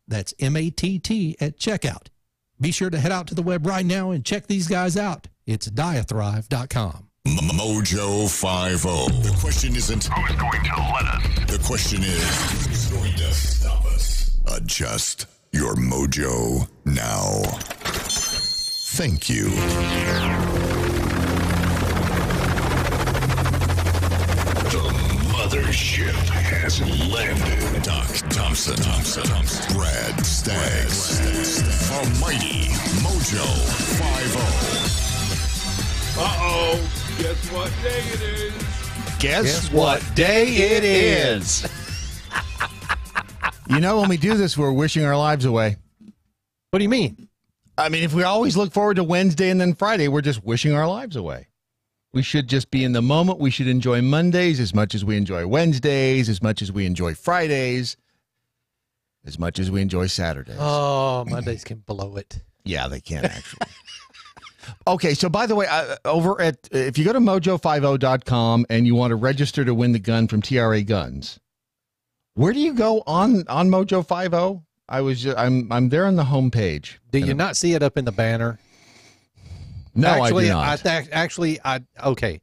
That's M-A-T-T at checkout. Be sure to head out to the web right now and check these guys out. It's diathrive.com. MoJo 50. The question isn't who's going to let us. The question is who's going to stop us. Adjust your mojo now. Thank you. The mothership has landed. Doc Thompson. Brad Staggs. The mighty MoJo 50. Uh-oh. Guess what day it is? Guess what day it is? You know, when we do this, we're wishing our lives away. What do you mean? I mean, if we always look forward to Wednesday and then Friday, we're just wishing our lives away. We should just be in the moment. We should enjoy Mondays as much as we enjoy Wednesdays, as much as we enjoy Fridays, as much as we enjoy Saturdays. Oh, Mondays can blow it. Yeah, they can actually. Okay, so by the way, over at if you go to mojo50.com and you want to register to win the gun from TRA Guns, where do you go on Mojo 50? I'm there on the homepage. Do you not see it up in the banner? No, actually, I do not. Okay.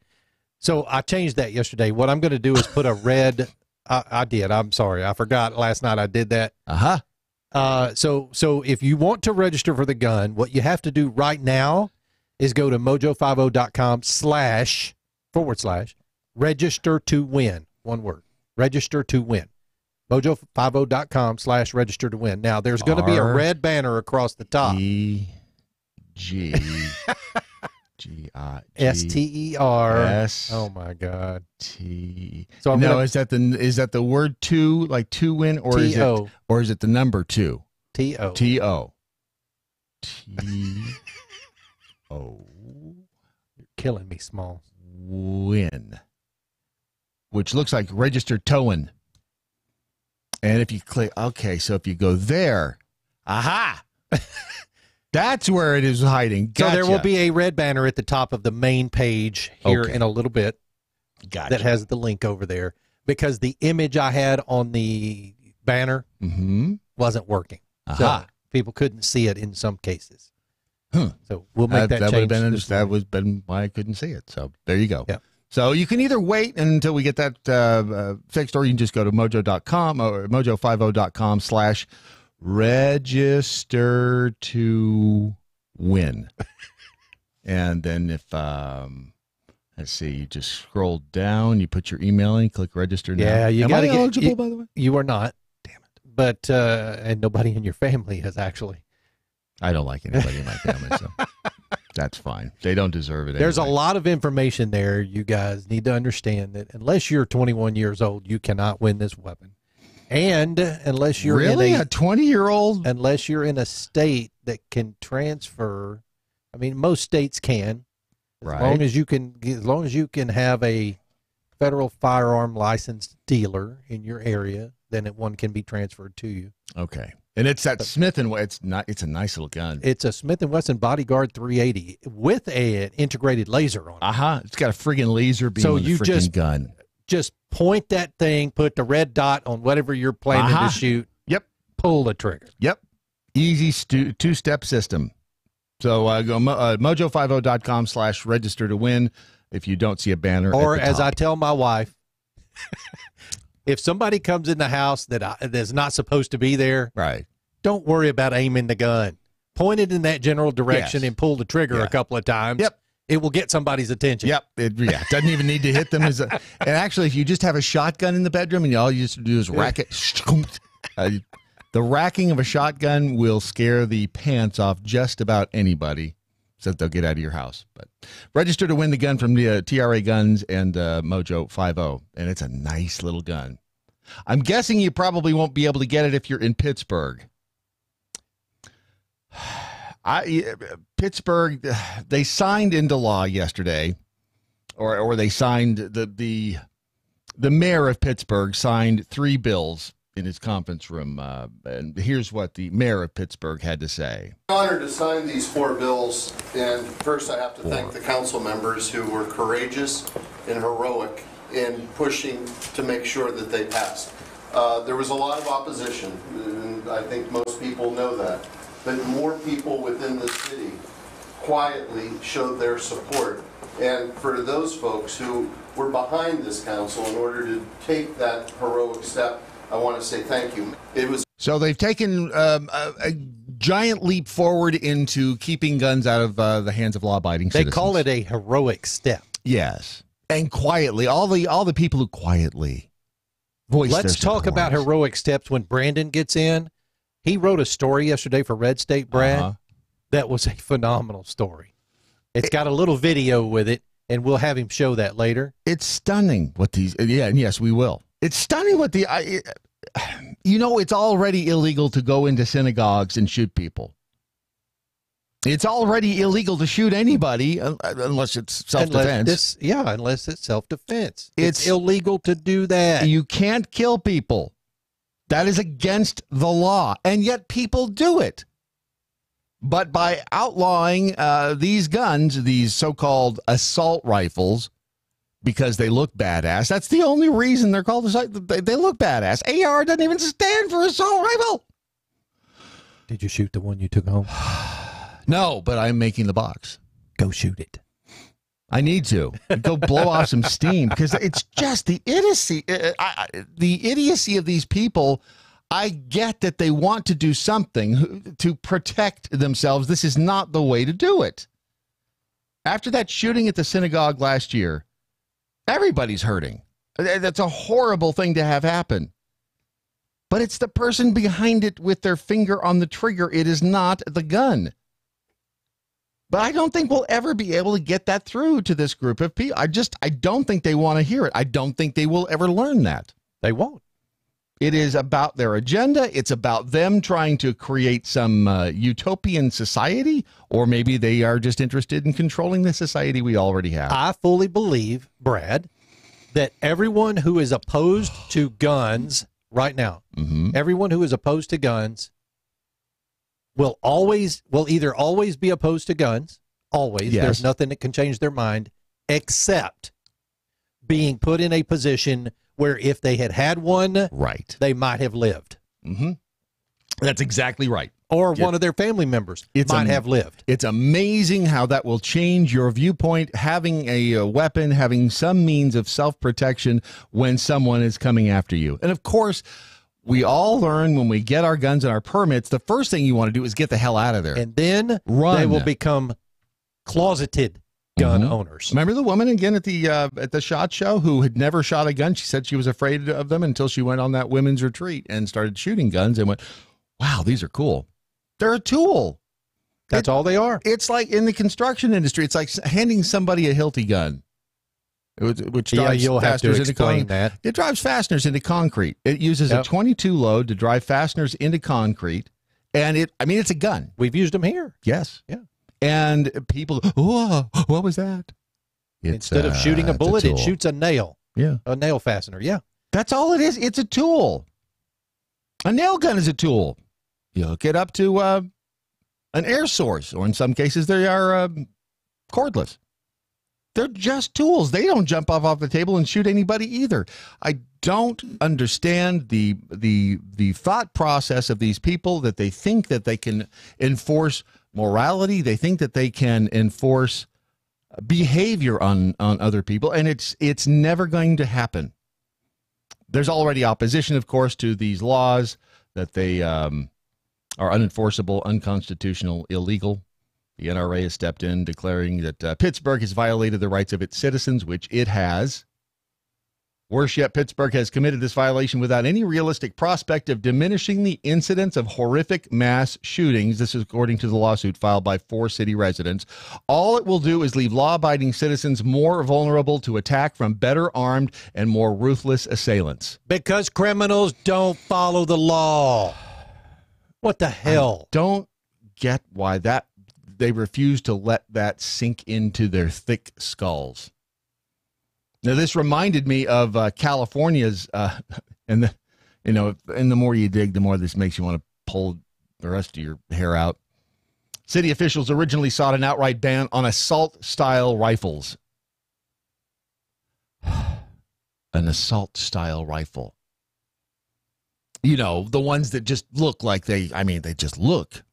So I changed that yesterday. What I'm going to do is put a red. I did. I'm sorry. I forgot last night I did that. So if you want to register for the gun, what you have to do right now is go to mojo50.com/register to win. One word. Register to win. mojo50.com/register to win. Now, there's going to be a red banner across the top. STER. Oh my God. So no, is that the word two, like to win, or T-O. is it the number two? T-O. T-O. You're killing me, Small. Win. Which looks like registered towing. And if you click, okay, so if you go there, aha! That's where it is hiding. Gotcha. So there will be a red banner at the top of the main page here in a little bit. Gotcha. That has the link over there, because the image I had on the banner wasn't working. So people couldn't see it in some cases. So we'll make that change. That would have been why I couldn't see it. So there you go. Yeah. So you can either wait until we get that fixed, or you can just go to mojo.com or mojo50.com/register to win. And then if, let's see, you just scroll down, you put your email in, click register now. Yeah, you got to get eligible, by the way? You are not. Damn it. But, and nobody in your family has actually. I don't like anybody in my family, so that's fine. They don't deserve it. There's anyway. a lot of information there. You guys need to understand that unless you're 21 years old, you cannot win this weapon. And unless you're really in a 20-year-old, unless you're in a state that can transfer. I mean, most states can, right? As long as you can have a federal firearm licensed dealer in your area, then one can be transferred to you. Okay. And it's that Smith & Wesson. It's a nice little gun. It's a Smith & Wesson Bodyguard 380 with an integrated laser on it. It's got a friggin' laser beam on the friggin' gun. Just point that thing, put the red dot on whatever you're planning to shoot. Yep. Pull the trigger. Yep. Easy two-step system. So go mojo50.com/register to win if you don't see a banner. Or at the as top. I tell my wife, if somebody comes in the house that's not supposed to be there, right, don't worry about aiming the gun. Point it in that general direction and pull the trigger a couple of times. Yep. It will get somebody's attention. Yep. It doesn't even need to hit them. And actually, if you just have a shotgun in the bedroom and all you just do is rack it, the racking of a shotgun will scare the pants off just about anybody, so they'll get out of your house. But register to win the gun from the TRA Guns and Mojo 50, and it's a nice little gun. I'm guessing you probably won't be able to get it if you're in Pittsburgh. Pittsburgh, they signed into law yesterday, or they signed the mayor of Pittsburgh signed 3 bills in his conference room, and here's what the mayor of Pittsburgh had to say. I'm honored to sign these 4 bills, and first I have to thank the council members who were courageous and heroic in pushing to make sure that they passed. There was a lot of opposition, and and I think most people know that. But more people within the city quietly showed their support. And for those folks who were behind this council in order to take that heroic step, I want to say thank you. It was So they've taken a giant leap forward into keeping guns out of the hands of law-abiding citizens. They call it a heroic step. Yes. And quietly, all the people who quietly voice their Let's talk about support. heroic steps when Brandon gets in. He wrote a story yesterday for Red State, Brad. That was a phenomenal story. It's got a little video with it, and we'll have him show that later. It's stunning what these, yeah, and yes, we will. It's stunning what it's already illegal to go into synagogues and shoot people. It's already illegal to shoot anybody unless it's self-defense. Unless it's self-defense. It's illegal to do that. You can't kill people. That is against the law, and yet people do it. But by outlawing these guns, these so-called assault rifles, because they look badass, that's the only reason they're called assault. They look badass. AR doesn't even stand for assault rifle. Did you shoot the one you took home? No, but I'm making the box. Go shoot it. I need to go blow off some steam because it's just the idiocy. The idiocy of these people. I get that they want to do something to protect themselves. This is not the way to do it. After that shooting at the synagogue last year, everybody's hurting. That's a horrible thing to have happen. But it's the person behind it with their finger on the trigger. It is not the gun. But I don't think we'll ever be able to get that through to this group of people. I don't think they want to hear it. I don't think they will ever learn that. They won't. It is about their agenda. It's about them trying to create some utopian society, or maybe they are just interested in controlling the society we already have. I fully believe, Brad, that everyone who is opposed to guns right now, everyone who is opposed to guns will either always be opposed to guns, always. Yes. There's nothing that can change their mind, except being put in a position where if they had one, right, they might have lived. That's exactly right. Or one of their family members might have lived. It's amazing how that will change your viewpoint, having a weapon, having some means of self-protection when someone is coming after you. And of course, we all learn when we get our guns and our permits, the first thing you want to do is get the hell out of there. And then they will become closeted gun owners. Remember the woman again at the SHOT Show who had never shot a gun? She said she was afraid of them until she went on that women's retreat and started shooting guns and went, wow, these are cool. They're a tool. That's all they are. It's like in the construction industry, it's like handing somebody a Hilti gun. Which drives you'll have to fasteners explain that. It drives fasteners into concrete. It uses a 22 load to drive fasteners into concrete. And it's a gun. We've used them here. Yes. Yeah. And people, whoa, what was that? Instead of shooting a bullet, it shoots a nail. Yeah. A nail fastener. Yeah. That's all it is. It's a tool. A nail gun is a tool. You hook it up to an air source, or in some cases they are cordless. They're just tools. They don't jump off the table and shoot anybody either. I don't understand the thought process of these people that they think that they can enforce morality. They think that they can enforce behavior on other people, and it's never going to happen. There's already opposition, of course, to these laws that they are unenforceable, unconstitutional, illegal. The NRA has stepped in, declaring that Pittsburgh has violated the rights of its citizens, which it has. Worse yet, Pittsburgh has committed this violation without any realistic prospect of diminishing the incidence of horrific mass shootings. This is according to the lawsuit filed by 4 city residents. All it will do is leave law-abiding citizens more vulnerable to attack from better armed and more ruthless assailants. Because criminals don't follow the law. What the hell? I don't get why they refuse to let that sink into their thick skulls. Now, this reminded me of California's, and the more you dig, the more this makes you want to pull the rest of your hair out. City officials originally sought an outright ban on assault-style rifles. An assault-style rifle. You know, the ones that just look like they just look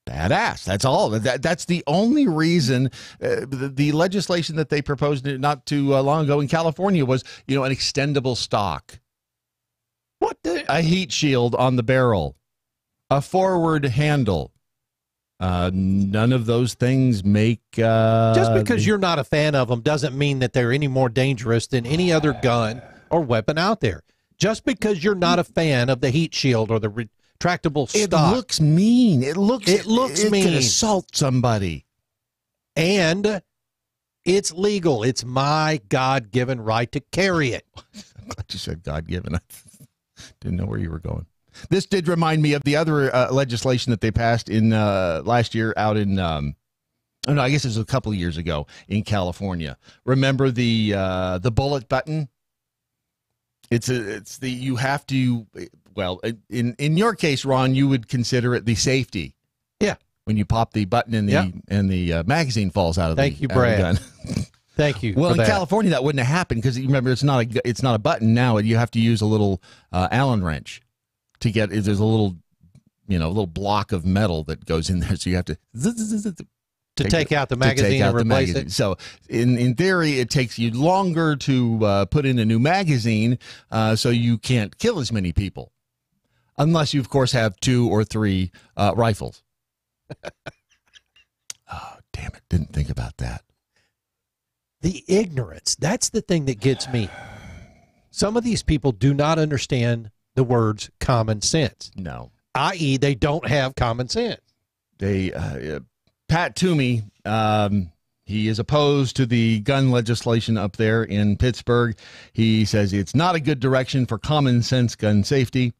badass. That's all. That's the only reason the legislation that they proposed not too long ago in California was, an extendable stock. A heat shield on the barrel, a forward handle. None of those things make... Just because you're not a fan of them doesn't mean that they're any more dangerous than any other gun or weapon out there. Just because you're not a fan of the heat shield or the retractable stock. It looks mean. It looks mean. It can assault somebody. And it's legal. It's my God-given right to carry it. I'm glad you said God-given. I didn't know where you were going. This did remind me of the other legislation that they passed in last year out in, I guess it was a couple of years ago in California. Remember the bullet button? You have to, well, in your case, Ron, you would consider it the safety. Yeah. When you pop the button and the magazine falls out of Thank you, Brad. gun. Thank you. Well, in California, that wouldn't have happened because remember, it's not a button now. You have to use a little Allen wrench to get. There's a little, little block of metal that goes in there, so you have to take out the magazine and replace it. So, in theory, it takes you longer to put in a new magazine, so you can't kill as many people, unless you, of course, have 2 or 3 rifles. Oh, damn it! Didn't think about that. The ignorance, that's the thing that gets me. Some of these people do not understand the words common sense. No. I.e., they don't have common sense. Pat Toomey, he is opposed to the gun legislation up there in Pittsburgh. He says it's not a good direction for common sense gun safety.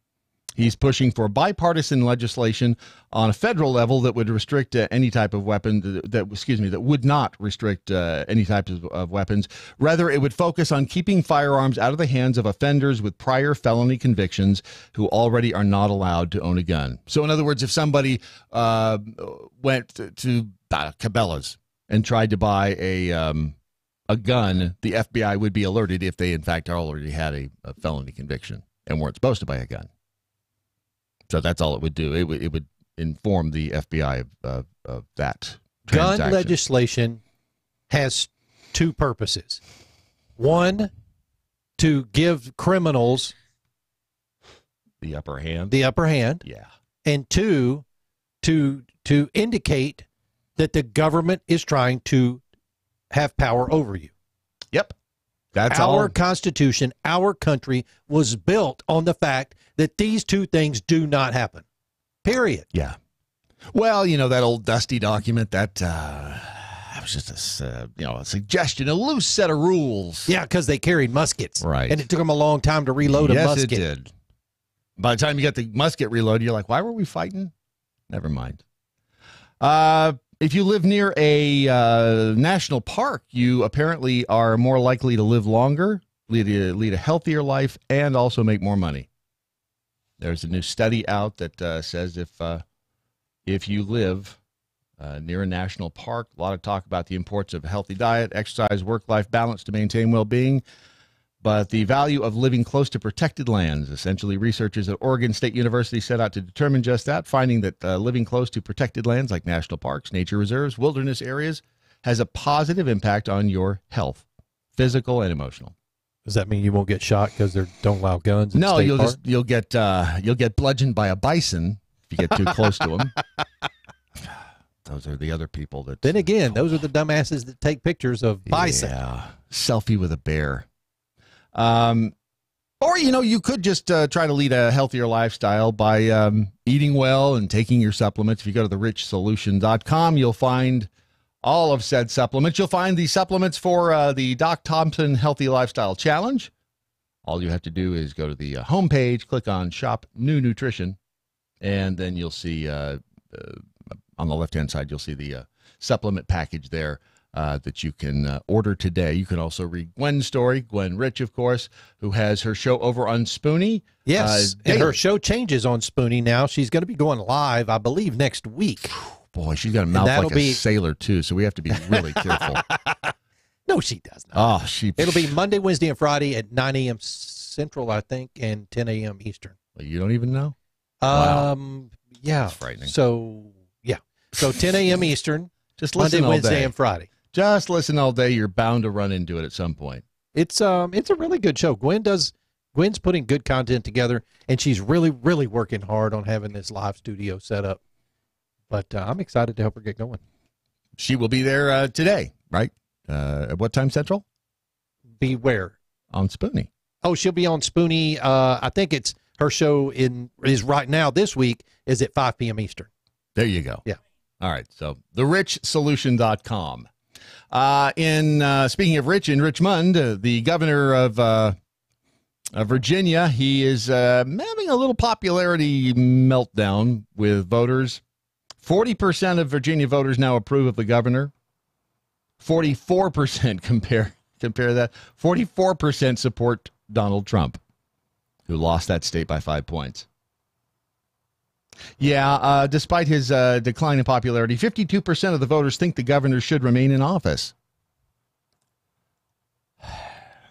He's pushing for bipartisan legislation on a federal level that would restrict any type of weapon that would not restrict any types of weapons. Rather, it would focus on keeping firearms out of the hands of offenders with prior felony convictions who already are not allowed to own a gun. So in other words, if somebody went to Cabela's and tried to buy a gun, the FBI would be alerted if they in fact already had a felony conviction and weren't supposed to buy a gun. So that's all it would do. It would inform the FBI of that transaction. Gun legislation has 2 purposes. One, to give criminals the upper hand. Yeah. And 2, to indicate that the government is trying to have power over you. Yep. That's our Constitution, our country was built on the fact that these 2 things do not happen. Period. Yeah. Well, that old dusty document that was just a suggestion, a loose set of rules. Yeah, because they carried muskets. Right. And it took them a long time to reload a musket. Yes, it did. By the time you get the musket reloaded, you're like, why were we fighting? Never mind. If you live near a national park, you apparently are more likely to live longer, lead a healthier life, and also make more money. There's a new study out that says if you live near a national park, a lot of talk about the importance of a healthy diet, exercise, work-life balance to maintain well-being. But the value of living close to protected lands, essentially researchers at Oregon State University set out to determine just that, finding that living close to protected lands like national parks, nature reserves, wilderness areas has a positive impact on your health, physical and emotional. Does that mean you won't get shot because they don't allow guns? No, you'll get bludgeoned by a bison if you get too close to them. Those are the other people that. Then again, those are the dumbasses that take pictures of bison. Yeah, selfie with a bear. Or, you could just try to lead a healthier lifestyle by eating well and taking your supplements. If you go to therichsolution.com, you'll find all of said supplements. You'll find the supplements for the Doc Thompson Healthy Lifestyle Challenge. All you have to do is go to the homepage, click on Shop New Nutrition, and then you'll see on the left-hand side, you'll see the supplement package there. That you can order today. You can also read Gwen's story, Gwen Rich, of course, who has her show over on Spoonie. Yes, and her show changes on Spoonie now. She's going to be going live, I believe, next week. Boy, she's got a mouth like a sailor, too, so we have to be really careful. No, she does not. Oh, It'll be Monday, Wednesday, and Friday at 9 a.m. Central, I think, and 10 a.m. Eastern. Well, you don't even know? Yeah. That's frightening. So 10 a.m. Eastern, Just Monday, listen all Wednesday, day. and Friday. Just listen all day. You're bound to run into it at some point. It's a really good show. Gwen's putting good content together, and she's really, really working hard on having this live studio set up. But I'm excited to help her get going. She will be there today, right? At what time Central? Beware. On Spoonie. Oh, she'll be on Spoonie. I think it's her show is right now this week is at 5 p.m. Eastern. There you go. Yeah. All right. So therichsolution.com. Speaking of Rich, in Richmond, the governor of Virginia, he is having a little popularity meltdown with voters. 40% of Virginia voters now approve of the governor. 44% compare that. 44% support Donald Trump, who lost that state by 5 points. Yeah, despite his decline in popularity, 52% of the voters think the governor should remain in office.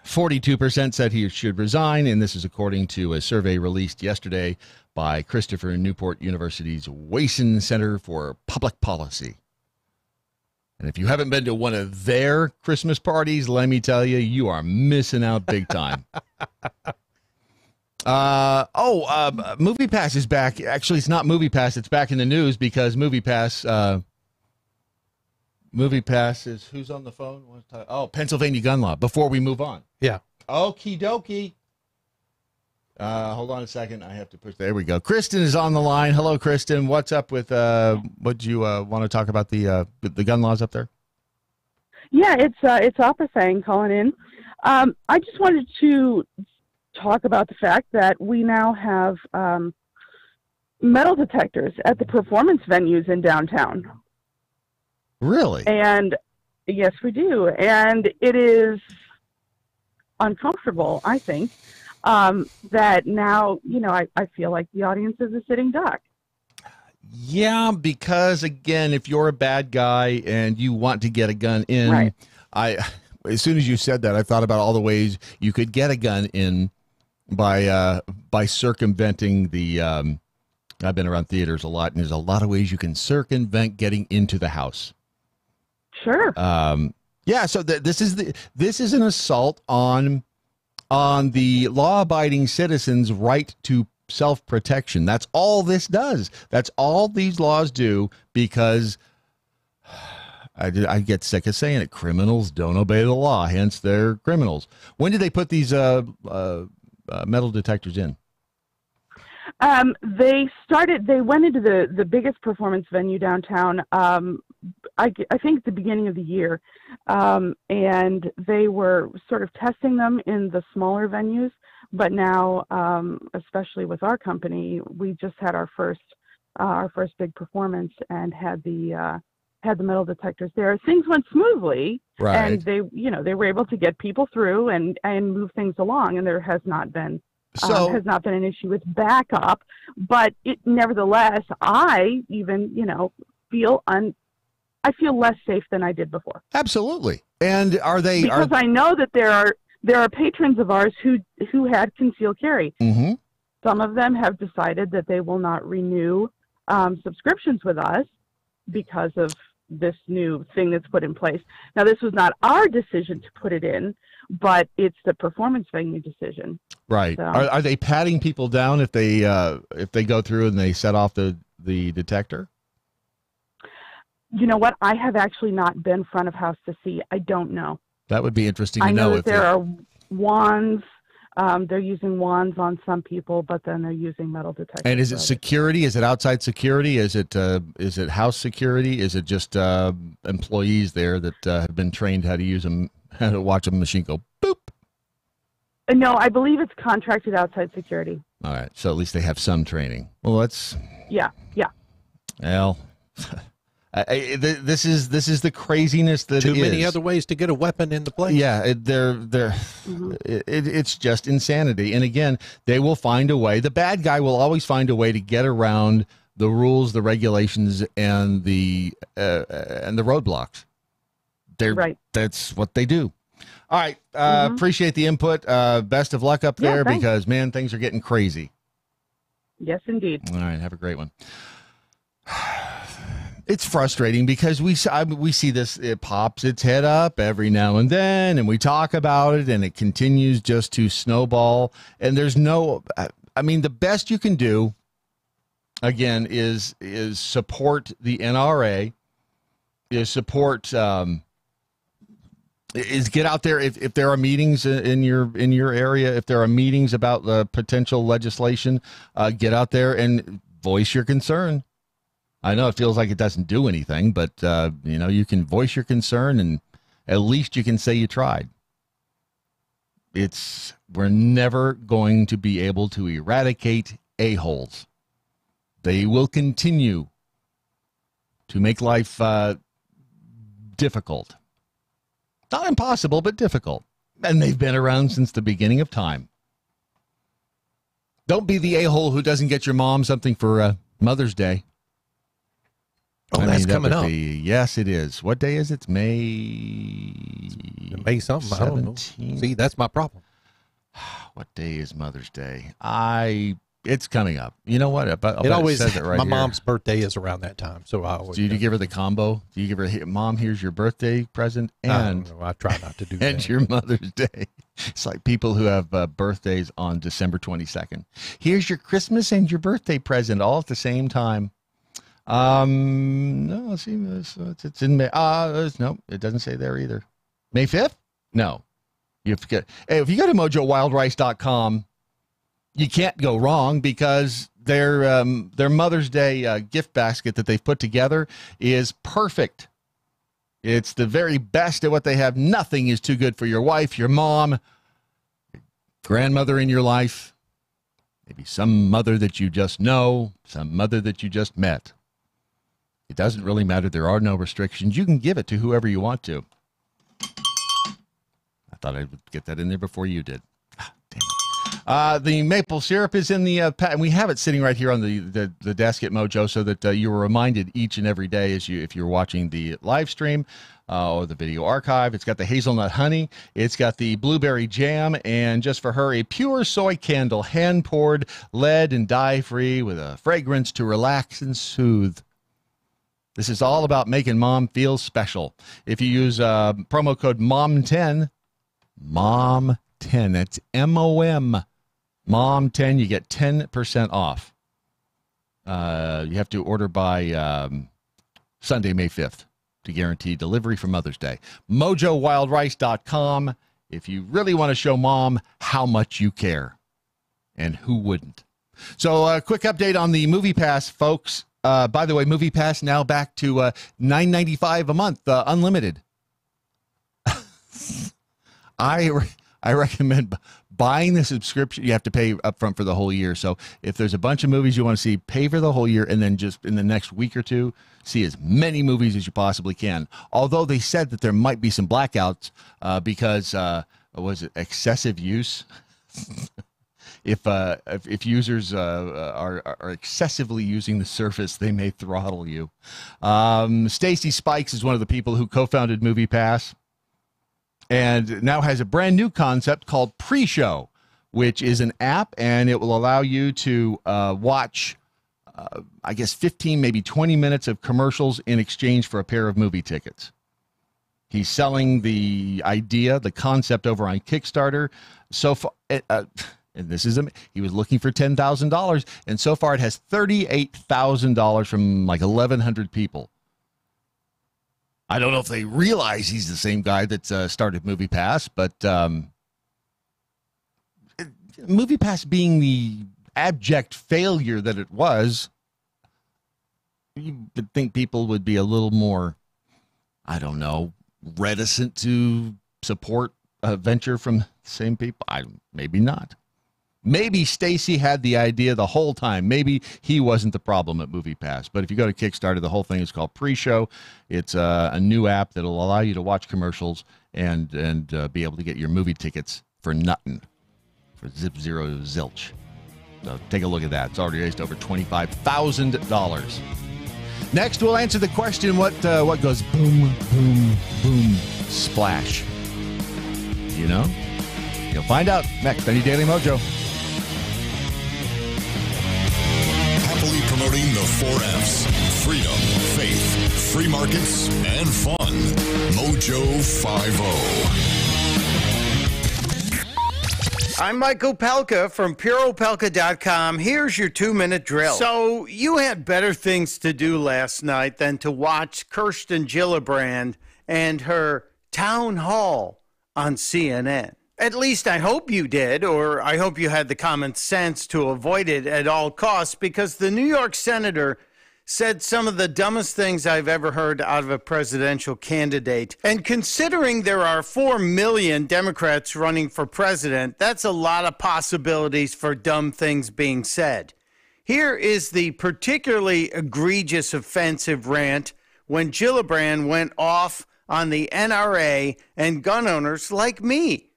42% said he should resign, and this is according to a survey released yesterday by Christopher Newport University's Wason Center for Public Policy. And if you haven't been to one of their Christmas parties, let me tell you, you are missing out big time. MoviePass is back. Actually, it's not MoviePass. It's back in the news because MoviePass is who's on the phone? Oh, Pennsylvania gun law. Before we move on. Yeah. Okie dokie. Hold on a second. I have to push. There we go. Kristen is on the line. Hello, Kristen. What's up with what you want to talk about the gun laws up there? Yeah, it's Opera Sang calling in. I just wanted to talk about the fact that we now have metal detectors at the performance venues in downtown. Really? And yes, we do. And it is uncomfortable, I think, that now, I feel like the audience is a sitting duck. Yeah, because again, if you're a bad guy and you want to get a gun in, right. As soon as you said that, I thought about all the ways you could get a gun in by circumventing the. I've been around theaters a lot, and there's a lot of ways you can circumvent getting into the house. Sure. Yeah. So this is an assault on the law-abiding citizens' right to self-protection. That's all this does. That's all these laws do, because I get sick of saying it. Criminals don't obey the law, hence they're criminals. When did they put these metal detectors in? They went into the biggest performance venue downtown, I think at the beginning of the year, and they were sort of testing them in the smaller venues. But now, especially with our company, we just had our first big performance and had the metal detectors there. Things went smoothly, right. And they were able to get people through and move things along, and there has not been an issue with backup. But nevertheless, I even I feel less safe than I did before. Absolutely. And because I know that there are patrons of ours who had concealed carry. Mm-hmm. Some of them have decided that they will not renew subscriptions with us because of this new thing that's put in place. Now, this was not our decision to put it in, but it's the performance venue decision. Right. So, are they patting people down if they go through and they set off the detector? You know what? I have actually not been front of house to see. I don't know. That would be interesting to know. I know if that there are wands. They're using wands on some people, but then they're using metal detectors. And is it security? Is it outside security? Is it house security? Is it just employees there that have been trained how to watch a machine go boop? No, I believe it's contracted outside security. All right, so at least they have some training. Well, that's yeah. Well, this is the craziness that too many other ways to get a weapon in the place. Yeah, it's just insanity. And again, they will find a way. The bad guy will always find a way to get around the rules, the regulations, and the roadblocks. Right. That's what they do. All right. Appreciate the input. Best of luck up there because, man, things are getting crazy. Yes, indeed. All right. Have a great one. It's frustrating because we see this, it pops its head up every now and then, and we talk about it, and it continues just to snowball. And there's no, I mean, the best you can do, again, is support the NRA, is support, is get out there. If there are meetings in your area, if there are meetings about the potential legislation, get out there and voice your concern. I know it feels like it doesn't do anything, but, you can voice your concern, and at least you can say you tried. We're never going to be able to eradicate a-holes. They will continue to make life difficult. Not impossible, but difficult. And they've been around since the beginning of time. Don't be the a-hole who doesn't get your mom something for Mother's Day. That's coming up. Yes, it is. What day is it? It's May something. 17th. I don't know. See, that's my problem. What day is Mother's Day? It's coming up. You know what? It always says it right my here. mom's birthday is around that time, so I always. Do you give her the combo? Do you give her, Mom, here's your birthday present, and I try not to do that. And your Mother's Day. It's like people who have birthdays on December 22nd. Here's your Christmas and your birthday present all at the same time. No, see, it's in May. No, it doesn't say there either. May 5th? No. You have to get, if you go to MoJoWildRice.com, you can't go wrong because their Mother's Day gift basket that they've put together is perfect. It's the very best at what they have. Nothing is too good for your wife, your mom, your grandmother in your life, maybe some mother that you just know, some mother that you just met. It doesn't really matter. There are no restrictions. You can give it to whoever you want to. I thought I would get that in there before you did. Damn it. The maple syrup is in the and we have it sitting right here on the desk at MoJo so that you were reminded each and every day if you're watching the live stream or the video archive. It's got the hazelnut honey. It's got the blueberry jam, and just for her, a pure soy candle, hand-poured, lead and dye-free with a fragrance to relax and soothe. This is all about making Mom feel special. If you use promo code MOM10, MOM10, that's MOM, MOM10, you get 10% off. You have to order by Sunday, May 5th to guarantee delivery for Mother's Day. MoJoWildRice.com if you really want to show Mom how much you care. And who wouldn't? So a quick update on the Movie Pass, folks. By the way, Movie Pass now back to $9.95 a month, unlimited. I recommend buying the subscription. You have to pay upfront for the whole year. So if there's a bunch of movies you want to see, pay for the whole year, and then just in the next week or two, see as many movies as you possibly can. Although they said that there might be some blackouts because was it excessive use? If users are excessively using the service, they may throttle you. Stacy Spikes is one of the people who co-founded Movie Pass, and now has a brand new concept called Pre-Show, which is an app, and it will allow you to watch, 15, maybe 20 minutes of commercials in exchange for a pair of movie tickets. He's selling the idea, the concept over on Kickstarter. So far, and this is he was looking for $10,000, and so far it has $38,000 from like 1,100 people. I don't know if they realize he's the same guy that started Movie Pass, but Movie Pass being the abject failure that it was, you would think people would be a little more, I don't know, reticent to support a venture from the same people. Maybe not. Maybe Stacy had the idea the whole time. Maybe he wasn't the problem at Movie Pass. But if you go to Kickstarter, the whole thing is called Pre-Show. It's a new app that will allow you to watch commercials and be able to get your movie tickets for nothing, for zero zilch. So take a look at that. It's already raised over $25,000. Next, we'll answer the question: what goes boom, boom, boom, splash? You know, you'll find out next on your Daily Mojo. Promoting the 4Fs: freedom, faith, free markets, and fun. MoJo 50. I'm Michael Pelka from PuroPelka.com. Here's your 2-minute drill. So you had better things to do last night than to watch Kirsten Gillibrand and her town hall on CNN. At least I hope you did, or I hope you had the common sense to avoid it at all costs, because the New York senator said some of the dumbest things I've ever heard out of a presidential candidate. And considering there are 4 million Democrats running for president, that's a lot of possibilities for dumb things being said. Here is the particularly egregious offensive rant when Gillibrand went off on the NRA and gun owners like me.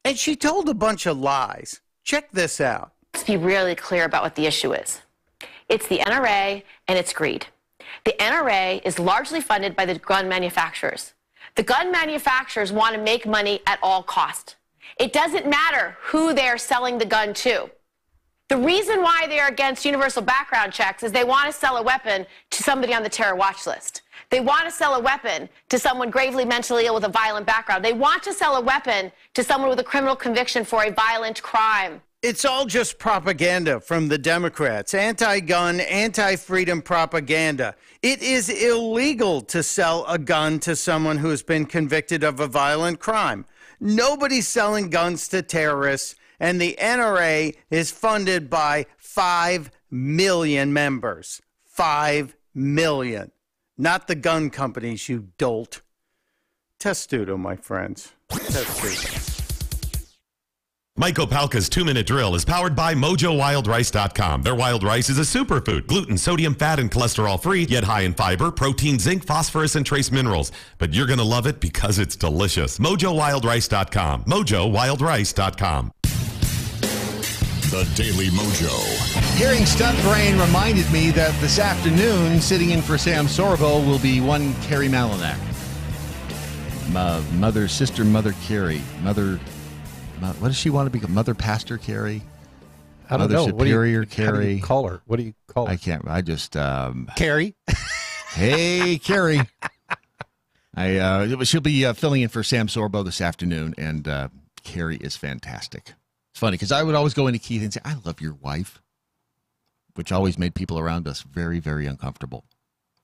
And she told a bunch of lies. Check this out. Let's be really clear about what the issue is. It's the NRA and it's greed. The NRA is largely funded by the gun manufacturers. The gun manufacturers want to make money at all cost. It doesn't matter who they're selling the gun to. The reason why they are against universal background checks is they want to sell a weapon to somebody on the terror watch list. They want to sell a weapon to someone gravely mentally ill with a violent background. They want to sell a weapon to someone with a criminal conviction for a violent crime. It's all just propaganda from the Democrats. Anti-gun, anti-freedom propaganda. It is illegal to sell a gun to someone who has been convicted of a violent crime. Nobody's selling guns to terrorists, and the NRA is funded by 5 million members. 5 million. Not the gun companies, you dolt. Testudo, my friends. Testudo. Mike Opalka's 2-minute drill is powered by MoJoWildRice.com. Their wild rice is a superfood, gluten, sodium, fat, and cholesterol-free, yet high in fiber, protein, zinc, phosphorus, and trace minerals. But you're going to love it because it's delicious. MoJoWildRice.com. MoJoWildRice.com. The Daily Mojo. Hearing Stunt Brain reminded me that this afternoon, sitting in for Sam Sorbo will be one Carrie Malinak. Mother Carrie. What does she want to become? Mother Pastor Carrie? I don't know. Superior Carrie? How do you call her? What do you call her? I can't. I just... Carrie? Hey, Carrie. She'll be filling in for Sam Sorbo this afternoon, and Carrie is fantastic. It's funny, because I would always go into Keith and say, I love your wife, which always made people around us very, very uncomfortable.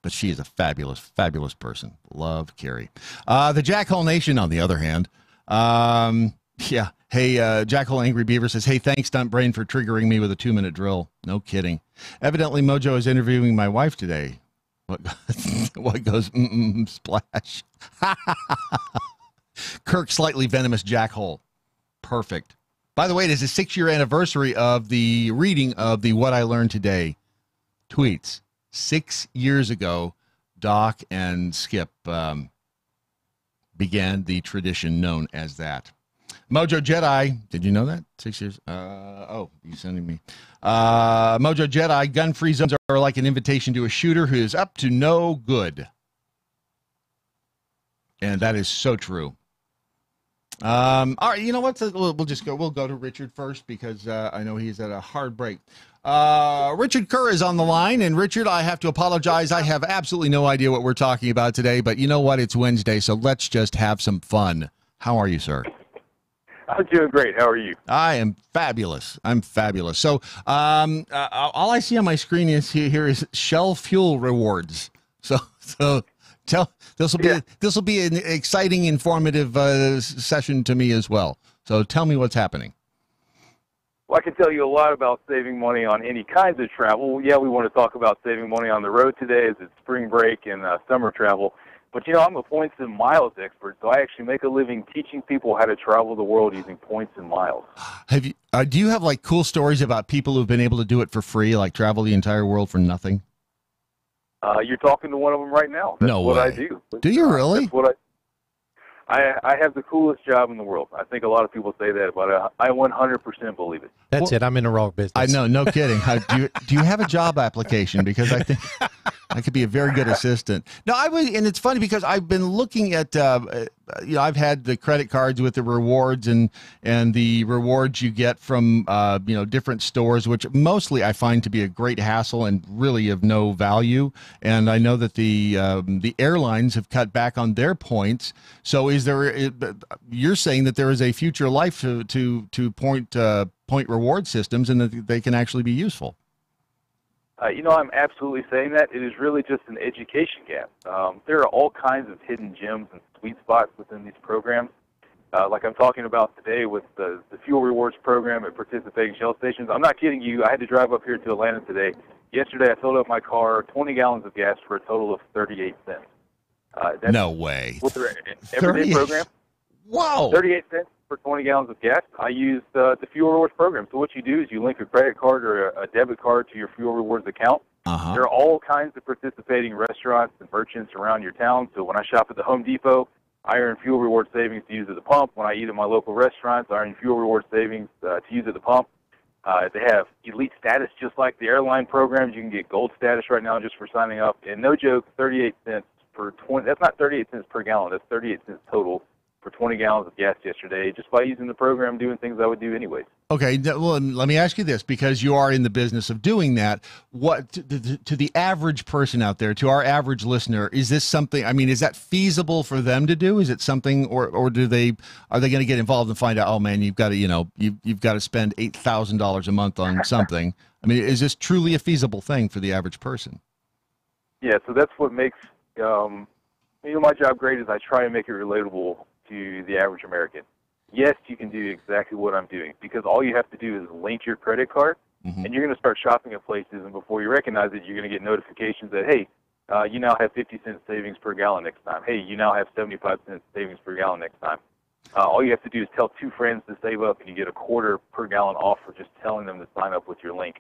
But she is a fabulous, fabulous person. Love Carrie. The Jackhole Nation, on the other hand... yeah. Hey, Jackhole Angry Beaver says, hey, thanks, Stunt Brain, for triggering me with a 2-minute drill. No kidding. Evidently, MoJo is interviewing my wife today. What goes, splash. Kirk, slightly venomous Jackhole. Perfect. By the way, it is a 6-year anniversary of the reading of the What I Learned Today tweets. 6 years ago, Doc and Skip began the tradition known as that. MoJo Jedi, did you know that? 6 years? You sending me. MoJo Jedi, gun-free zones are like an invitation to a shooter who is up to no good. And that is so true. All right, you know what? We'll go to Richard first, because I know he's at a hard break. Richard Kerr is on the line, and Richard, I have to apologize. I have absolutely no idea what we're talking about today, but you know what? It's Wednesday, so let's just have some fun. How are you, sir? I'm doing great. How are you? I am fabulous. I'm fabulous. So all I see on my screen here is Shell Fuel rewards. So this will be an exciting, informative session to me as well. So tell me what's happening. Well, I can tell you a lot about saving money on any kinds of travel. Yeah, we want to talk about saving money on the road today as it's spring break and summer travel. But, you know, I'm a points and miles expert, so I actually make a living teaching people how to travel the world using points and miles. Have you? Do you have, like, cool stories about people who've been able to do it for free, like travel the entire world for nothing? You're talking to one of them right now. That's no what way. I do. Do you really? That's what I have the coolest job in the world. I think a lot of people say that, but I 100% believe it. That's it. I'm in the wrong business. I know. No kidding. Do you have a job application? Because I think I could be a very good assistant. No, and it's funny because I've been looking at, I've had the credit cards with the rewards and the rewards you get from, different stores, which mostly I find to be a great hassle and really of no value. And I know that the airlines have cut back on their points. So you're saying that there is a future life to point reward systems and that they can actually be useful. I'm absolutely saying that. It is really just an education gap. There are all kinds of hidden gems and sweet spots within these programs. Like I'm talking about today with the fuel rewards program at participating Shell stations. I'm not kidding you. I had to drive up here to Atlanta today. Yesterday I filled up my car, 20 gallons of gas for a total of 38 cents. No way. With their everyday program. Wow. 38 cents for 20 gallons of gas. I use the fuel rewards program. So what you do is you link a credit card or a debit card to your fuel rewards account. Uh-huh. There are all kinds of participating restaurants and merchants around your town. So when I shop at the Home Depot, I earn fuel reward savings to use at the pump. When I eat at my local restaurants, I earn fuel reward savings to use at the pump. They have elite status just like the airline programs. You can get gold status right now just for signing up. And no joke, 38 cents per 20. That's not 38 cents per gallon. That's 38 cents total for 20 gallons of gas yesterday, just by using the program, doing things I would do anyways. Okay, well, let me ask you this, because you are in the business of doing that. What to the average person out there, to our average listener, is this something? I mean, is that feasible for them to do? Is it something, or are they going to get involved and find out? Oh man, you've got to you've got to spend $8,000 a month on something. I mean, is this truly a feasible thing for the average person? Yeah, so that's what makes my job great. Is I try and make it relatable to the average American. Yes, you can do exactly what I'm doing, because all you have to do is link your credit card, and you're going to start shopping at places, and before you recognize it, you're going to get notifications that, hey, you now have 50 cents savings per gallon next time. Hey, you now have 75 cents savings per gallon next time. All you have to do is tell 2 friends to save up, and you get a quarter per gallon off for just telling them to sign up with your link.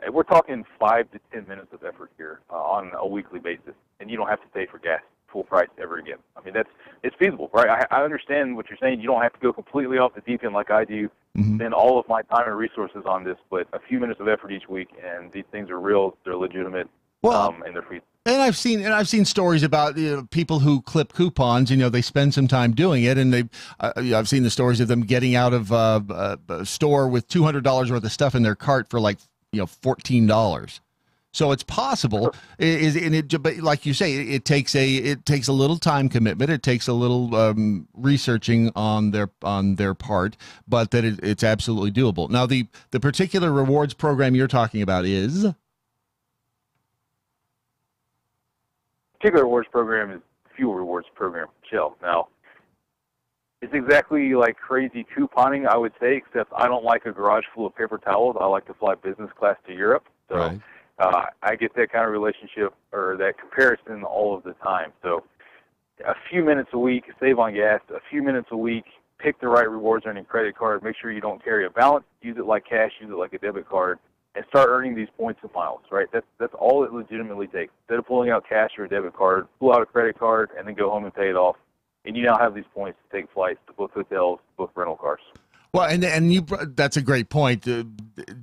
And we're talking 5 to 10 minutes of effort here on a weekly basis, and you don't have to pay for gas full price ever again. I mean, it's feasible, right? I understand what you're saying. You don't have to go completely off the deep end like I do, spend all of my time and resources on this, but a few minutes of effort each week, and these things are real, they're legitimate, and they're free. And I've seen stories about people who clip coupons. They spend some time doing it, and I've seen the stories of them getting out of a store with $200 worth of stuff in their cart for like $14. So it's possible, but like you say, it takes a little time commitment. It takes a little researching on their part, but that it's absolutely doable. Now, the particular rewards program you're talking about is? Particular rewards program is fuel rewards program, Shell. Now, it's exactly like crazy couponing, I would say, except I don't like a garage full of paper towels. I like to fly business class to Europe. So. Right. I get that kind of relationship or that comparison all of the time. So a few minutes a week, save on gas, a few minutes a week, pick the right rewards earning credit card, make sure you don't carry a balance, use it like cash, use it like a debit card, and start earning these points and miles, right? That's all it legitimately takes. Instead of pulling out cash or a debit card, pull out a credit card and then go home and pay it off. And you now have these points to take flights, to book hotels, to book rental cars. Well, and that's a great point.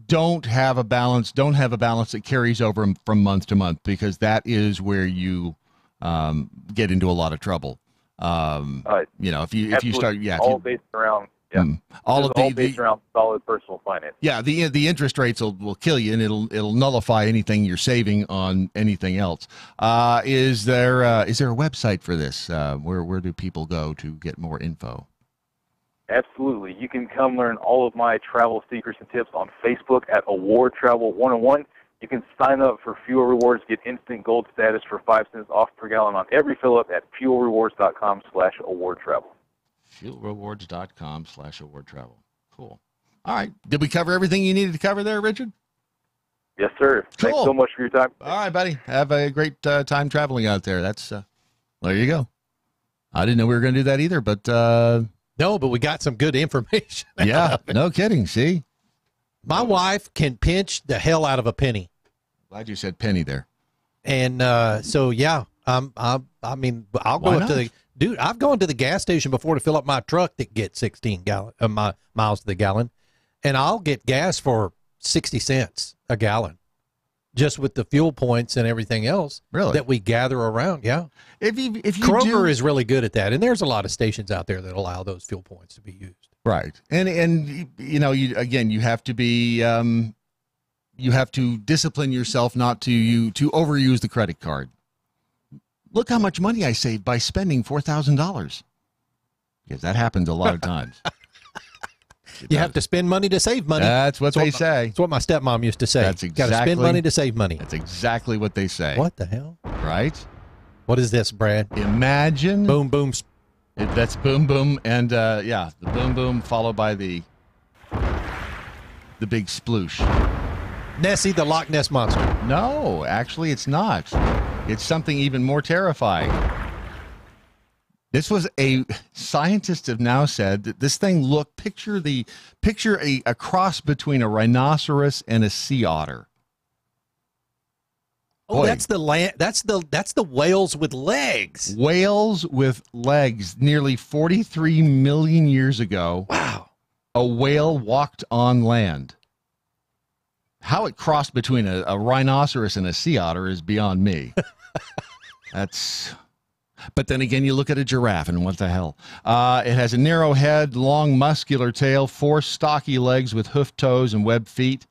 Don't have a balance that carries over from month to month, because that is where you get into a lot of trouble. If you start, based around based around solid personal finance. Yeah, the interest rates will kill you, and it'll nullify anything you're saving on anything else. Is there a website for this? Where do people go to get more info? Absolutely. You can come learn all of my travel secrets and tips on Facebook at Award Travel 101. You can sign up for Fuel Rewards, get instant gold status for 5 cents off per gallon on every fill-up at fuelrewards.com/awardtravel. Fuelrewards.com/awardtravel. Cool. All right. Did we cover everything you needed to cover there, Richard? Yes, sir. Cool. Thanks so much for your time. All right, buddy. Have a great time traveling out there. That's there you go. I didn't know we were going to do that either, but... No, but we got some good information. Yeah, no kidding. See? My wife can pinch the hell out of a penny. Glad you said penny there. And so, yeah, I'll go up to the dude. I've gone to the gas station before to fill up my truck that gets 16 miles to the gallon, and I'll get gas for 60 cents a gallon. just with the fuel points and everything else that we gather around. Yeah. If you Kroger is really good at that. And there's a lot of stations out there that allow those fuel points to be used. Right. And you know, you have to be, you have to discipline yourself not to overuse the credit card. Look how much money I saved by spending $4,000. Because that happens a lot of times. You have to spend money to save money. That's what they say. That's what my stepmom used to say. That's exactly. Got to spend money to save money. That's exactly what they say. What the hell? Right? What is this, Brad? Imagine. Boom, boom. That's boom, boom. And, yeah, the boom, boom followed by the big sploosh. Nessie, the Loch Ness Monster. No, actually, it's not. It's something even more terrifying. This was scientists have now said that this thing picture a cross between a rhinoceros and a sea otter. Oh, boy. That's the whales with legs. Whales with legs. Nearly 43 million years ago. Wow. A whale walked on land. How it crossed between a rhinoceros and a sea otter is beyond me. But then again, you look at a giraffe, and what the hell? It has a narrow head, long muscular tail, 4 stocky legs with hoofed toes and webbed feet.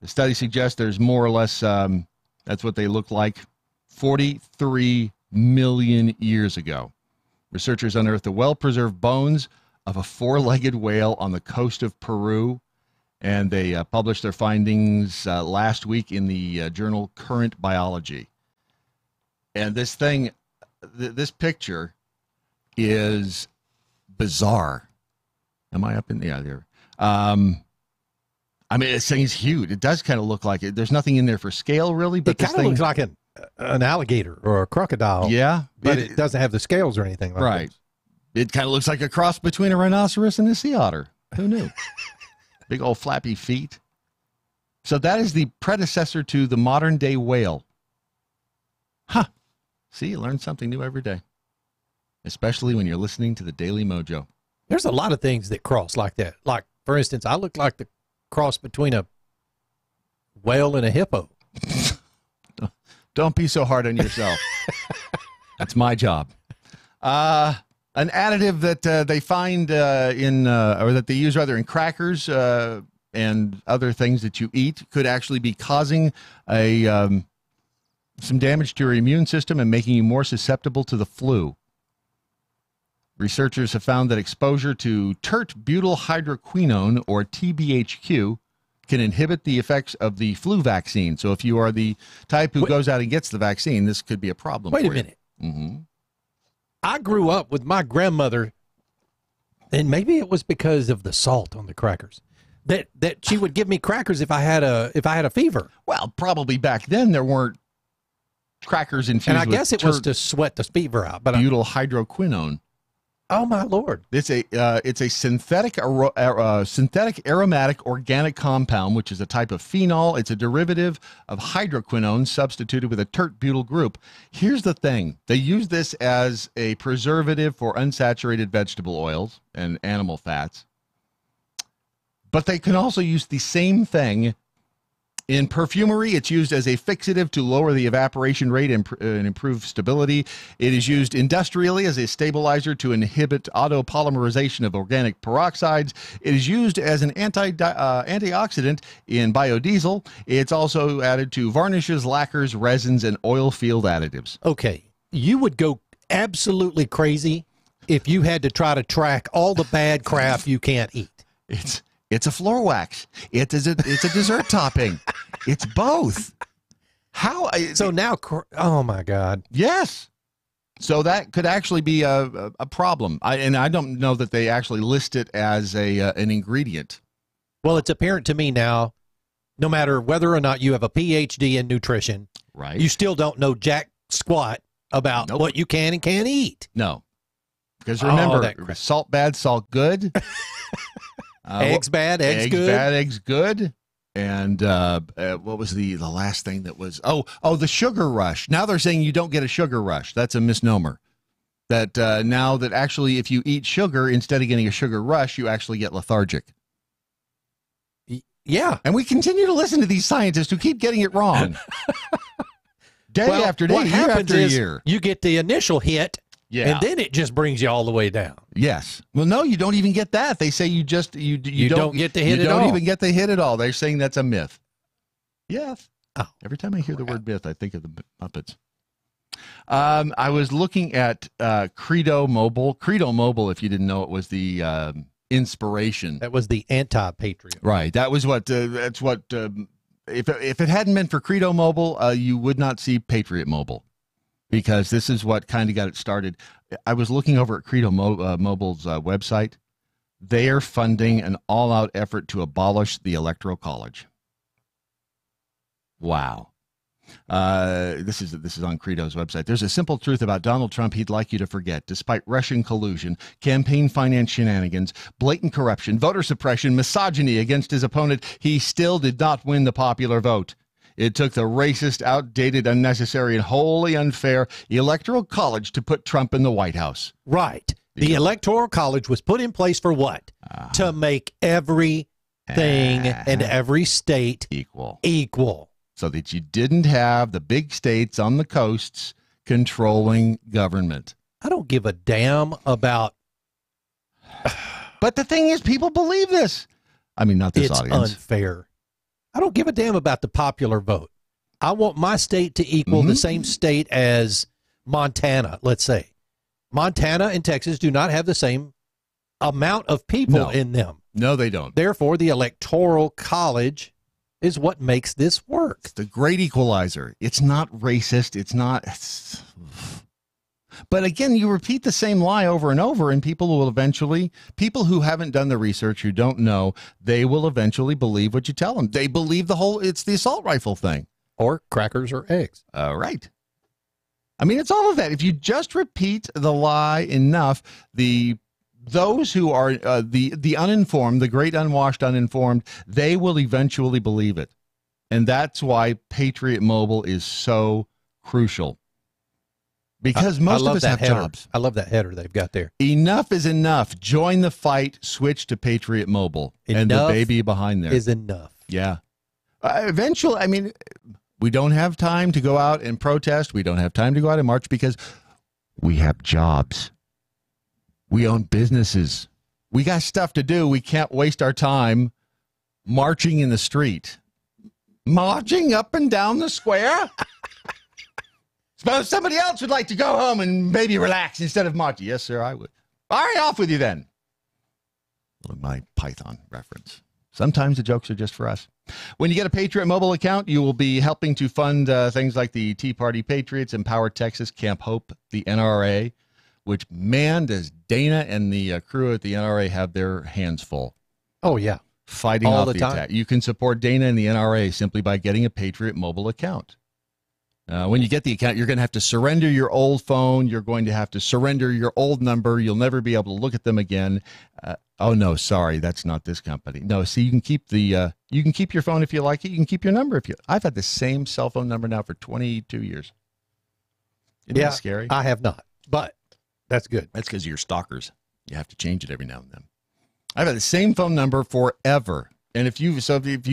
The study suggests there's more or less, that's what they look like, 43 million years ago. Researchers unearthed the well-preserved bones of a 4-legged whale on the coast of Peru, and they published their findings last week in the journal Current Biology. And this thing... This picture is bizarre. Am I up in? Yeah, there. I mean, this thing's huge. It does kind of look like it. There's nothing in there for scale, really. But it kind of looks like an alligator or a crocodile. Yeah, but it doesn't have the scales or anything like that. Right. It kind of looks like a cross between a rhinoceros and a sea otter. Who knew? Big old flappy feet. So that is the predecessor to the modern day whale. Huh. See, you learn something new every day, especially when you're listening to the Daily Mojo. There's a lot of things that cross like that. Like, for instance, I look like the cross between a whale and a hippo. Don't be so hard on yourself. That's my job. An additive that they find or that they use rather in crackers and other things that you eat could actually be causing some damage to your immune system and making you more susceptible to the flu. Researchers have found that exposure to tert-butyl hydroquinone, or TBHQ, can inhibit the effects of the flu vaccine. So if you are the type who goes out and gets the vaccine, this could be a problem. Wait a minute. Mm-hmm. I grew up with my grandmother, and maybe it was because of the salt on the crackers, that she would give me crackers if I had a fever. Well, probably back then there weren't crackers infused and I guess it was to sweat the fever out. But butyl hydroquinone. Oh my Lord! It's a synthetic aromatic organic compound, which is a type of phenol. It's a derivative of hydroquinone substituted with a tert-butyl group. Here's the thing: they use this as a preservative for unsaturated vegetable oils and animal fats, but they can also use the same thing in perfumery. It's used as a fixative to lower the evaporation rate and improve stability. It is used industrially as a stabilizer to inhibit autopolymerization of organic peroxides. It is used as an antioxidant in biodiesel. It's also added to varnishes, lacquers, resins, and oil field additives. Okay, you would go absolutely crazy if you had to try to track all the bad crap you can't eat. It's a floor wax. It's a dessert topping. It's both. How? So now, oh my God. Yes. So that could actually be a problem. I don't know that they actually list it as an ingredient. Well, it's apparent to me now, no matter whether or not you have a PhD in nutrition, right? You still don't know jack squat about what you can and can't eat. No. Because remember, salt bad, salt good. Eggs bad, eggs good. Bad, eggs good. And what was the last thing that was? Oh, the sugar rush. Now they're saying you don't get a sugar rush. That's a misnomer. That now that actually if you eat sugar, instead of getting a sugar rush, you actually get lethargic. Yeah. And we continue to listen to these scientists who keep getting it wrong. Day after day, year after year. You get the initial hit, yeah, and then it just brings you all the way down. Yes. Well, no, you don't even get that. They say you don't get the hit at all. You don't even get the hit at all. They're saying that's a myth. Yes. Oh, every time I hear the word myth, I think of the Muppets. I was looking at Credo Mobile. Credo Mobile, if you didn't know, it was the inspiration. That was the anti-patriot. Right. That was what. That's what. If it hadn't been for Credo Mobile, you would not see Patriot Mobile, because this is what kind of got it started. I was looking over at Credo Mobile's website. They are funding an all-out effort to abolish the Electoral College. Wow. This is on Credo's website. There's a simple truth about Donald Trump he'd like you to forget. Despite Russian collusion, campaign finance shenanigans, blatant corruption, voter suppression, misogyny against his opponent, he still did not win the popular vote. It took the racist, outdated, unnecessary, and wholly unfair Electoral College to put Trump in the White House. Right. The Electoral College was put in place for what? To make everything and every state equal. So that you didn't have the big states on the coasts controlling government. I don't give a damn about... But the thing is, people believe this. I mean, not this audience. It's unfair. I don't give a damn about the popular vote. I want my state to equal the same state as Montana, let's say. Montana and Texas do not have the same amount of people in them. No, they don't. Therefore, the Electoral College is what makes this work. It's the great equalizer. It's not racist. It's not. But again, you repeat the same lie over and over, and people who haven't done the research, who don't know, they will eventually believe what you tell them. They believe it's the assault rifle thing. Or crackers or eggs. Right. I mean, it's all of that. If you just repeat the lie enough, those who are the uninformed, the great unwashed uninformed, they will eventually believe it. And that's why Patriot Mobile is so crucial. Because most of us have jobs. I love that header they've got there. Enough is enough. Join the fight. Switch to Patriot Mobile. And the baby behind there is enough. Yeah. Eventually, I mean, we don't have time to go out and protest. We don't have time to go out and march because we have jobs. We own businesses. We got stuff to do. We can't waste our time marching in the street. Marching up and down the square? Suppose somebody else would like to go home and maybe relax instead of marching. Yes, sir, I would. All right, off with you then. My Python reference. Sometimes the jokes are just for us. When you get a Patriot Mobile account, you will be helping to fund things like the Tea Party Patriots, Empower Texas, Camp Hope, the NRA, which, man, does Dana and the crew at the NRA have their hands full. Oh, yeah. Fighting all off the attack. You can support Dana and the NRA simply by getting a Patriot Mobile account. When you get the account, you're going to have to surrender your old phone. You're going to have to surrender your old number. You'll never be able to look at them again. Oh, no, sorry, that's not this company. No, see, you can keep you can keep your phone if you like it. You can keep your number if you. I've had the same cell phone number now for 22 years. Isn't that scary? I have not, but that's good. That's because you're stalkers. You have to change it every now and then. I've had the same phone number forever, and if you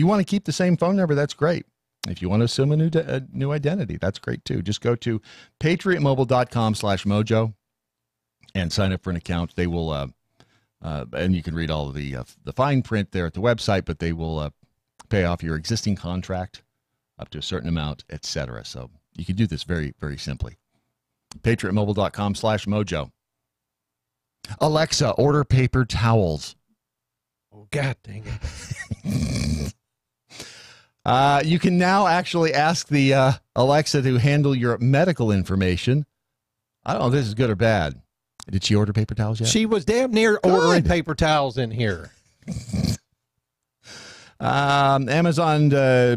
want to keep the same phone number, that's great. If you want to assume a new identity, that's great too. Just go to patriotmobile.com/mojo and sign up for an account. They will, and you can read all of the fine print there at the website, but they will pay off your existing contract up to a certain amount, etc. So you can do this very, very simply. patriotmobile.com/mojo. Alexa, order paper towels. Oh, God dang it. You can now actually ask the Alexa to handle your medical information. I don't know if this is good or bad. Did she order paper towels yet? She was damn near ordering paper towels in here. Amazon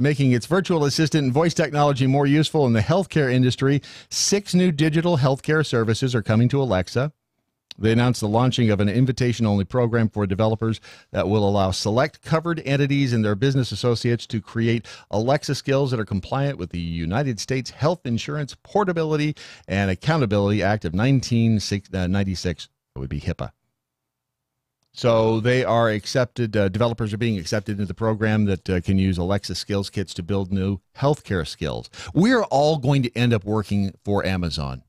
making its virtual assistant and voice technology more useful in the healthcare industry. 6 new digital healthcare services are coming to Alexa. They announced the launching of an invitation-only program for developers that will allow select covered entities and their business associates to create Alexa skills that are compliant with the United States Health Insurance Portability and Accountability Act of 1996. That would be HIPAA. So they are accepted. Developers are being accepted into the program that can use Alexa skills kits to build new healthcare skills. We're all going to end up working for Amazon.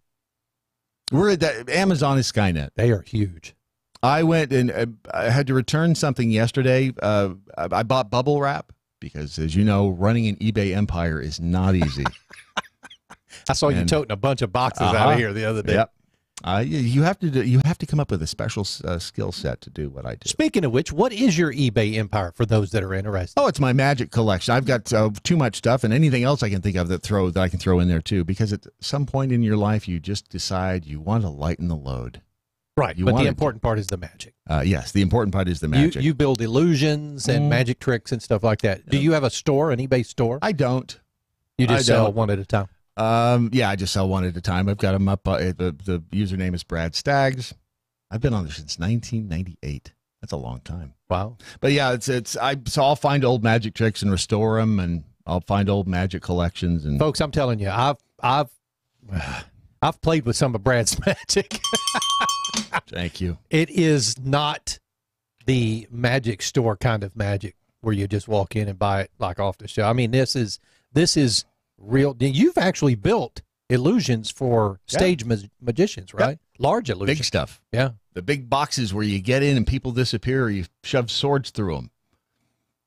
Amazon is Skynet. They are huge. I went and I had to return something yesterday. I bought bubble wrap because, as you know, running an eBay empire is not easy. I saw you toting a bunch of boxes out of here the other day. Yep. You have to come up with a special skill set to do what I do. Speaking of which, what is your eBay empire for those that are interested? Oh, it's my magic collection. I've got too much stuff, and anything else I can think of that I can throw in there too. Because at some point in your life, you just decide you want to lighten the load. Right, but the important part is the magic. Yes, the important part is the magic. You build illusions and magic tricks and stuff like that. Do you have a store, an eBay store? I don't. You just sell one at a time? Yeah, I just sell one at a time. I've got them up. The username is Brad Staggs. I've been on there since 1998. That's a long time. Wow. But yeah, so I'll find old magic tricks and restore them, and I'll find old magic collections. And folks, I'm telling you, I've played with some of Brad's magic. Thank you. It is not the magic store kind of magic where you just walk in and buy it like off the shelf. I mean, this is real. You've actually built illusions for stage magicians, right? Yep. Large illusions. Big stuff. Yeah. The big boxes where you get in and people disappear, or you shove swords through them.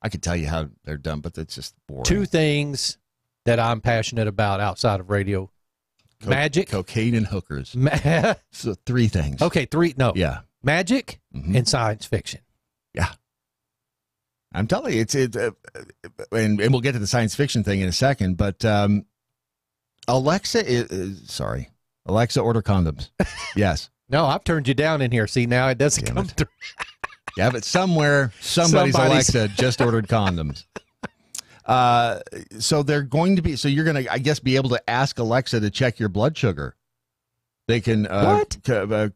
I could tell you how they're done, but it's just boring. Two things that I'm passionate about outside of radio. Magic, cocaine, and hookers. So 3 things. Okay, 3. No. Yeah. Magic and science fiction. Yeah. I'm telling you, and we'll get to the science fiction thing in a second, but Alexa, order condoms. Yes. No, I've turned you down in here. See, now it doesn't come through. Yeah, but somebody's Alexa just ordered condoms. So they're going to be, so you're going to, I guess, be able to ask Alexa to check your blood sugar. They can,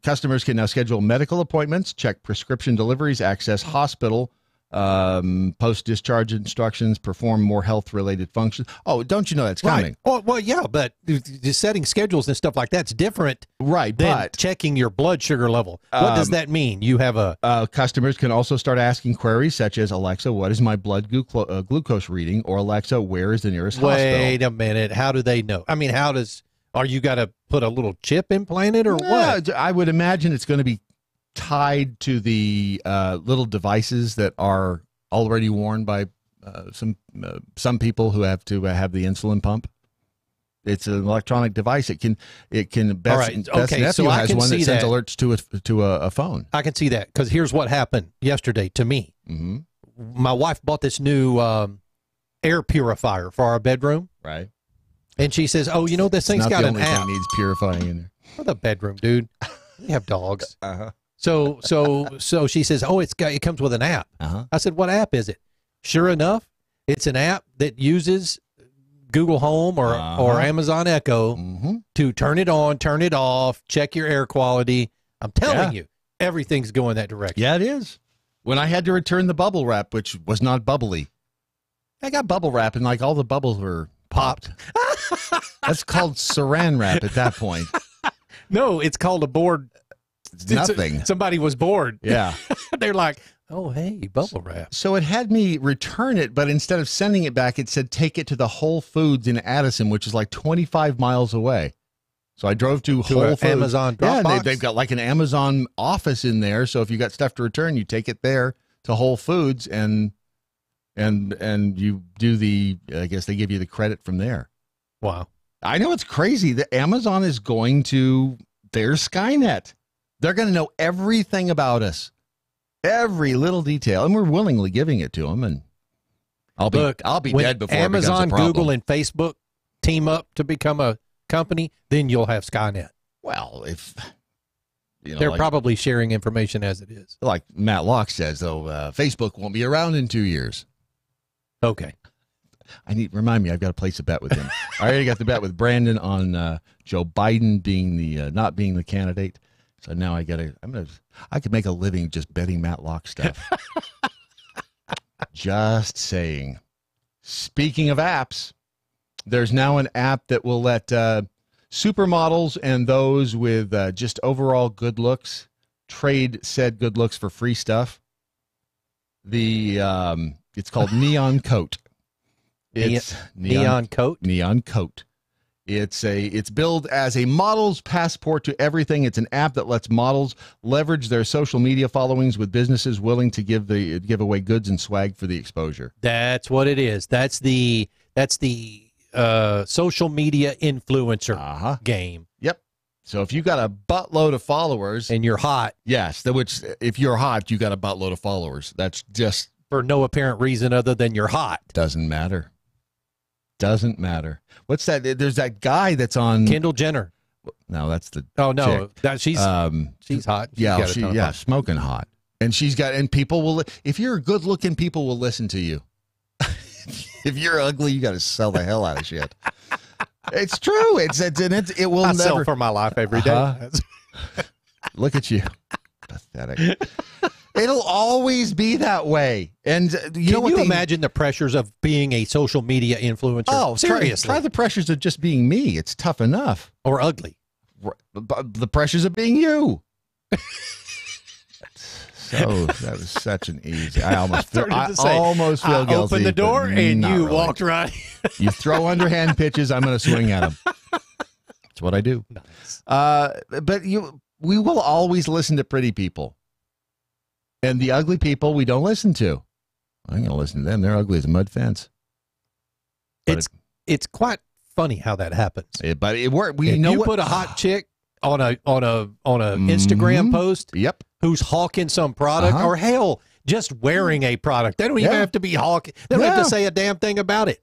customers can now schedule medical appointments, check prescription deliveries, access hospital, post-discharge instructions, perform more health-related functions. Oh, don't you know that's coming? Right. Oh, well, yeah, but just setting schedules and stuff like that's different. Right, than but checking your blood sugar level. What does that mean? You have customers can also start asking queries such as, Alexa, what is my blood glucose reading? Or Alexa, where is the nearest hospital? Wait a minute. How do they know? I mean, are you got to put a little chip implanted or what? I would imagine it's going to be tied to the little devices that are already worn by some people who have to have the insulin pump. It's an electronic device. It can best, all right. Best Okay, Nephew so I has can one that see sends that. alerts to a phone. I can see that because here's what happened yesterday to me. Mm-hmm. My wife bought this new air purifier for our bedroom. Right. And she says, "Oh, you know this thing's got an app." Thing needs purifying in there. For the bedroom, dude. We have dogs. Uh-huh. So she says, "Oh, it comes with an app." Uh-huh. I said, "What app is it?" Sure enough, it's an app that uses Google Home or Amazon Echo to turn it on, turn it off, check your air quality. I'm telling you, everything's going that direction. Yeah, it is. When I had to return the bubble wrap, which was not bubbly, I got bubble wrap and like all the bubbles were popped. That's called saran wrap at that point. No, it's called a board. It's nothing. Somebody was bored. Yeah. They're like, oh, hey, bubble wrap. So it had me return it, but instead of sending it back, it said take it to the Whole Foods in Addison, which is like 25 miles away. So I drove to Whole Foods. Amazon drop box? They've got like an Amazon office in there. So if you got stuff to return, you take it there to Whole Foods and you do I guess they give you the credit from there. Wow. I know it's crazy that Amazon is going to their Skynet. They're going to know everything about us, every little detail, and we're willingly giving it to them. And I'll be dead before Amazon, it becomes a problem. Google, and Facebook team up to become a company, then you'll have Skynet. Well, if they're probably sharing information as it is. Like Matt Locke says, though, Facebook won't be around in 2 years. Okay. Remind me, I've got to place a bet with him. I already got the bet with Brandon on Joe Biden being not being the candidate. So now I could make a living just betting Matt Locke stuff. Just saying. Speaking of apps, there's now an app that will let supermodels and those with just overall good looks trade said good looks for free stuff. It's called Neon Coat. It's Neon Coat. Neon Coat. It's billed as a model's passport to everything. It's an app that lets models leverage their social media followings with businesses willing to give away goods and swag for the exposure. That's what it is. That's the social media influencer game. Yep. So if you got a buttload of followers and you're hot, yes, which if you're hot, you got a buttload of followers. That's just for no apparent reason other than you're hot. Doesn't matter. Doesn't matter. What's that? There's that guy that's on Kendall Jenner. No, that's the. Oh no, chick. she's hot. Smoking hot, and people will. If you're good looking, people will listen to you. If you're ugly, you got to sell the hell out of shit. It's true. It will I never sell for my life every day. Look at you, pathetic. It'll always be that way. And you imagine the pressures of being a social media influencer? Oh, seriously. Try the pressures of just being me. It's tough enough. Or ugly. The pressures of being you. So that was such an easy. I almost feel guilty. I opened the door and you walked right. You throw underhand pitches, I'm going to swing at them. That's what I do. Nice. But we will always listen to pretty people. And the ugly people we don't listen to. I'm going to listen to them. They're ugly as a mud fence. But it's quite funny how that happens. But it worked. You put a hot chick on a Instagram post. Yep. Who's hawking some product or hell, just wearing a product. They don't even have to be hawking. They don't have to say a damn thing about it.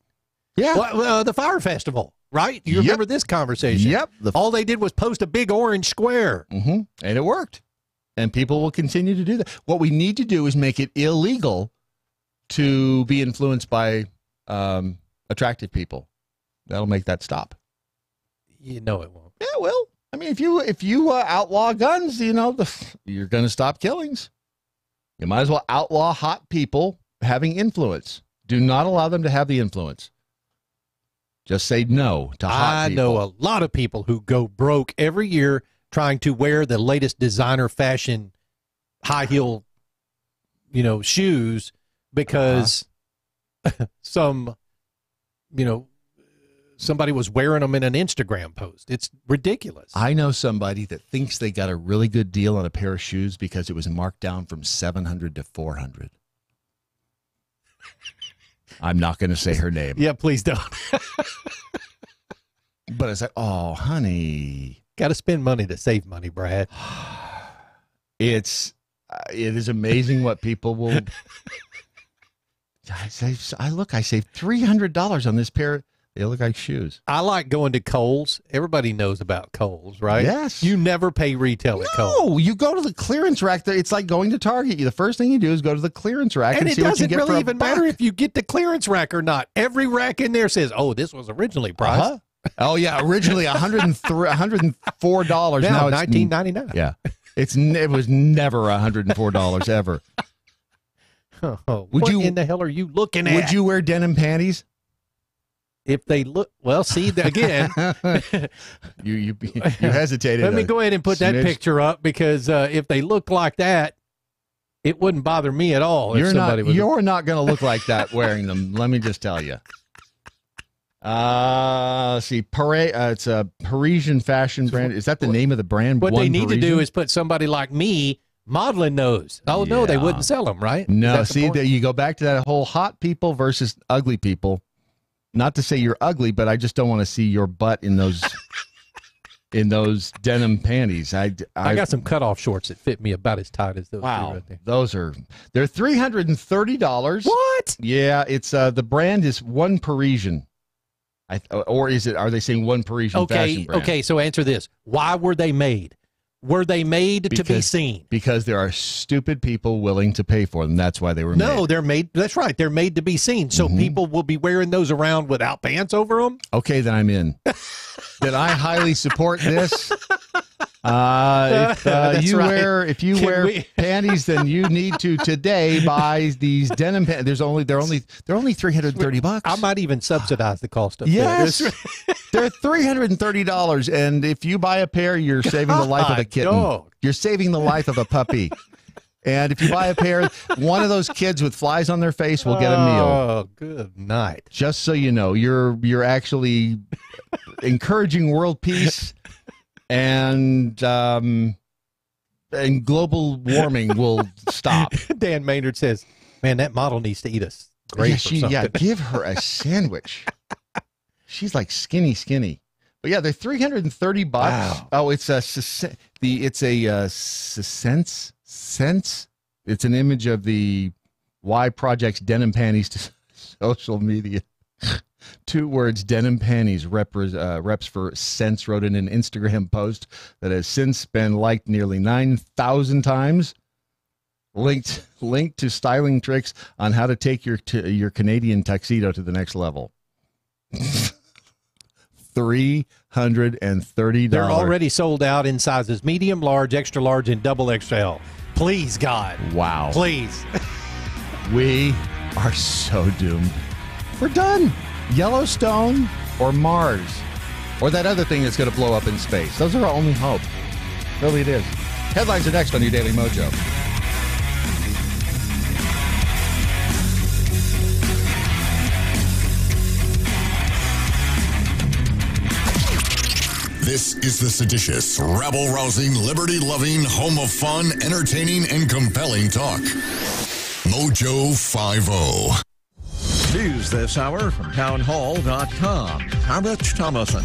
Yeah. Well, the Fire Festival, right? You remember this conversation? Yep. All they did was post a big orange square. And it worked. And people will continue to do that. What we need to do is make it illegal to be influenced by attractive people. That'll make that stop. You know it won't. Yeah, it will. I mean, if you outlaw guns, you're going to stop killings. You might as well outlaw hot people having influence. Do not allow them to have the influence. Just say no to hot people. I know a lot of people who go broke every year trying to wear the latest designer fashion high heel, shoes because somebody was wearing them in an Instagram post. It's ridiculous. I know somebody that thinks they got a really good deal on a pair of shoes because it was marked down from $700 to $400. I'm not going to say her name. Yeah, please don't. But it's like, oh, honey. Got to spend money to save money, Brad. It is amazing what people will. I saved $300 on this pair. They look like shoes. I like going to Kohl's. Everybody knows about Kohl's, right? Yes. You never pay retail at Kohl's. No, you go to the clearance rack there. It's like going to Target. The first thing you do is go to the clearance rack and see what you get for a buck. And it doesn't really even matter if you get the clearance rack or not. Every rack in there says, "Oh, this was originally priced." Oh yeah, originally $104. Now it's $19.99. Yeah, it was never $104 ever. What in the hell are you looking at? Would you wear denim panties? If they look, well, see again. you hesitated. Let me go ahead and put that picture up because if they look like that, it wouldn't bother me at all. You're not going to look like that wearing them. Let me just tell you. See, it's a Parisian fashion brand. Is that the name of the brand? What they need to do is put somebody like me modeling those. Oh, no, they wouldn't sell them, right? No, see, you go back to that whole hot people versus ugly people. Not to say you're ugly, but I just don't want to see your butt in those denim panties. I got some cutoff shorts that fit me about as tight as those. Wow, right there. They're $330. What? Yeah, it's the brand is One Parisian. Or is it? Are they saying One Parisian fashion brand? Okay, so answer this. Why were they made? Were they made to be seen? Because there are stupid people willing to pay for them. That's why they were made. No, they're made. That's right. They're made to be seen. So people will be wearing those around without pants over them. Okay, then I'm in. Then I highly support this. If you right. wear panties, then you need to today buy these denim panties. They're only $330. I might even subsidize the cost of yes. They're $330, and if you buy a pair, you're saving the life of a kitten. Dog. You're saving the life of a puppy. And if you buy a pair, one of those kids with flies on their face will get a meal. Oh, good night. Just so you know, you're actually encouraging world peace, and global warming will stop. Dan Maynard says, "Man, that model needs to eat us." Give her a sandwich. She's like skinny. But yeah, they're $330. Wow. Oh, it's It's an image of the Y Project's denim panties to social media. 2 words, denim panties, reps for Sense wrote in an Instagram post that has since been liked nearly 9,000 times. Linked to styling tricks on how to take your Canadian tuxedo to the next level. $330. They're already sold out in sizes medium, large, extra large, and double XL. Please, God. Wow. Please. We are so doomed. We're done. Yellowstone or Mars or that other thing that's going to blow up in space. Those are our only hope. Really, it is. Headlines are next on your Daily Mojo. This is the seditious, rabble-rousing, liberty-loving, home of fun, entertaining, and compelling talk. MoJo 50. News this hour from townhall.com. I'm Rich Thomason.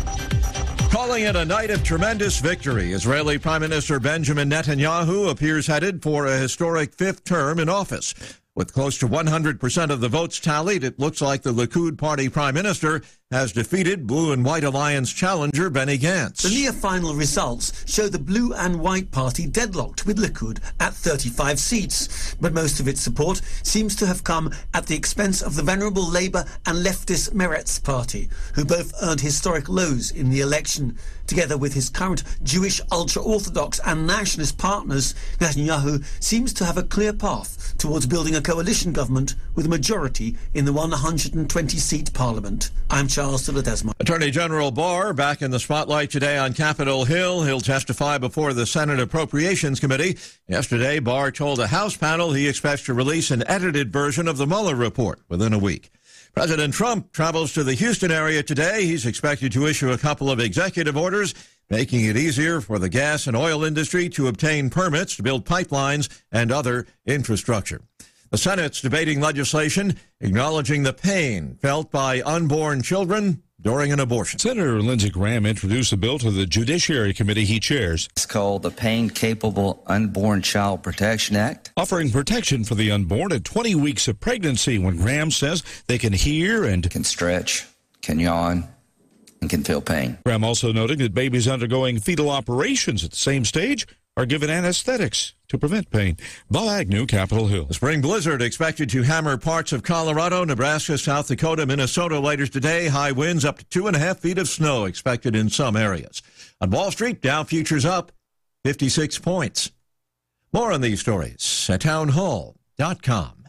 Calling it a night of tremendous victory, Israeli Prime Minister Benjamin Netanyahu appears headed for a historic 5th term in office. With close to 100% of the votes tallied, it looks like the Likud party prime minister has defeated Blue and White Alliance challenger Benny Gantz. The near-final results show the Blue and White party deadlocked with Likud at 35 seats, but most of its support seems to have come at the expense of the venerable Labour and leftist Meretz party, who both earned historic lows in the election. Together with his current Jewish ultra-Orthodox and nationalist partners, Netanyahu seems to have a clear path towards building a coalition government with a majority in the 120-seat parliament. I'm Charles Ledesma. Attorney General Barr back in the spotlight today on Capitol Hill. He'll testify before the Senate Appropriations Committee. Yesterday, Barr told a House panel he expects to release an edited version of the Mueller report within a week. President Trump travels to the Houston area today. He's expected to issue a couple of executive orders, making it easier for the gas and oil industry to obtain permits to build pipelines and other infrastructure. The Senate's debating legislation acknowledging the pain felt by unborn children during an abortion. Senator Lindsey Graham introduced a bill to the Judiciary Committee he chairs. It's called the Pain-Capable Unborn Child Protection Act. Offering protection for the unborn at 20 weeks of pregnancy when Graham says they can hear and can stretch, can yawn, and can feel pain. Graham also noting that babies undergoing fetal operations at the same stage are given anesthetics to prevent pain. Bob Agnew, Capitol Hill. The spring blizzard expected to hammer parts of Colorado, Nebraska, South Dakota, Minnesota later today. High winds up to 2.5 feet of snow expected in some areas. On Wall Street, Dow futures up 56 points. More on these stories at townhall.com.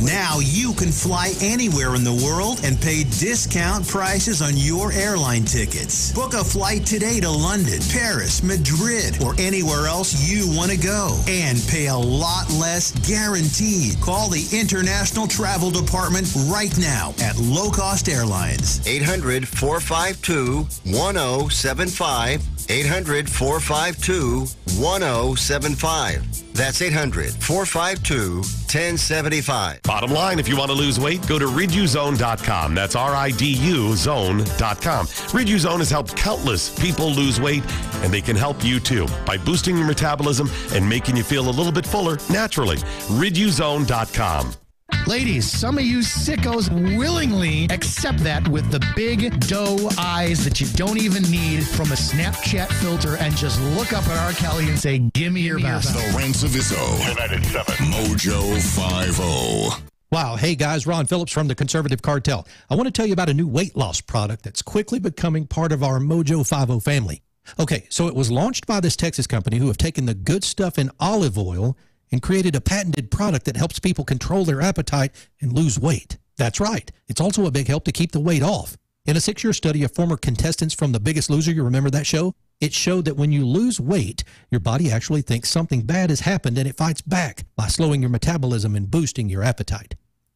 Now you can fly anywhere in the world and pay discount prices on your airline tickets. Book a flight today to London, Paris, Madrid, or anywhere else you want to go and pay a lot less guaranteed. Call the International Travel Department right now at Low Cost Airlines. 800-452-1075. 800-452-1075. That's 800-452-1075. Bottom line, if you want to lose weight, go to riduzone.com. That's RIDU zone.com. Riduzone has helped countless people lose weight, and they can help you too by boosting your metabolism and making you feel a little bit fuller naturally. Riduzone.com. Ladies, some of you sickos willingly accept that with the big doe eyes that you don't even need from a Snapchat filter and just look up at R. Kelly and say, give me your best. Lorenzo Vizzo. United 7. MoJo 50. Wow. Hey, guys, Ron Phillips from the Conservative Cartel. I want to tell you about a new weight loss product that's quickly becoming part of our MoJo 50 family. Okay, so it was launched by this Texas company who have taken the good stuff in olive oil and created a patented product that helps people control their appetite and lose weight. That's right. It's also a big help to keep the weight off. In a 6-year study of former contestants from The Biggest Loser, you remember that show? It showed that when you lose weight, your body actually thinks something bad has happened and it fights back by slowing your metabolism and boosting your appetite.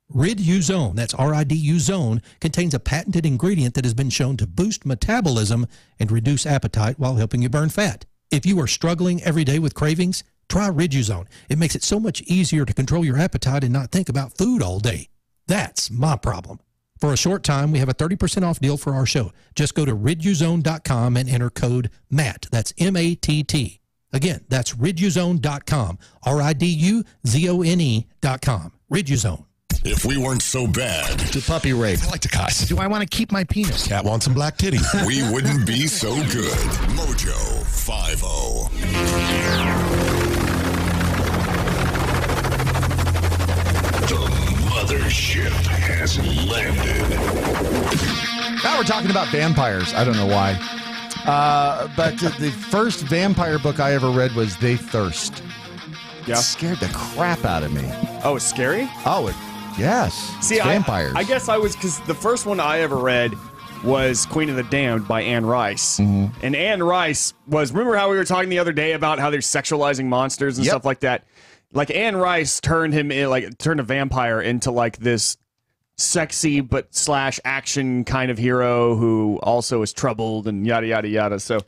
Rid-U-Zone, that's R-I-D-U Zone, contains a patented ingredient that has been shown to boost metabolism and reduce appetite while helping you burn fat. If you are struggling every day with cravings, try Rid-U-Zone. It makes it so much easier to control your appetite and not think about food all day. That's my problem. For a short time, we have a 30% off deal for our show. Just go to riduzone.com and enter code MATT. That's M-A-T-T. Again, that's riduzone.com. R-I-D-U-Z-O-N-E.com. Rid-U-Zone. If we weren't so bad. To puppy rape. I like to cuss. Do I want to keep my penis? Cat wants some black titty. We wouldn't be so good. MoJo 50. The mothership has landed. Now we're talking about vampires. I don't know why. But the first vampire book I ever read was They Thirst. Yeah. It scared the crap out of me. Oh, it's scary? Oh, yes. See, vampires. I guess I was, because the first one I ever read was Queen of the Damned by Anne Rice. Mm-hmm. And Anne Rice was, remember how we were talking the other day about how they're sexualizing monsters and stuff like that? Like Anne Rice turned a vampire into like this sexy but / action kind of hero who also is troubled and yada yada yada. So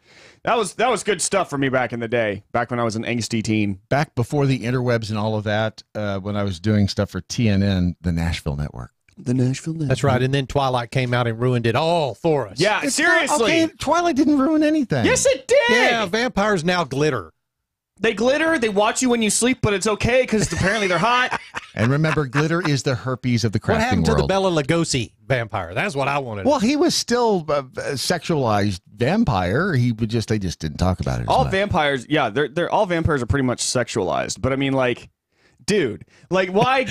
that was good stuff for me back in the day, back when I was an angsty teen. Back before the interwebs and all of that, when I was doing stuff for TNN, the Nashville Network. The Nashville Network. That's right. And then Twilight came out and ruined it all for us. Yeah, seriously. Okay, Twilight didn't ruin anything. Yes, it did. Yeah, vampires now glitter. They glitter. They watch you when you sleep, but it's okay because apparently they're hot. And remember, glitter is the herpes of the crafting What happened to world. the Bela Lugosi vampire? That's what I wanted. Well, he was still a sexualized vampire. They just didn't talk about it. All vampires, yeah, they're all vampires are pretty much sexualized. But I mean, like, dude, like, why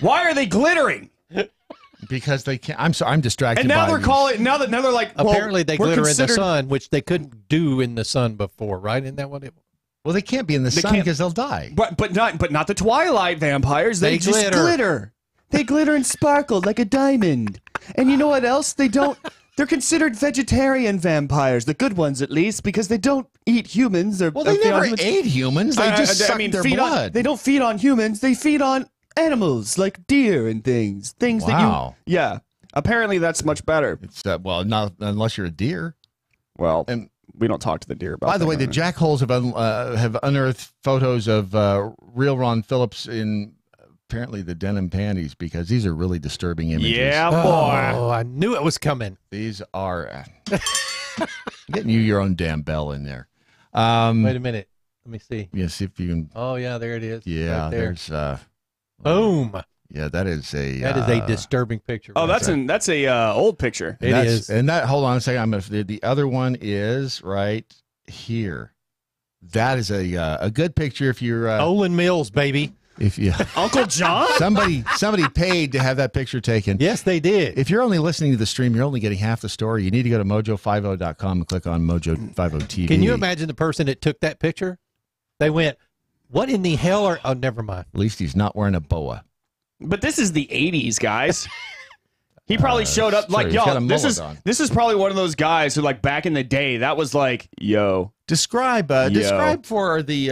are they glittering? Because they can't. I'm sorry, I'm distracted. And now by they're calling. Now they're like, apparently well, they glitter in the sun, which they couldn't do in the sun before, right? Isn't that what it? Well, they can't be in the sun because they'll die. But not the Twilight vampires. They just glitter. They glitter and sparkle like a diamond. And you know what else? They don't. They're considered vegetarian vampires, the good ones at least, because they don't eat humans. Well, they never ate humans. They just suck their blood. They don't feed on humans. They feed on animals like deer and things. Things that you. Yeah. Apparently, that's much better. It's well, not unless you're a deer. Well, and we don't talk to the deer about. By the way, the jackholes have unearthed photos of real Ron Phillips in apparently the denim panties, because these are really disturbing images. Yeah, boy. Oh, I knew it was coming. These are getting you your own damn bell in there. Wait a minute. Let me see. Yeah, see if you can. Oh yeah, there it is. Yeah, right there. there's. Boom. Yeah, that is a. That is a disturbing picture. Oh, that's a old picture. It is. And that. Hold on a second. The other one is right here. That is a good picture if you're. Olin Mills, baby. If you Uncle John? somebody paid to have that picture taken. Yes, they did. If you're only listening to the stream, you're only getting half the story. You need to go to mojo50.com and click on Mojo 50 TV. Can you imagine the person that took that picture? They went, "What in the hell are?" Oh, never mind. At least he's not wearing a boa. But this is the 80s, guys. He probably showed up like, He's got yo, a this mullet on. is probably one of those guys who, like, back in the day, that was like, yo. Describe for the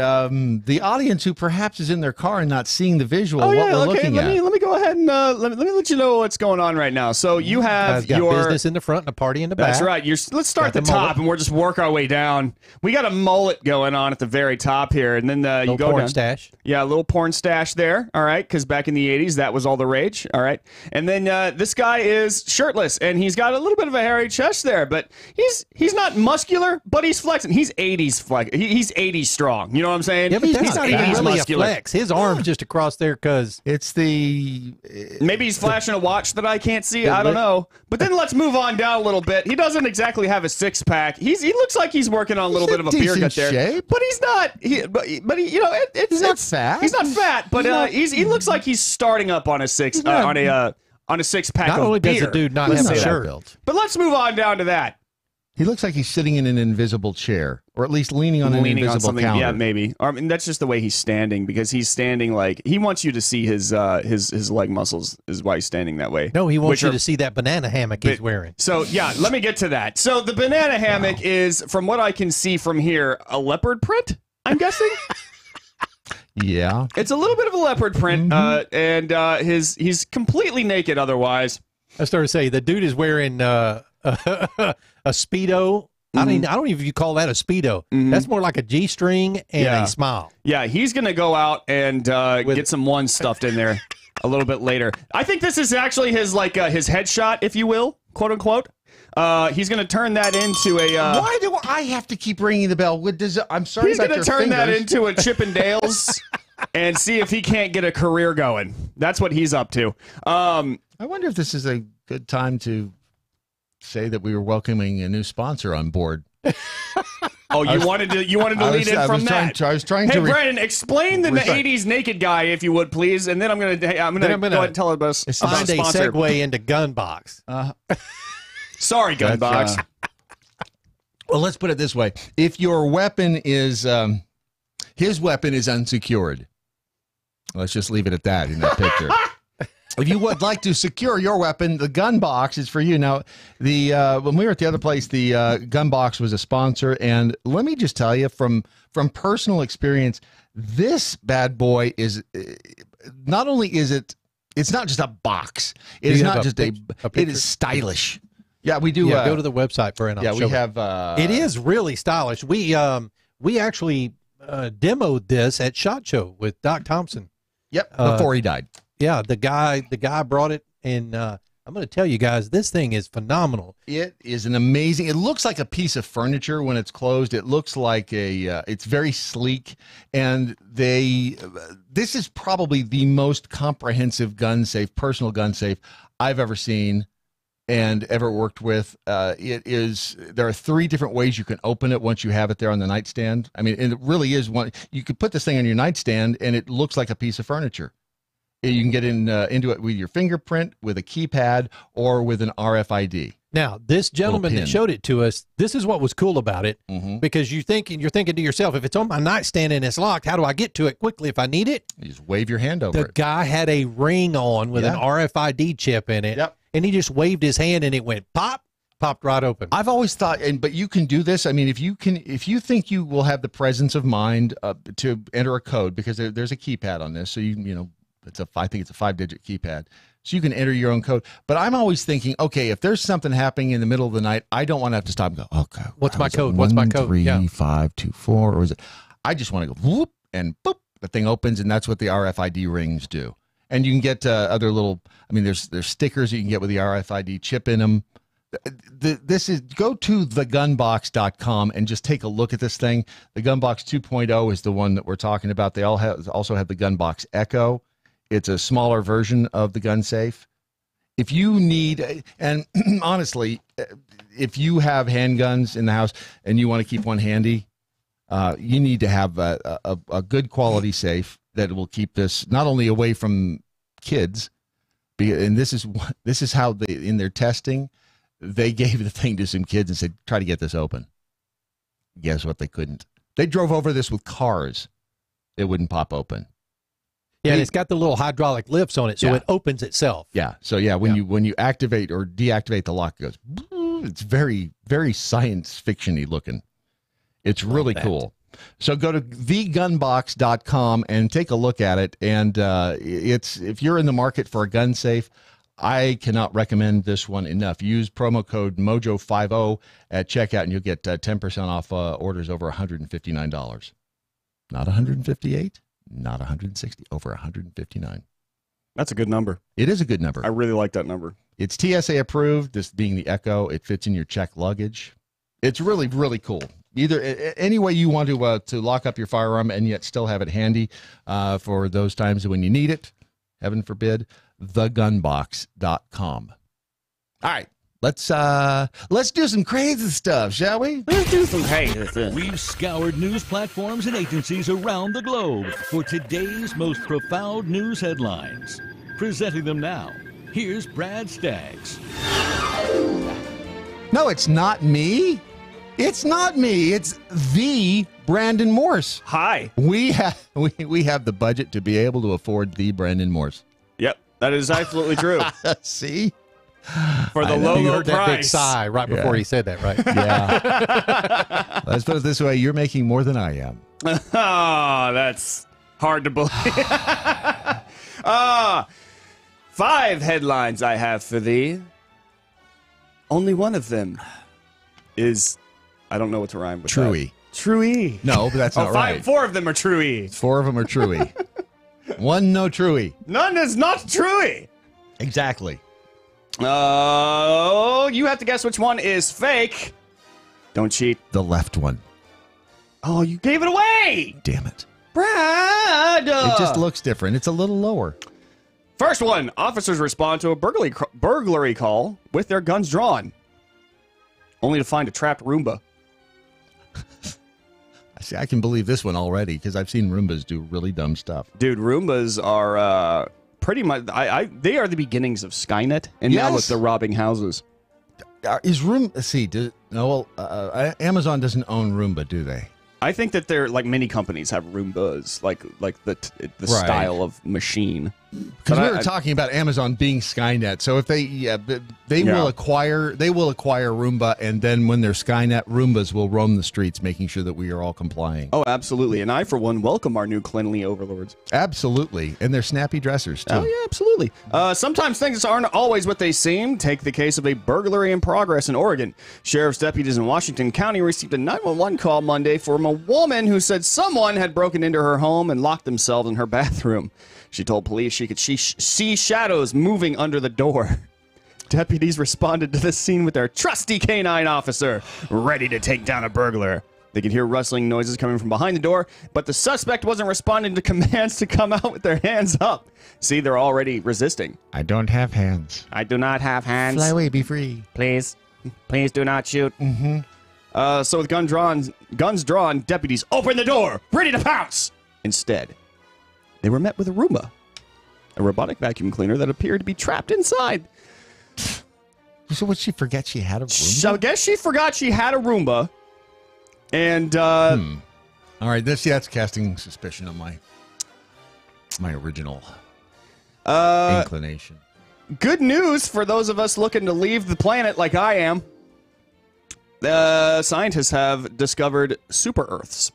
audience who perhaps is in their car and not seeing the visual what we're looking at. Let me go ahead and let me let you know what's going on right now. So you have got your business in the front and a party in the back. That's right. Let's start at the top mullet. and we'll just work our way down. We got a mullet going on at the very top here, and then you go porn down. stash. Yeah, a little porn stash there. All right, because back in the 80s that was all the rage. All right, and then this guy is shirtless and he's got a little bit of a hairy chest there, but he's not muscular, but he's flexing. He's 80s flex. He's 80s strong. You know what I'm saying? Yeah, but he's that's not even really a flex. His arm's just across there because it's the. Maybe he's flashing a watch that I can't see. I don't know. But then let's move on down a little bit. He doesn't exactly have a six pack. He looks like he's working on a little bit of a beer gut there. Shape. But he's not. But he, you know, he's not fat. He's not fat. But he looks like he's starting up on a six on a six pack. Not of only beer. does the dude not have a shirt, but let's move on down to that. He looks like he's sitting in an invisible chair, or at least leaning on an invisible counter. Yeah, maybe. Or, I mean, that's just the way he's standing, because he's standing like he wants you to see his leg muscles is why he's standing that way. No, he wants you to see that banana hammock he's wearing. So yeah, let me get to that. So the banana hammock is, from what I can see from here, a leopard print, I'm guessing. Yeah, it's a little bit of a leopard print, and he's completely naked otherwise. I started to say the dude is wearing a Speedo. I don't even if you call that a Speedo. That's more like a G-string and a smile. Yeah, he's going to go out and get some one stuffed in there a little bit later. I think this is actually his his headshot, if you will, quote unquote. He's going to turn that into a... Why do I have to keep ringing the bell? I'm sorry. He's going to turn that into a Chippendales and see if he can't get a career going. That's what he's up to. I wonder if this is a good time to say that we were welcoming a new sponsor on board. Oh, you wanted to lead in from that. I was trying to. Hey, Brandon, explain the '80s naked guy, if you would, please, and then I'm gonna go ahead and tell us find a segue into Gunbox. Sorry, Gunbox. Well, let's put it this way: if your weapon is his weapon is unsecured, let's just leave it at that in that picture. If you would like to secure your weapon, the gun box is for you. Now, when we were at the other place, the gun box was a sponsor, and let me just tell you from personal experience, this bad boy is not only is it's not just a box. It is not just it is stylish. Yeah, we do. Yeah, go to the website for it. Yeah, we have. It is really stylish. We actually demoed this at SHOT Show with Doc Thompson. Yep, before he died. Yeah, the guy brought it, and I'm going to tell you guys, this thing is phenomenal. It is an amazing. It looks like a piece of furniture when it's closed. It looks like it's very sleek, and this is probably the most comprehensive gun safe, personal gun safe I've ever seen and ever worked with. It is. There are 3 different ways you can open it once you have it there on the nightstand. I mean, it really is one. You could put this thing on your nightstand, and it looks like a piece of furniture. You can get into it with your fingerprint, with a keypad, or with an RFID. Now, this gentleman that showed it to us, this is what was cool about it, because you're thinking to yourself, if it's on my nightstand and it's locked, how do I get to it quickly if I need it? You just wave your hand over it. The guy had a ring on with an RFID chip in it, and he just waved his hand and it went pop, popped right open. I've always thought, but you can do this. I mean, if you think you will have the presence of mind to enter a code, because there's a keypad on this, so I think it's a 5-digit keypad, so you can enter your own code. But I'm always thinking, okay, if there's something happening in the middle of the night, I don't want to have to stop and go, okay, what's my code? What's my code? 13524, or is it? I just want to go whoop and boop. The thing opens, and that's what the RFID rings do. And you can get other little. I mean, there's stickers you can get with the RFID chip in them. This is, go to thegunbox.com and just take a look at this thing. The Gunbox 2.0 is the one that we're talking about. They also have the Gunbox Echo. It's a smaller version of the gun safe. If you need, and honestly, if you have handguns in the house and you want to keep one handy, you need to have a good quality safe that will keep this not only away from kids, and this is how they, in their testing, they gave the thing to some kids and said, try to get this open. Guess what? They couldn't. They drove over this with cars. It wouldn't pop open. Yeah, and it's got the little hydraulic lifts on it, so it opens itself. Yeah. So when you activate or deactivate the lock, it goes. It's very, very science fiction-y looking. It's really cool. So go to thegunbox.com and take a look at it. And if you're in the market for a gun safe, I cannot recommend this one enough. Use promo code MoJo50 at checkout, and you'll get 10% off orders over $159. Not $158. Not 160, over 159. That's a good number. It is a good number. I really like that number. It's TSA approved, this being the Echo. It fits in your checked luggage. It's really, really cool. Either any way you want to lock up your firearm and yet still have it handy for those times when you need it, heaven forbid, thegunbox.com. All right. Let's do some crazy stuff, shall we? Let's do some crazy stuff. We've scoured news platforms and agencies around the globe for today's most profound news headlines. Presenting them now, here's Brad Staggs. No, it's not me. It's not me. It's the Brandon Morse. Hi. We have the budget to be able to afford the Brandon Morse. Yep, that is absolutely true. See? For the low, You low heard that big price. sigh right before he said that, right? Yeah. Let's put it this way. You're making more than I am. Oh, that's hard to believe. 5 headlines I have for thee. Only one of them is, I don't know what to rhyme with. Truey. Truey. No, but that's not right. 4 of them are Truey. 4 of them are Truey. One no Truey. None is not Truey. Exactly. You have to guess which one is fake. Don't cheat. The left one. Oh, you gave it away. Damn it. Brad. It just looks different. It's a little lower. First one. Officers respond to a burglary call with their guns drawn, only to find a trapped Roomba. See, I can believe this one already because I've seen Roombas do really dumb stuff. Dude, Roombas are pretty much. They are the beginnings of Skynet, and now look, they're robbing houses. Is Amazon doesn't own Roomba, do they? I think that they're like many companies have Roombas, like the style of machine. Because we were talking about Amazon being Skynet, so if they will acquire Roomba, and then when they're Skynet, Roombas will roam the streets, making sure that we are all complying. Oh, absolutely, and I for one welcome our new cleanly overlords. Absolutely, and they're snappy dressers too. Oh yeah, absolutely. Sometimes things aren't always what they seem. Take the case of a burglary in progress in Oregon. Sheriff's deputies in Washington County received a 911 call Monday from a woman who said someone had broken into her home and locked themselves in her bathroom. She told police she could see shadows moving under the door. Deputies responded to the scene with their trusty canine officer, ready to take down a burglar. They could hear rustling noises coming from behind the door, but the suspect wasn't responding to commands to come out with their hands up. See, they're already resisting. I don't have hands. I do not have hands. Fly away, be free. Please do not shoot. Mm-hmm. So with guns drawn, deputies open the door, ready to pounce. Instead, they were met with a Roomba, a robotic vacuum cleaner that appeared to be trapped inside. So would she forget she had a Roomba? I guess she forgot she had a Roomba. And, All right, that's casting suspicion on my original inclination. Good news for those of us looking to leave the planet like I am. Scientists have discovered super Earths.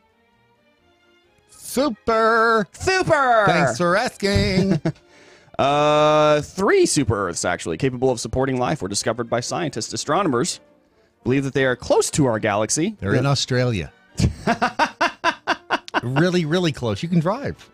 Super! Thanks for asking. 3 super Earths, actually, capable of supporting life, were discovered by scientists. Astronomers believe that they are close to our galaxy. They're in Australia. Really, really close. You can drive.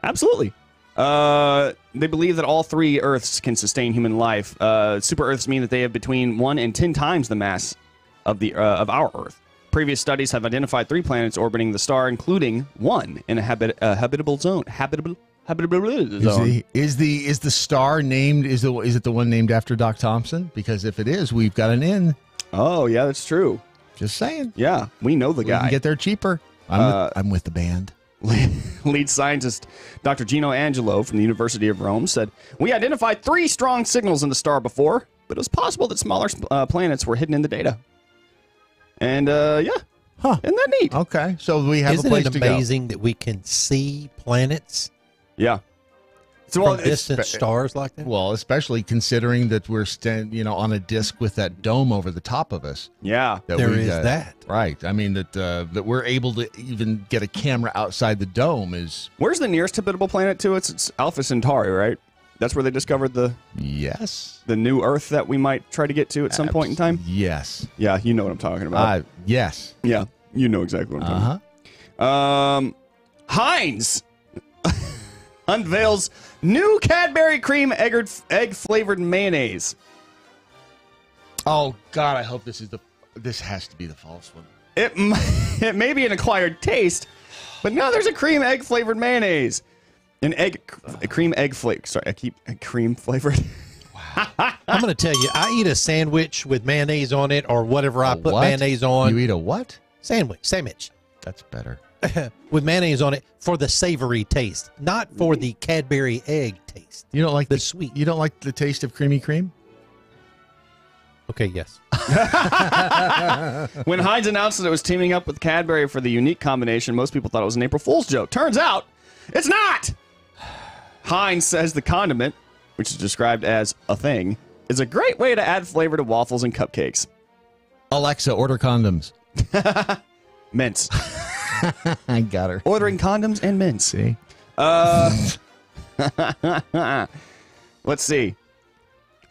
Absolutely. They believe that all 3 Earths can sustain human life. Super Earths mean that they have between 1 and 10 times the mass of our Earth. Previous studies have identified 3 planets orbiting the star, including one in a habitable zone. Habitable zone. Is the star named? Is it the one named after Doc Thompson? Because if it is, we've got an in. Oh yeah, that's true. Just saying. Yeah, we know the guy. We can get there cheaper. I'm with the band. Lead scientist Dr. Gino Angelo from the University of Rome said, "We identified 3 strong signals in the star before, but it was possible that smaller planets were hidden in the data." And isn't that neat? Okay, so we have a place to go. Isn't it amazing that we can see planets? Yeah. From distant stars like that? Well, especially considering that we're on a disc with that dome over the top of us. Yeah. There is that. Right. I mean, that we're able to even get a camera outside the dome is... Where's the nearest habitable planet to us? It's Alpha Centauri, right? That's where they discovered the new Earth that we might try to get to at some point in time? Yes. Yeah, you know what I'm talking about. Yes. Yeah, you know exactly what I'm talking about. Heinz unveils new Cadbury cream egg-flavored mayonnaise. Oh, God, I hope this has to be the false one. It may be an acquired taste, but no, there's a cream egg-flavored mayonnaise. Cream egg flake. Sorry, I keep cream flavored. I'm going to tell you, I eat a sandwich with mayonnaise on it or whatever I put mayonnaise on. You eat a what? Sandwich. That's better. With mayonnaise on it for the savory taste, not for the Cadbury egg taste. You don't like the sweet. You don't like the taste of creamy cream? Okay, yes. When Heinz announced that it was teaming up with Cadbury for the unique combination, most people thought it was an April Fool's joke. Turns out, it's not! Heinz says the condiment, which is described as a thing, is a great way to add flavor to waffles and cupcakes. Alexa, order condoms. Mints. I got her. Ordering condoms and mints. See? Let's see.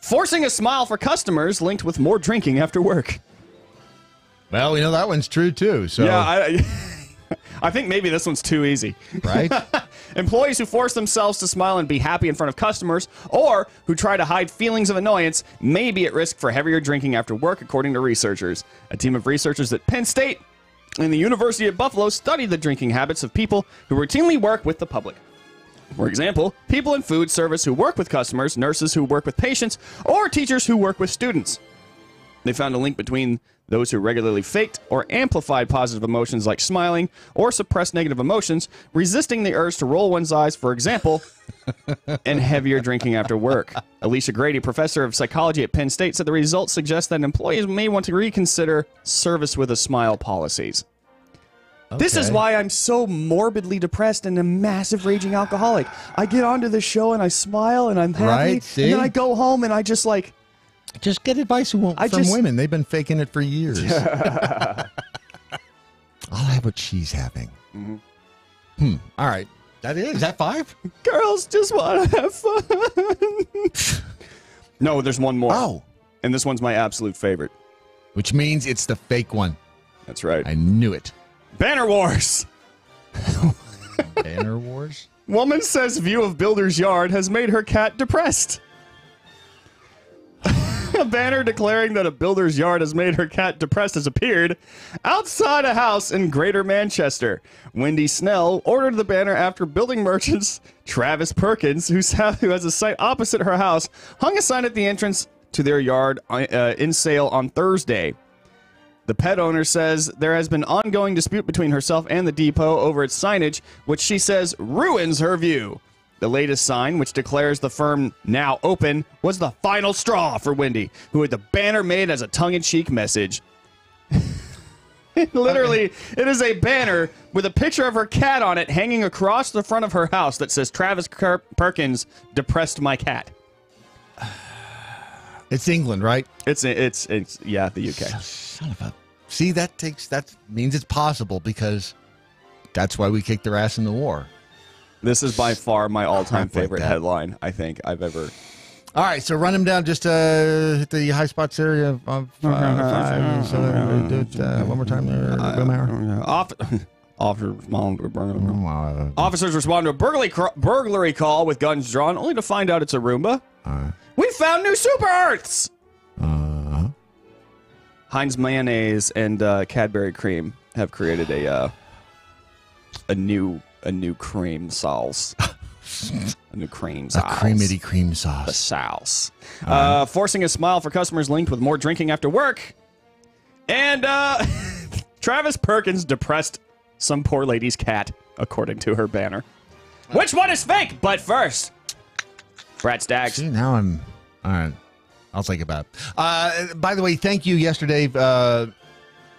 Forcing a smile for customers linked with more drinking after work. Well, we know that one's true, too. So Yeah, I think maybe this one's too easy. Right? Employees who force themselves to smile and be happy in front of customers, or who try to hide feelings of annoyance, may be at risk for heavier drinking after work, according to researchers. A team of researchers at Penn State and the University of Buffalo studied the drinking habits of people who routinely work with the public. For example, people in food service who work with customers, nurses who work with patients, or teachers who work with students. They found a link between those who regularly faked or amplified positive emotions like smiling or suppressed negative emotions, resisting the urge to roll one's eyes, for example, and heavier drinking after work. Alicia Grady, professor of psychology at Penn State, said the results suggest that employees may want to reconsider service with a smile policies. This is why I'm so morbidly depressed and a massive raging alcoholic. I get onto the show and I smile and I'm happy. Right, see? And then I go home and I just like... Just get advice from women. They've been faking it for years. I'll have what she's having. All right. Is that 5? Girls just want to have fun. No, there's one more. Oh. And this one's my absolute favorite. Which means it's the fake one. That's right. I knew it. Banner Wars. Banner Wars? Woman says view of builder's yard has made her cat depressed. A banner declaring that a builder's yard has made her cat depressed has appeared outside a house in Greater Manchester. Wendy Snell ordered the banner after building merchants Travis Perkins, who has a site opposite her house, hung a sign at the entrance to their yard in sale on Thursday. The pet owner says there has been ongoing dispute between herself and the depot over its signage, which she says ruins her view. The latest sign, which declares the firm now open, was the final straw for Wendy, who had the banner made as a tongue-in-cheek message. Literally, it is a banner with a picture of her cat on it hanging across the front of her house that says Travis Perkins depressed my cat. It's England, right? It's yeah, the UK. Son of a... See, that means it's possible because that's why we kicked their ass in the war. This is by far my all-time favorite headline I think I've ever. All right, so run them down. Just hit the high spots area of 5. Do it one more time there. Officers respond to a burglary call with guns drawn, only to find out it's a Roomba. We found new super Earths. Heinz mayonnaise and Cadbury cream have created a new cream sauce. A new cream sauce. A creamy cream sauce. The sauce. Forcing a smile for customers linked with more drinking after work. And Travis Perkins depressed some poor lady's cat, according to her banner. Which one is fake? But first, Brad Staggs. See, now I'm... All right. I'll think about it. By the way, thank you yesterday,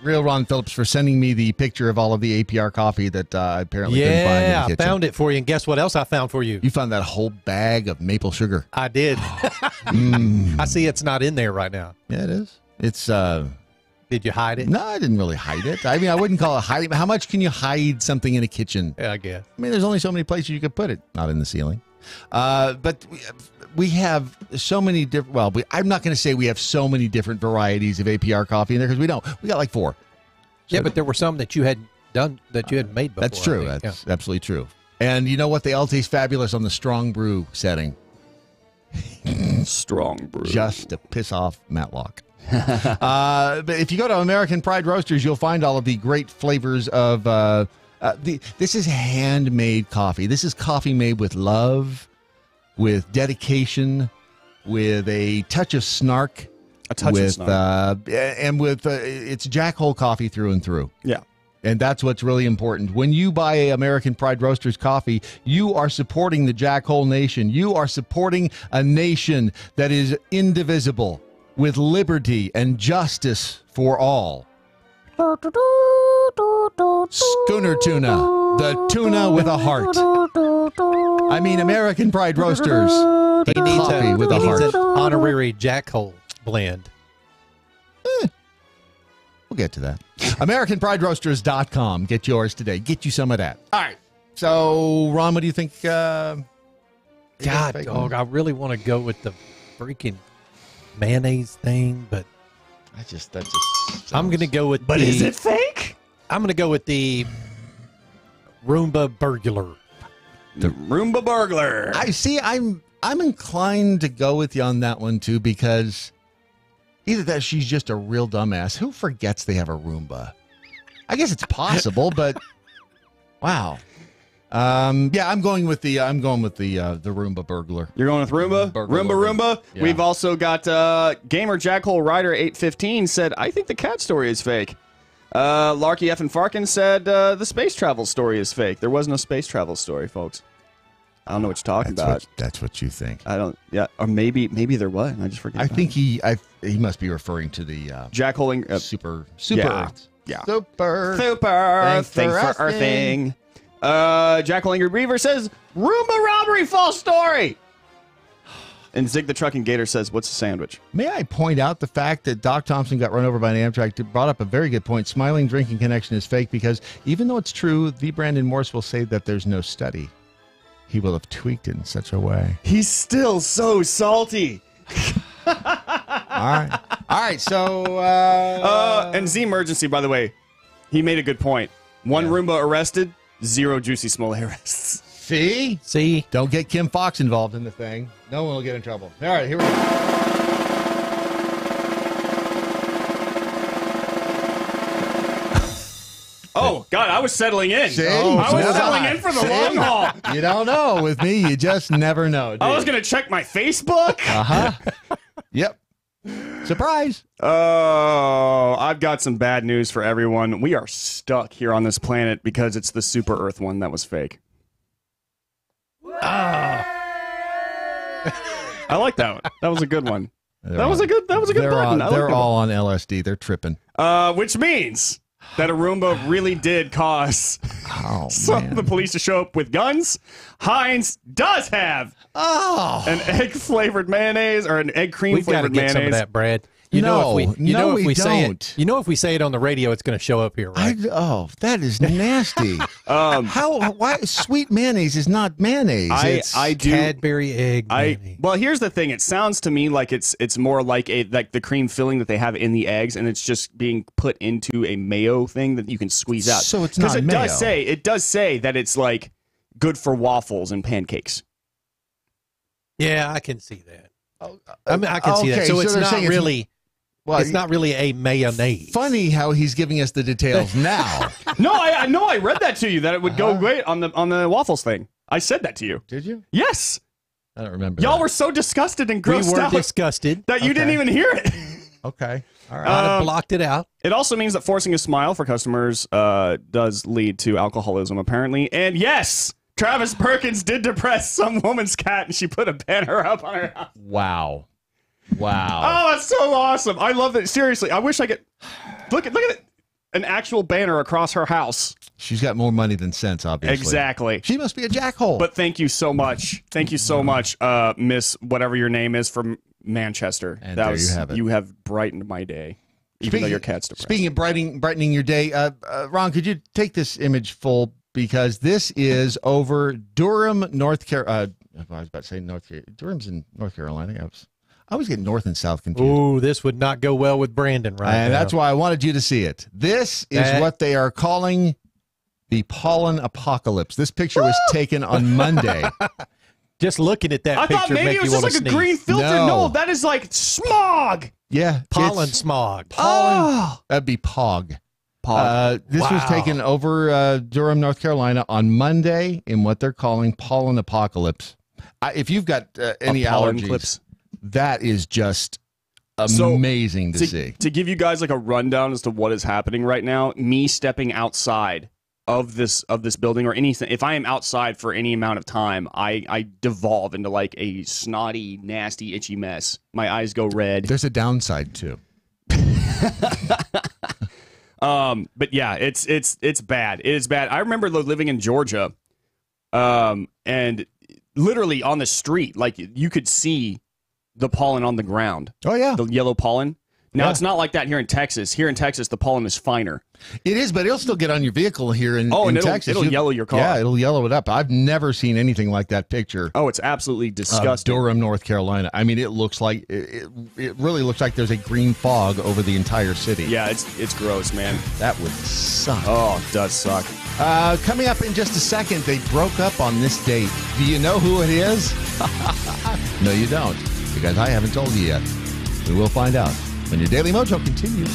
Real Ron Phillips, for sending me the picture of all of the APR coffee that I apparently couldn't find in the kitchen. I found it for you, and guess what else I found for you? You found that whole bag of maple sugar. I did. I see it's not in there right now. Yeah, it is. It's... Did you hide it? No, I didn't really hide it. I mean, I wouldn't call it hiding. How much can you hide something in a kitchen? Yeah, I guess. I mean, there's only so many places you could put it. Not in the ceiling. But we have so many different... Well, I'm not going to say we have so many different varieties of APR coffee in there because we don't. We got like 4. So, yeah, but there were some that you had done, that you had made before. That's true. That's absolutely true. And you know what? They all taste fabulous on the strong brew setting. Strong brew. Just to piss off Matlock. But if you go to American Pride Roasters, you'll find all of the great flavors of... this is handmade coffee. This is coffee made with love, with dedication, with a touch of snark. A touch of snark. And with it's Jackhole coffee through and through. Yeah. And that's what's really important. When you buy American Pride Roasters coffee, you are supporting the Jackhole Nation. You are supporting a nation that is indivisible. with liberty and justice for all. Schooner Tuna, the tuna with a heart. I mean, American Pride Roasters. He needs coffee with a an heart. honorary Jackhole blend. We'll get to that. AmericanPrideRoasters.com. Get yours today. Get you some of that. All right. So, Ron, what do you think? God, dog, I really want to go with the freaking mayonnaise thing, but I'm going to go with But is it fake? I'm going to go with the Roomba burglar. The Roomba burglar. I see. I'm inclined to go with you on that one too, because either that she's just a real dumbass. Who forgets they have a Roomba? I guess it's possible, but wow. Yeah, I'm going with the Roomba burglar. You're going with Roomba? Roomba. Yeah. We've also got Gamer Jackhole Rider 815 said, I think the cat story is fake. Larky F and Farkin said the space travel story is fake. There was no space travel story, folks. I don't know what you're talking about. That's what you think. I don't. Yeah, or maybe there was. I just forget. I think he must be referring to the Jackholing super yeah. Earth. Yeah. Super Thanks for earthing. Jackholing Reaver says Roomba robbery false story. And Zig the Trucking Gator says, what's a sandwich? May I point out the fact that Doc Thompson got run over by an Amtrak brought up a very good point. Smiling drinking connection is fake because even though it's true, the Brandon Morse will say that there's no study. He will have tweaked it in such a way. He's still so salty. All right. So, and Z Emergency, by the way, he made a good point. One Roomba arrested, 0 Juicy Smollett arrests. See? Don't get Kim Fox involved in the thing. No one will get in trouble. All right, here we go. Oh, God, I was settling in. See? I was settling in for the long haul. You don't know. With me, you just never know. I was going to check my Facebook. Yep. Surprise. Oh, I've got some bad news for everyone. We are stuck here on this planet because it's the Super Earth one that was fake. I like that one. That was a good one. That was a good button. They're all on LSD. They're tripping. Which means that a Roomba really did cause some of the police to show up with guns. Heinz does have an egg-flavored mayonnaise or an egg cream-flavored mayonnaise. Get some of that, Brad. If we say it on the radio, it's going to show up here, right? That is nasty. Why sweet mayonnaise is not mayonnaise? I do Cadbury egg mayonnaise. Well, here's the thing. It sounds to me like it's more like the cream filling that they have in the eggs, and it's just being put into a mayo thing that you can squeeze out. So it's not mayo. Because it does say that it's like good for waffles and pancakes. Yeah, I can see that. I mean, I can see that. So it's not really. It's not really a mayonnaise. Funny how he's giving us the details now. I read that to you, that it would go great on the waffles thing. I said that to you. Did you? Yes. I don't remember. Y'all were so disgusted and grossed out. Disgusted. That you didn't even hear it. Okay. All right. I blocked it out. It also means that forcing a smile for customers does lead to alcoholism, apparently. And yes, Travis Perkins did depress some woman's cat, and she put a banner up on her house. Wow. Oh, that's so awesome. I love that. Seriously, I wish I could. Look at it. An actual banner across her house. She's got more money than sense, obviously. Exactly. She must be a jackhole. But thank you so much. Thank you so much, Miss whatever your name is from Manchester. And there you have it. You have brightened my day, even though your cat's depressed. Speaking of brightening your day, Ron, could you take this image full? Because this is over Durham, North Carolina. I was about to say North Carolina. Durham's in North Carolina. I always get North and South confused. Ooh, this would not go well with Brandon right now. And that's why I wanted you to see it. This is what they are calling the pollen apocalypse. This picture was taken on Monday. Just looking at that I picture thought maybe make it was you just want like to a sneeze. green filter. No, that is like smog. Yeah. Pollen smog. Pollen. That'd be POG. This was taken over Durham, North Carolina on Monday in what they're calling pollen apocalypse. If you've got any allergies, clips. That is just amazing to see. To give you guys like a rundown as to what is happening right now, me stepping outside of this building or anything, if I am outside for any amount of time, I devolve into like a snotty, nasty, itchy mess. My eyes go red. There's a downside too. But yeah, it's bad. It is bad. I remember living in Georgia, and literally on the street, like you could see the pollen on the ground. Oh yeah, the yellow pollen. Now, it's not like that here in Texas. Here in Texas, the pollen is finer. It is, but it'll still get on your vehicle here in Texas. It'll yellow your car. Yeah, it'll yellow it up. I've never seen anything like that picture. Oh, it's absolutely disgusting. Durham, North Carolina. I mean, it looks like it really looks like there's a green fog over the entire city. Yeah, it's gross, man. That would suck. Oh, it does suck. Coming up in just a second, they broke up on this date. Do you know who it is? No, you don't, because I haven't told you yet. We will find out when your Daily Mojo continues.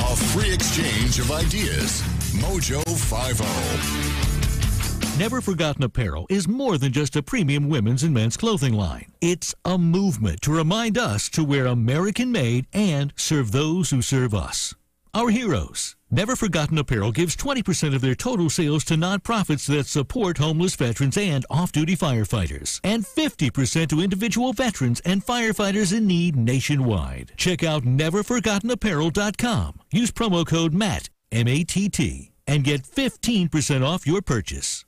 A free exchange of ideas. Mojo 50. Never Forgotten Apparel is more than just a premium women's and men's clothing line. It's a movement to remind us to wear American-made and serve those who serve us. Our heroes. Never Forgotten Apparel gives 20% of their total sales to nonprofits that support homeless veterans and off-duty firefighters, and 50% to individual veterans and firefighters in need nationwide. Check out neverforgottenapparel.com. Use promo code MATT, M-A-T-T, and get 15% off your purchase.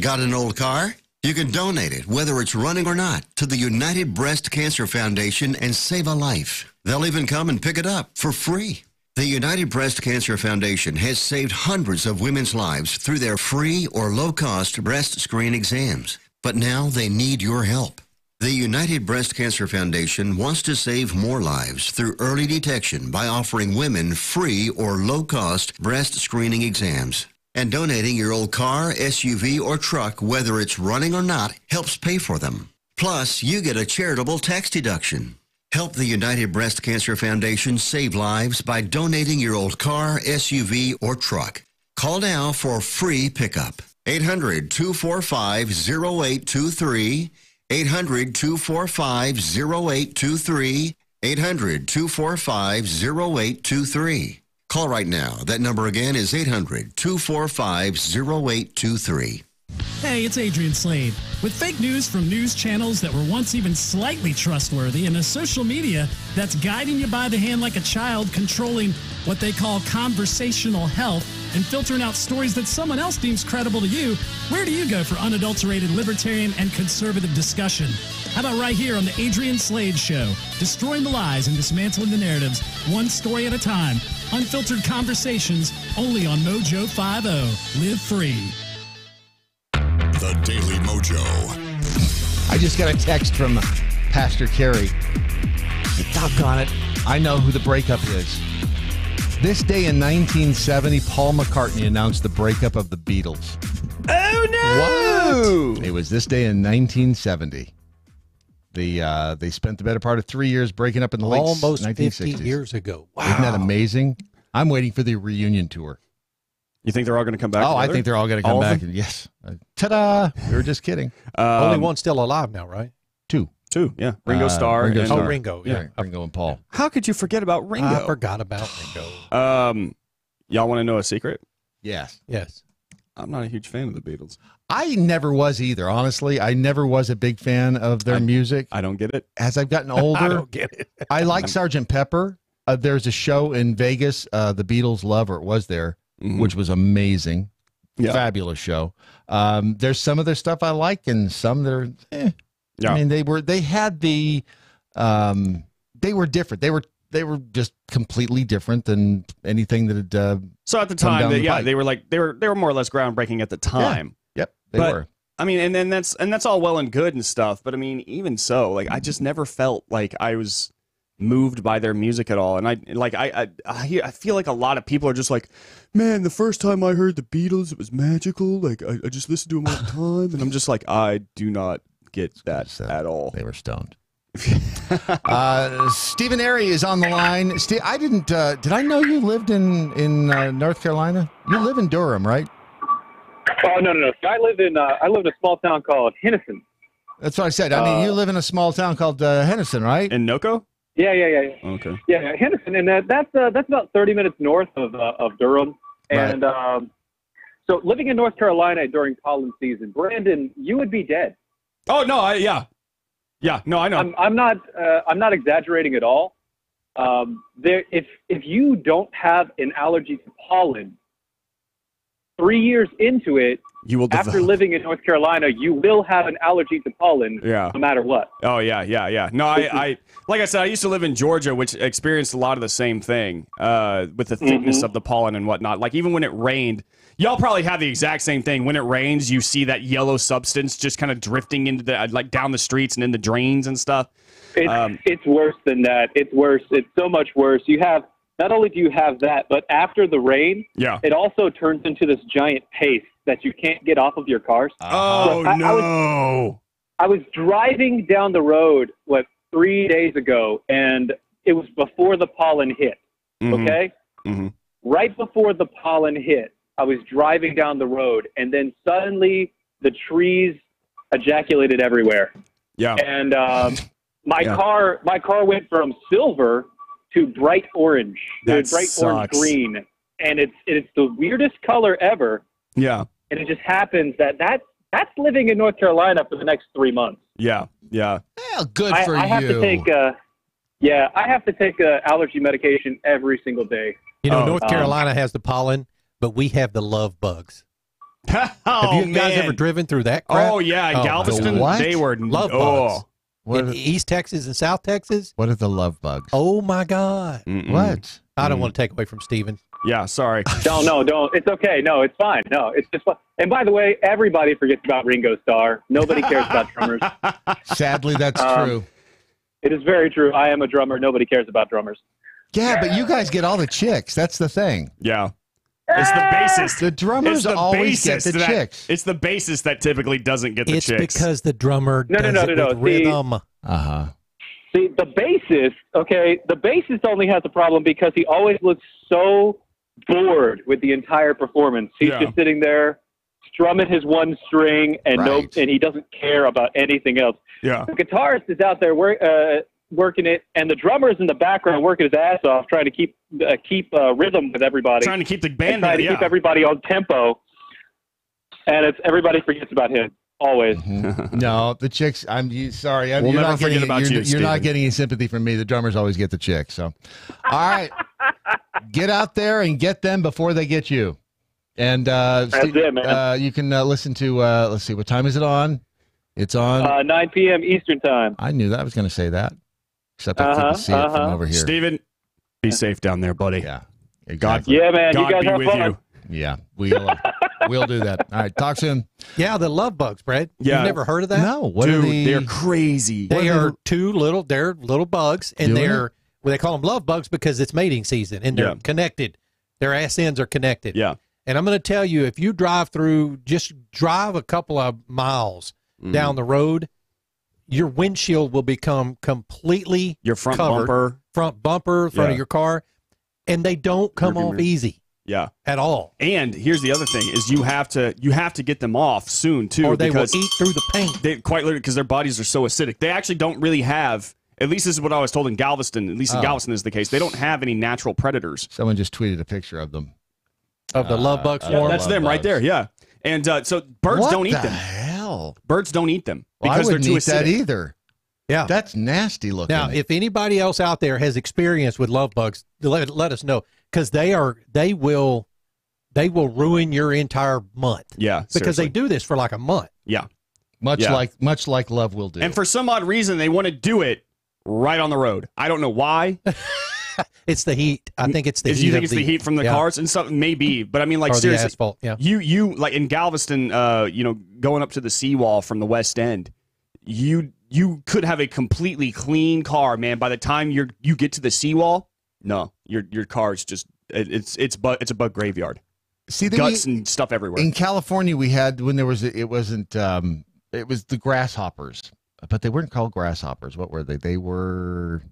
Got an old car? You can donate it, whether it's running or not, to the United Breast Cancer Foundation and save a life. They'll even come and pick it up for free. The United Breast Cancer Foundation has saved hundreds of women's lives through their free or low-cost breast screen exams. But now they need your help. The United Breast Cancer Foundation wants to save more lives through early detection by offering women free or low-cost breast screening exams. And donating your old car, SUV, or truck, whether it's running or not, helps pay for them. Plus, you get a charitable tax deduction. Help the United Breast Cancer Foundation save lives by donating your old car, SUV, or truck. Call now for free pickup. 800-245-0823. 800-245-0823. 800-245-0823. Call right now. That number again is 800-245-0823. Hey, it's Adrian Slade. With fake news from news channels that were once even slightly trustworthy and a social media that's guiding you by the hand like a child, controlling what they call conversational health and filtering out stories that someone else deems credible to you, where do you go for unadulterated libertarian and conservative discussion? How about right here on the Adrian Slade Show? Destroying the lies and dismantling the narratives, one story at a time. Unfiltered conversations only on MoJo 50. Live free. The Daily Mojo. I just got a text from Pastor Kerry. Doggone it. I know who the breakup is. This day in 1970, Paul McCartney announced the breakup of the Beatles. Oh, no! What? It was this day in 1970. They spent the better part of 3 years breaking up in the late 1960s. Almost 50 years ago. Wow. Isn't that amazing? I'm waiting for the reunion tour. You think they're all going to come back? Oh, together? I think they're all going to come back. Yes. Ta-da! We were just kidding. Only one still alive now, right? Two, yeah. Ringo Starr. Ringo Starr. Oh, Ringo. Yeah. Ringo and Paul. How could you forget about Ringo? I forgot about Ringo. Y'all want to know a secret? Yes. I'm not a huge fan of the Beatles. I never was either, honestly. I never was a big fan of their music. I don't get it. As I've gotten older, I don't get it. I like Sgt. Pepper. There's a show in Vegas, the Beatles Love, or it was there, which was amazing. Yeah. Fabulous show. There's some of their stuff I like, and some that are, Yeah. I mean, they were different. They were just completely different than anything that had. So at the time, they were like they were more or less groundbreaking at the time. Yep, they were. I mean, and that's all well and good and stuff. But I mean, even so, like I just never felt like I was moved by their music at all. And I feel like a lot of people are just like, man, the first time I heard the Beatles, it was magical. Like I just listened to them all the time, and I'm just like, I do not get that at all. They were stoned. Stephen Airy is on the line. I didn't. Did I know you lived in North Carolina? You live in Durham, right? Oh no. I live in a small town called Henderson. That's what I said. I mean, you live in a small town called Henderson, right? In NoCo? Yeah. Okay. Yeah, Henderson, and that's about 30 minutes north of Durham. And so living in North Carolina during pollen season, Brandon, you would be dead. Oh no, yeah, no, I know. I'm not exaggerating at all. If you don't have an allergy to pollen, 3 years into it, you will after living in North Carolina, you will have an allergy to pollen, no matter what. Oh yeah. No, I like I said, I used to live in Georgia, which experienced a lot of the same thing with the thickness of the pollen and whatnot. Like even when it rained, y'all probably have the exact same thing. When it rains, you see that yellow substance just kind of drifting into the down the streets and in the drains and stuff. It's worse than that. It's worse. It's so much worse. Not only do you have that, but after the rain, it also turns into this giant paste that you can't get off of your cars. Oh, no. I was driving down the road, 3 days ago, and it was before the pollen hit, okay? Mm-hmm. Right before the pollen hit, I was driving down the road, and then suddenly the trees ejaculated everywhere. Yeah. And my car went from silver to bright orange, orange green, and it's the weirdest color ever. Yeah. And it just happens that's living in North Carolina for the next 3 months. Yeah. Well, good for I have you. to take I have to take allergy medication every single day. You know, North Carolina has the pollen, but we have the love bugs. Have you guys ever driven through that crap? Oh yeah, in Galveston, they were love bugs. In East Texas and South Texas. What are the love bugs? Oh my God! What? I don't want to take away from Steven. Yeah, sorry. No, don't. It's okay. No, it's fine. No, it's just fun. And by the way, everybody forgets about Ringo Starr. Nobody cares about drummers. Sadly, that's true. It is very true. I am a drummer. Nobody cares about drummers. Yeah, but you guys get all the chicks. That's the thing. Yeah. It's the bassist. The drummers always get the chicks. It's the bassist that typically doesn't get the chicks. It's because the drummer does it with rhythm. See, the bassist only has a problem because he always looks so bored with the entire performance. He's just sitting there strumming his one string and and he doesn't care about anything else. Yeah. The guitarist is out there working it, and the drummer's in the background working his ass off, trying to keep rhythm with everybody. Trying to keep the band, trying to keep everybody on tempo. And everybody forgets about him. Always. No, the chicks. Sorry. We'll never forget about you. You're not getting any sympathy from me. The drummers always get the chicks. So, all right, get out there and get them before they get you. And that's it, man. You can listen to. Let's see, what time is it on? It's on 9 p.m. Eastern time. I knew that. I was going to say that, except I couldn't see it from over here. Steven, be safe down there, buddy. Yeah, exactly. Yeah, man. God you guys be have with fun. you. Yeah, we'll do that. All right, talk soon. Yeah, the love bugs, Brad. Yeah. You've never heard of that? No. What Dude, are the? they're crazy. They're little bugs, and they call them love bugs because it's mating season, and they're connected. Their ass ends are connected. Yeah. And I'm going to tell you, if you just drive a couple of miles down the road, your windshield will become completely your front covered. Front of your car, and they don't come off easy. Yeah, at all. And here's the other thing: is you have to get them off soon too, or they will because eat through the paint. They quite literally, because their bodies are so acidic. They actually don't really have. At least this is what I was told in Galveston. At least in Galveston is the case. They don't have any natural predators. Someone just tweeted a picture of them. Of the love bug swarm. That's them right there. Yeah, and so birds don't eat them. What the hell? Birds don't eat them Well, because I they're wouldn't too eat that acidic. either. Yeah, that's nasty looking. Now, if anybody else out there has experience with love bugs, let us know, because they will ruin your entire month. Yeah, because seriously. they do this for like a month. Yeah, much like love will do. And for some odd reason, they want to do it right on the road. I don't know why. It's the heat. I think it's the heat. You think it's the heat from the cars and something? Maybe, but I mean, like, or seriously, the asphalt. Yeah. You like in Galveston, going up to the seawall from the west end, you could have a completely clean car, man. By the time you get to the seawall, no, your car's just it's a bug graveyard. See, guts and stuff everywhere. In California, we had when there was it was the grasshoppers, but they weren't called grasshoppers. What were they? They were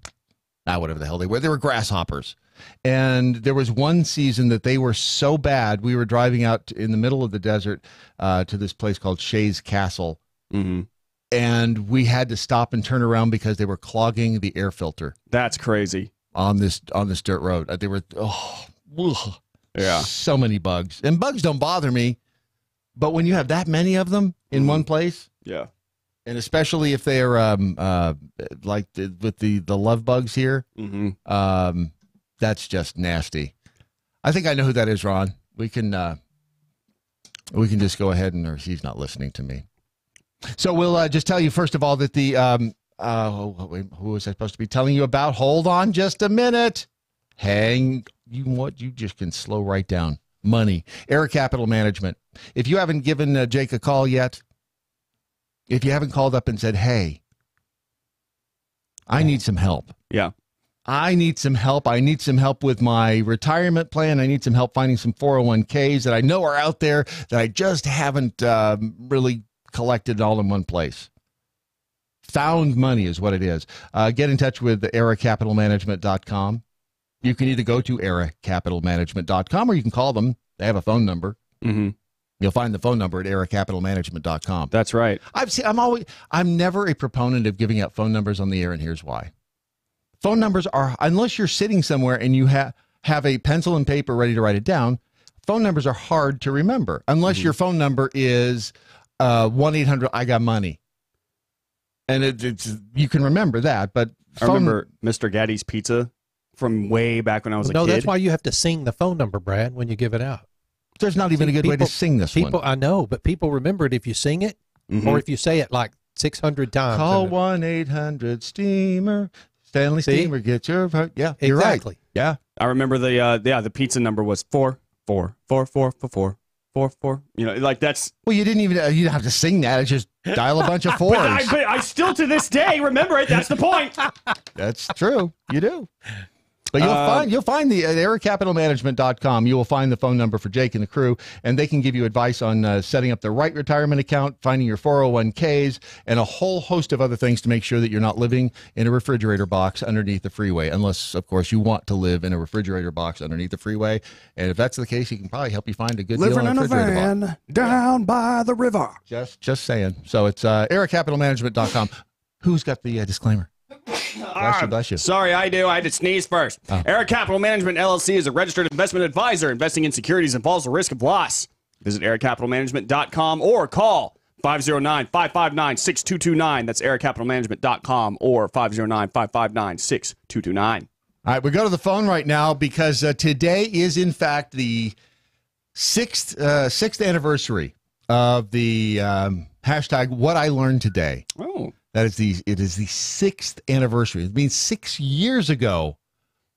whatever the hell they were. They were grasshoppers. And there was one season that they were so bad. We were driving out in the middle of the desert to this place called Shays Castle. Mm-hmm. and we had to stop and turn around because they were clogging the air filter. That's crazy. On this dirt road. They were, so many bugs. And bugs don't bother me, but when you have that many of them in one place, and especially if they are like with the love bugs here, that's just nasty. I think I know who that is, Ron. We can just go ahead and, or he's not listening to me. So we'll just tell you first of all that the who was I supposed to be telling you about? Hold on just a minute. You just can slow right down. Money. Era Capital Management. If you haven't given Jake a call yet, if you haven't called up and said, hey, I need some help. Yeah. I need some help. I need some help with my retirement plan. I need some help finding some 401ks that I know are out there that I just haven't really collected all in one place. Found money is what it is. Get in touch with eracapitalmanagement.com. You can either go to eracapitalmanagement.com or you can call them. They have a phone number. You'll find the phone number at eracapitalmanagement.com. That's right. I'm never a proponent of giving out phone numbers on the air, and here's why. Phone numbers are, unless you're sitting somewhere and you have a pencil and paper ready to write it down, phone numbers are hard to remember unless your phone number is 1-800-I-GOT-MONEY. And it's you can remember that, but I remember Mr. Gaddy's Pizza from way back when I was a kid. No, that's why you have to sing the phone number, Brad, when you give it out. There's not even a good way to sing this one. I know, but people remember it if you sing it or if you say it like 600 times. Call 1-800-STEAMER. Stanley Steamer, get your... Yeah, you're exactly. Right. Yeah. I remember the pizza number was 4444444. You know, like that's... Well, you didn't have to sing that. It's just dial a bunch of fours. but I still to this day remember it. That's the point. That's true. You do. But you'll find the at eracapitalmanagement.com. You will find the phone number for Jake and the crew, and they can give you advice on setting up the right retirement account, finding your 401ks, and a whole host of other things to make sure that you're not living in a refrigerator box underneath the freeway, unless, of course, you want to live in a refrigerator box underneath the freeway. And if that's the case, he can probably help you find a good deal on a refrigerator box. Living in a van down by the river. Just saying. So it's eracapitalmanagement.com. Who's got the disclaimer? Bless you. Sorry, I do. I had to sneeze first. Era Capital Management LLC is a registered investment advisor. Investing in securities involves the risk of loss. Visit eracapitalmanagement.com or call 509-559-6229. That's eracapitalmanagement.com or 509-559-6229. All right, we go to the phone right now because today is, in fact, the sixth anniversary of the hashtag What I Learned Today. Oh. It is the sixth anniversary. It means 6 years ago,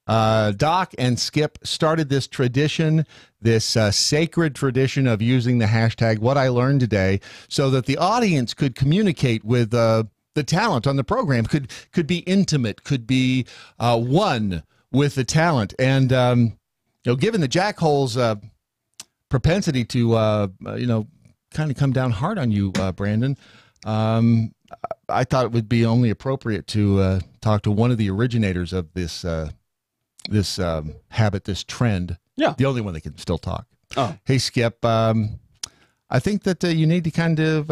Doc and Skip started this tradition, this sacred tradition of using the hashtag What I Learned Today, so that the audience could communicate with the talent on the program, could be intimate, could be one with the talent. And given the Jackhole's propensity to kind of come down hard on you, Brandon. I thought it would be only appropriate to talk to one of the originators of this habit, this trend. Yeah, the only one that can still talk. Oh, hey Skip, I think that you need to kind of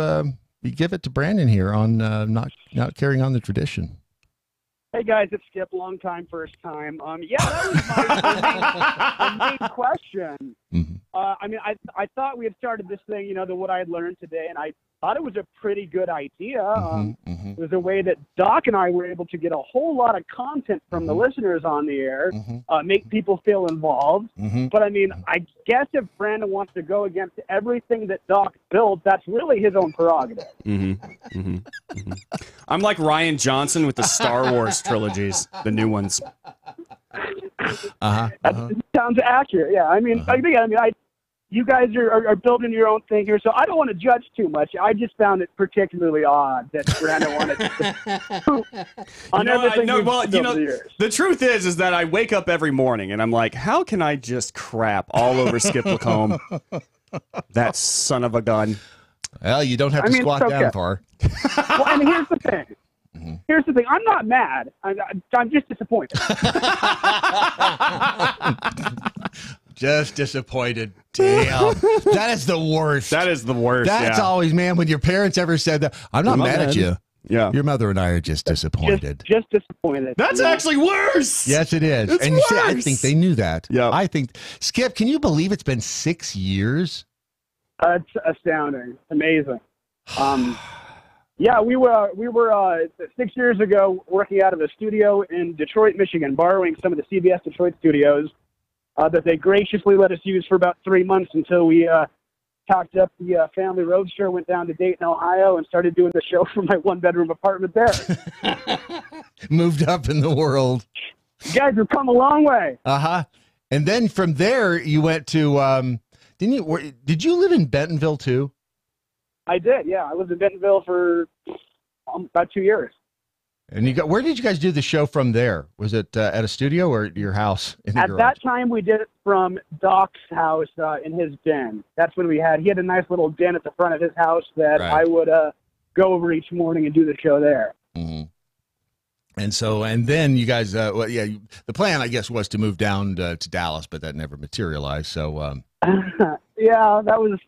give it to Brandon here on not carrying on the tradition. Hey guys, it's Skip. Long time, first time. That was my main question. I thought we had started this thing, the what I had learned today, and I thought it was a pretty good idea. It was a way that Doc and I were able to get a whole lot of content from the listeners on the air, make people feel involved. But I guess if Brandon wants to go against everything that Doc builds, that's really his own prerogative. I'm like Rian Johnson with the Star Wars trilogies, the new ones. That sounds accurate. Yeah, you guys are building your own thing here, so I don't want to judge too much. I just found it particularly odd that Brandon wanted to on everything. The truth is that I wake up every morning and I'm like, how can I just crap all over Skip Lacombe? That son of a gun. Well, you don't have to squat down far. Well, and here's the thing. Here's the thing. I'm not mad. I'm just disappointed. Just disappointed. Damn. That is the worst. That is the worst. That's always, man, when your parents ever said that. I'm not mad at you. Yeah. Your mother and I are just disappointed. Just disappointed. That's actually worse. Yes, it is. It's and you see, I worse. think they knew that. Yeah. I think, Skip, can you believe it's been 6 years? It's astounding. Amazing. Yeah, we were 6 years ago working out of a studio in Detroit, Michigan, borrowing some of the CBS Detroit studios that they graciously let us use for about 3 months until we packed up the family roadster, went down to Dayton, Ohio, and started doing the show from my one-bedroom apartment there. Moved up in the world. You guys have come a long way. Uh-huh. And then from there, you went to, did you live in Bentonville, too? I did, yeah. I lived in Bentonville for about 2 years. And where did you guys do the show from there? Was it at a studio or your house? At that time, we did it from Doc's house in his den. That's when he had a nice little den at the front of his house that I would go over each morning and do the show there. Mm-hmm. And then you guys, the plan, I guess, was to move down to Dallas, but that never materialized. So, yeah, that was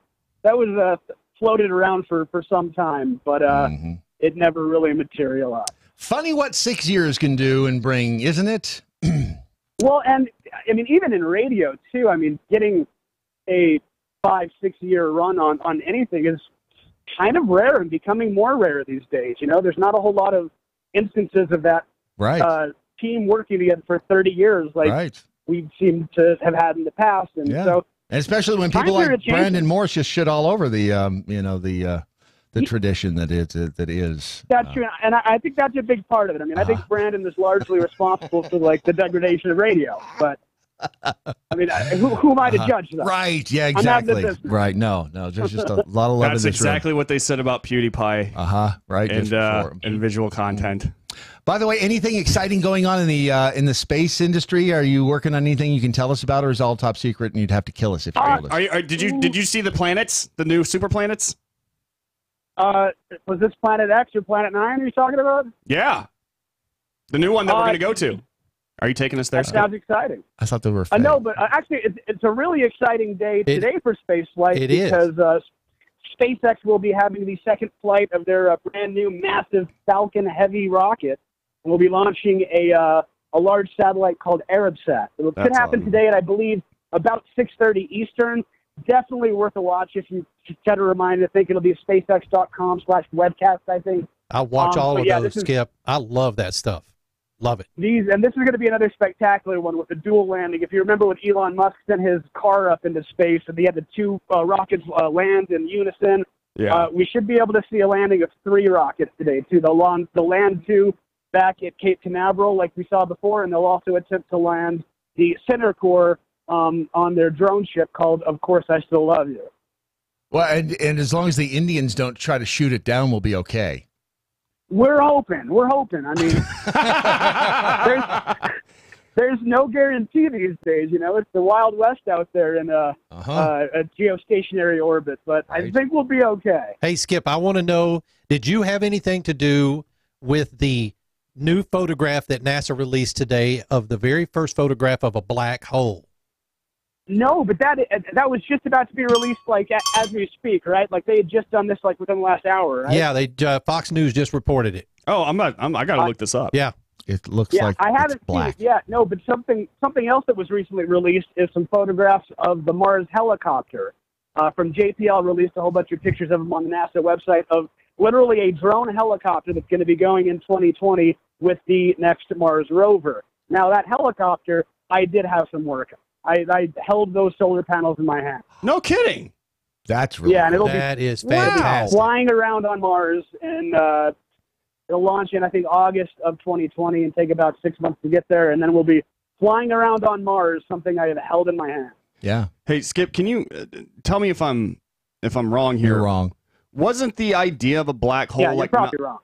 floated around for some time, but it never really materialized. Funny what 6 years can do and bring, isn't it? Well, and I mean, even in radio too. I mean, getting a 5-6 year run on anything is kind of rare and becoming more rare these days. You know, there's not a whole lot of instances of that team working together for 30 years like we seem to have had in the past. And so, and especially when people like Brandon Morse just shit all over the tradition that is. That's true, and I think that's a big part of it. I mean, I think Brandon is largely responsible for like the degradation of radio, but I mean, who am I to judge that? Right? Yeah, exactly. Right? No, there's just a lot of love. That's in this exactly room. what they said about PewDiePie. Right. And visual content. By the way, anything exciting going on in the space industry? Are you working on anything you can tell us about, or is it all top secret and you'd have to kill us if you told us? Did you see the planets, the new super planets? Was this Planet X or Planet 9 you're talking about? Yeah. The new one that we're going to go to. Are you taking us there? That sounds exciting. I thought they were I know, but actually it's a really exciting day today for spaceflight because SpaceX will be having the second flight of their brand new massive Falcon Heavy rocket. And we'll be launching a large satellite called ArabSat. It could happen today at, I believe, about 6:30 Eastern. Definitely worth a watch if you set a reminder. I think it'll be SpaceX.com/webcast, I think. I'll watch all of those, Skip. I love that stuff. Love it. This is going to be another spectacular one with a dual landing. If you remember when Elon Musk sent his car up into space and he had the two rockets land in unison, we should be able to see a landing of 3 rockets today, too. They'll land 2 back at Cape Canaveral like we saw before, and they'll also attempt to land the center core on their drone ship called Of Course I Still Love You. Well, and as long as the Indians don't try to shoot it down, we'll be okay. We're hoping. I mean, there's no guarantee these days. You know, it's the Wild West out there in a geostationary orbit, but I think we'll be okay. Hey, Skip, I want to know, did you have anything to do with the new photograph that NASA released today of the very first photograph of a black hole? No, but that was just about to be released, like as we speak, right? Like they had just done this, like within the last hour, right? Yeah, Fox News just reported it. Oh, I got to look this up. Yeah, it looks like I haven't seen it yet. No, but something else that was recently released is some photographs of the Mars helicopter. From JPL released a whole bunch of pictures of them on the NASA website of literally a drone helicopter that's going to be going in 2020 with the next Mars rover. Now that helicopter, I did have some work on. I held those solar panels in my hand. No kidding. That's really and it'll is fantastic. Flying around on Mars, and it'll launch in I think August of 2020 and take about 6 months to get there, and then we'll be flying around on Mars. Something I have held in my hand. Yeah. Hey, Skip, can you tell me if I'm wrong here? You're wrong. Wasn't the idea of a black hole you're probably wrong.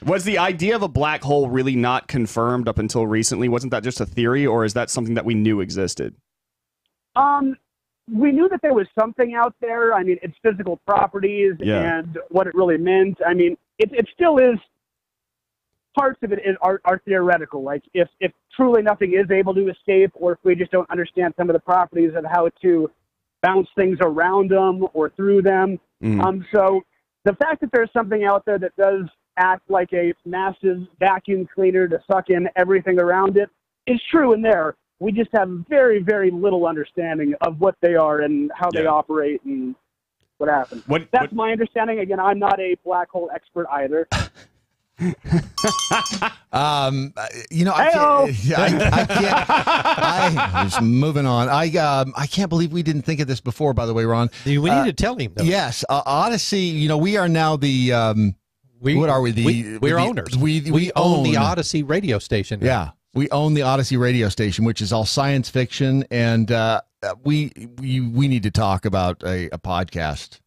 Was the idea of a black hole really not confirmed up until recently? Wasn't that just a theory, or is that something that we knew existed? We knew that there was something out there. I mean, its physical properties and what it really meant. I mean, it still is parts of it are theoretical. Like if truly nothing is able to escape, or if we just don't understand some of the properties of how to bounce things around them or through them. So the fact that there's something out there that does act like a massive vacuum cleaner to suck in everything around it is true in there. We just have very, very little understanding of what they are and how they operate and what happens. That's my understanding. Again, I'm not a black hole expert either. You know, I can't. Just moving on. I can't believe we didn't think of this before. By the way, Ron, we need to tell him. Though. Yes, Odyssey. You know, we are now the. What are we? We're owners. We own the Odyssey radio station. Now. Yeah, we own the Odyssey radio station, which is all science fiction, and we need to talk about a podcast.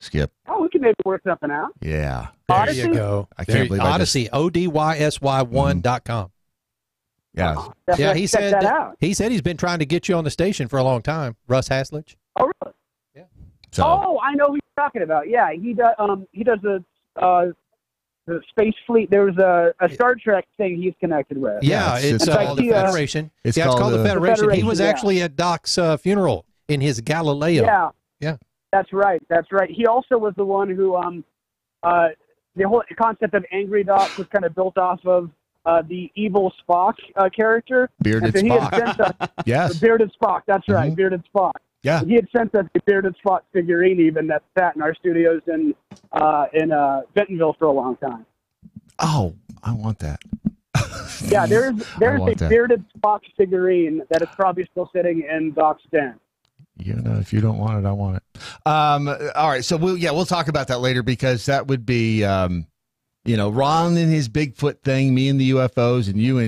Skip. Oh, we can maybe work something out. Yeah. There you go. I can't believe Odyssey, ODYSY1.com. Yeah. Yeah, he said he's been trying to get you on the station for a long time. Russ Haslich. Oh, really? Yeah. So. Oh, I know who you're talking about. Yeah, he does the Space Fleet. There was a Star Trek thing he's connected with. Yeah, it's called the Federation. It's called the Federation. He was actually at Doc's funeral in his Galileo. Yeah. Yeah. That's right. He also was the one who, the whole concept of Angry Doc was kind of built off of the evil Spock character. Bearded Spock. He had sent us, yes. Bearded Spock. That's right. Bearded Spock. Yeah. He had sent us a Bearded Spock figurine even that sat in our studios in Bentonville for a long time. Oh, I want that. Yeah, there's a Bearded Spock figurine that is probably still sitting in Doc's den. You know, if you don't want it, I want it. All right, so we'll talk about that later, because that would be, Ron and his Bigfoot thing, me and the UFOs, and you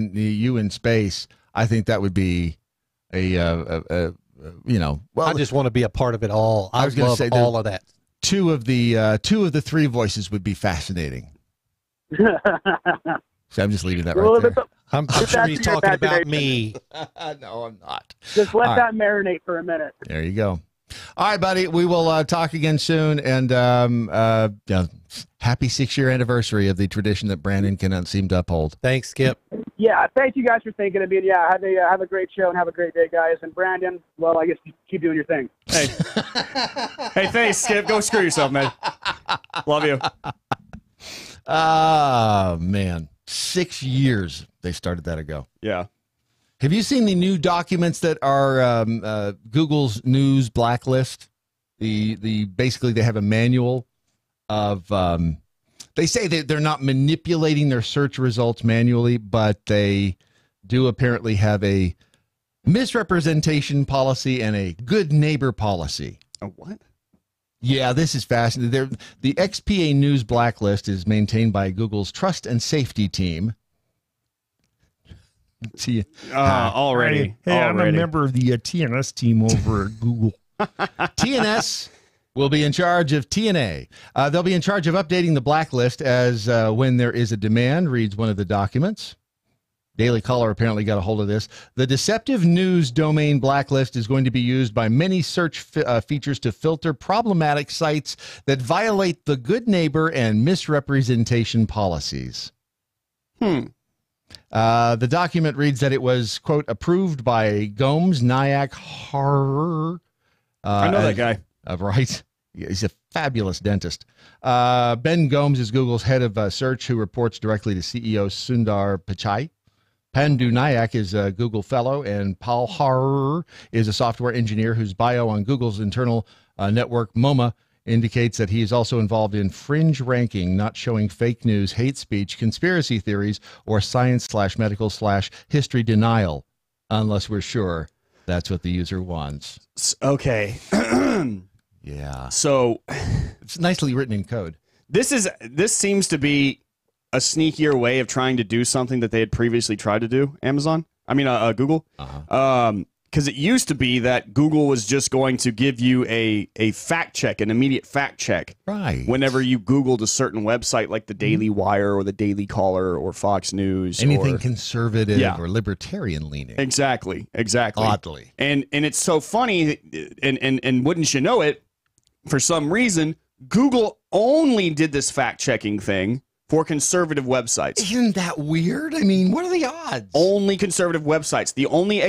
in space. I think that would be I just want to be a part of it all. I was going to say all of that. Two of the three voices would be fascinating. So I'm just leaving that right there. I'm sure he's talking about me. No, I'm not. Just let that marinate for a minute. There you go. All right, buddy. We will talk again soon. And happy 6-year anniversary of the tradition that Brandon cannot seem to uphold. Thanks, Skip. Yeah, thank you guys for thinking of me. Yeah, have a great show and have a great day, guys. And Brandon, well, I guess keep doing your thing. Hey, thanks, Skip. Go screw yourself, man. Love you. Man. 6 years they started that ago. Yeah. Have you seen the new documents that are Google's news blacklist? Basically they have a manual of they say that they're not manipulating their search results manually, but they do apparently have a misrepresentation policy and a good neighbor policy. A what? Yeah, this is fascinating. The XPA News blacklist is maintained by Google's Trust and Safety team. Already. Hey, I'm a member of the TNS team over at Google. TNS will be in charge of TNA. They'll be in charge of updating the blacklist as when there is a demand, reads one of the documents. Daily Caller apparently got a hold of this. The deceptive news domain blacklist is going to be used by many search features to filter problematic sites that violate the good neighbor and misrepresentation policies. The document reads that it was, quote, approved by Gomes, Nyack, Harrer. I know that guy. Right. He's a fabulous dentist. Ben Gomes is Google's head of search, who reports directly to CEO Sundar Pichai. Pandu Nayak is a Google fellow, and Paul Harrer is a software engineer whose bio on Google's internal network, MoMA, indicates that he is also involved in fringe ranking, not showing fake news, hate speech, conspiracy theories, or science/medical/history denial, unless we're sure that's what the user wants. Okay. Yeah. So it's nicely written in code. This seems to be a sneakier way of trying to do something that they had previously tried to do, Google. Because it used to be that Google was just going to give you a fact check, an immediate fact check. Right. Whenever you Googled a certain website like the Daily Wire or the Daily Caller or Fox News. Anything conservative or libertarian leaning. Exactly. Oddly. And it's so funny, and wouldn't you know it, for some reason, Google only did this fact checking thing for conservative websites. Isn't that weird? I mean, what are the odds? Only conservative websites. The only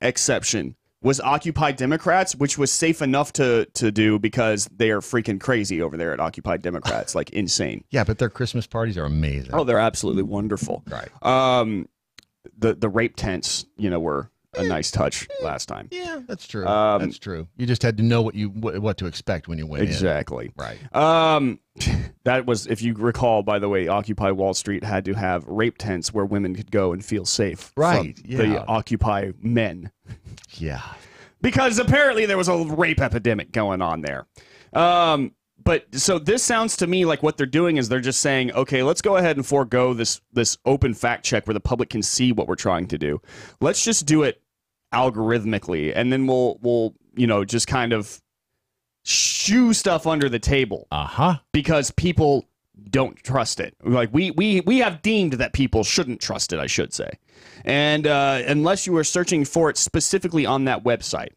exception was Occupy Democrats, which was safe enough to do because they are freaking crazy over there at Occupy Democrats, like insane. Yeah, but their Christmas parties are amazing. Oh, they're absolutely wonderful. Right. The rape tents, were a nice touch last time. Yeah, that's true. That's true. You just had to know what to expect when you went exactly. in. Right. That was, if you recall, by the way, Occupy Wall Street had to have rape tents where women could go and feel safe. Right. From the Occupy men. Yeah. Because apparently there was a rape epidemic going on there. But so this sounds to me like what they're doing is they're just saying, okay, let's go ahead and forego this open fact check where the public can see what we're trying to do. Let's just do it algorithmically, and then we'll just kind of shoo stuff under the table. Because people don't trust it. Like we have deemed that people shouldn't trust it, I should say. And unless you are searching for it specifically on that website.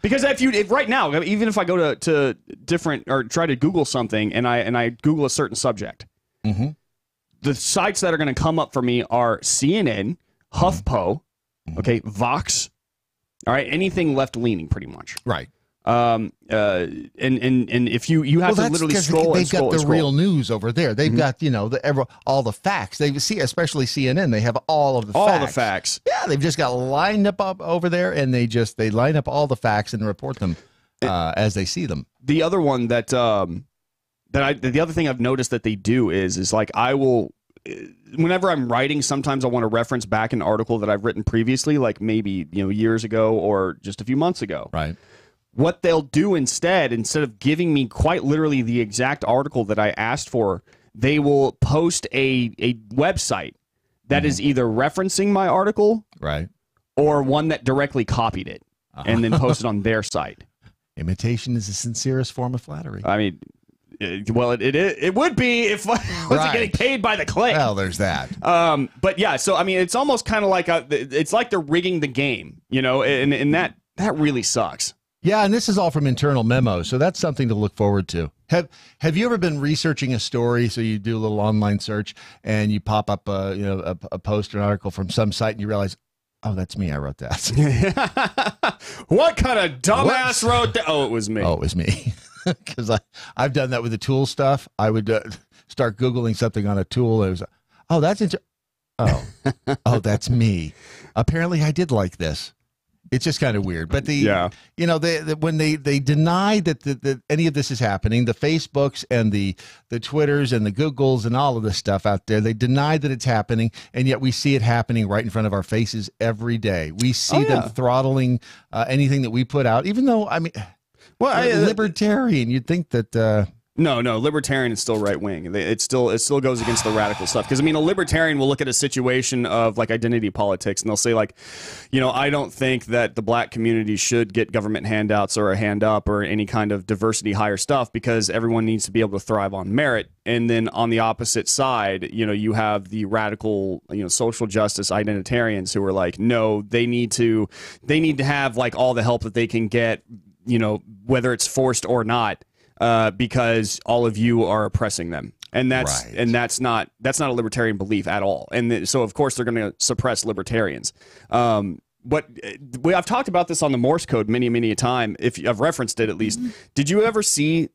Because if right now, even if I go to different or try to Google something and I Google a certain subject, the sites that are going to come up for me are CNN, HuffPo, okay, Vox, all right, anything left leaning, pretty much, right. And if you have to literally scroll, they've got the real news over there. They've got all the facts. They see, especially CNN. They have all of the facts. Yeah, they've just got lined up over there, and they line up all the facts and report them as they see them. The other one the other thing I've noticed that they do is like I will. Whenever I'm writing, sometimes I want to reference back an article that I've written previously, like maybe years ago or just a few months ago. Right. What they'll do instead of giving me quite literally the exact article that I asked for, they will post a website that is either referencing my article, right, or one that directly copied it and then posted on their site. Imitation is the sincerest form of flattery. I mean, it would be if I wasn't getting paid by the click. Well, there's that. But yeah, so I mean, it's almost kind of like it's like they're rigging the game, and that really sucks. Yeah, and this is all from internal memos, so that's something to look forward to. Have you ever been researching a story? So you do a little online search, and you pop up a post or an article from some site, and you realize, oh, that's me. I wrote that. What kind of dumbass wrote that? Oh, it was me. Oh, it was me. Because I've done that with the tool stuff. I would start Googling something on a tool. And it was, oh, that's oh, that's me. Apparently, I did like this. It's just kind of weird. But when they deny that any of this is happening, the Facebooks and the Twitters and the Googles and all of this stuff out there, they deny that it's happening, and yet we see it happening right in front of our faces every day. We see them throttling anything that we put out, even though, I mean, libertarian, you'd think that... No, libertarian is still right wing. It still goes against the radical stuff. Because I mean, a libertarian will look at a situation of like identity politics, and they'll say like, I don't think that the black community should get government handouts or a hand up or any kind of diversity hire stuff because everyone needs to be able to thrive on merit. And then on the opposite side, you have the radical, social justice identitarians who are like, no, they need to have like all the help that they can get, whether it's forced or not. Because all of you are oppressing them, and that's not a libertarian belief at all. And so, of course, they're going to suppress libertarians. But I've talked about this on the Morse code many, many a time. If I've referenced it at least, did you ever see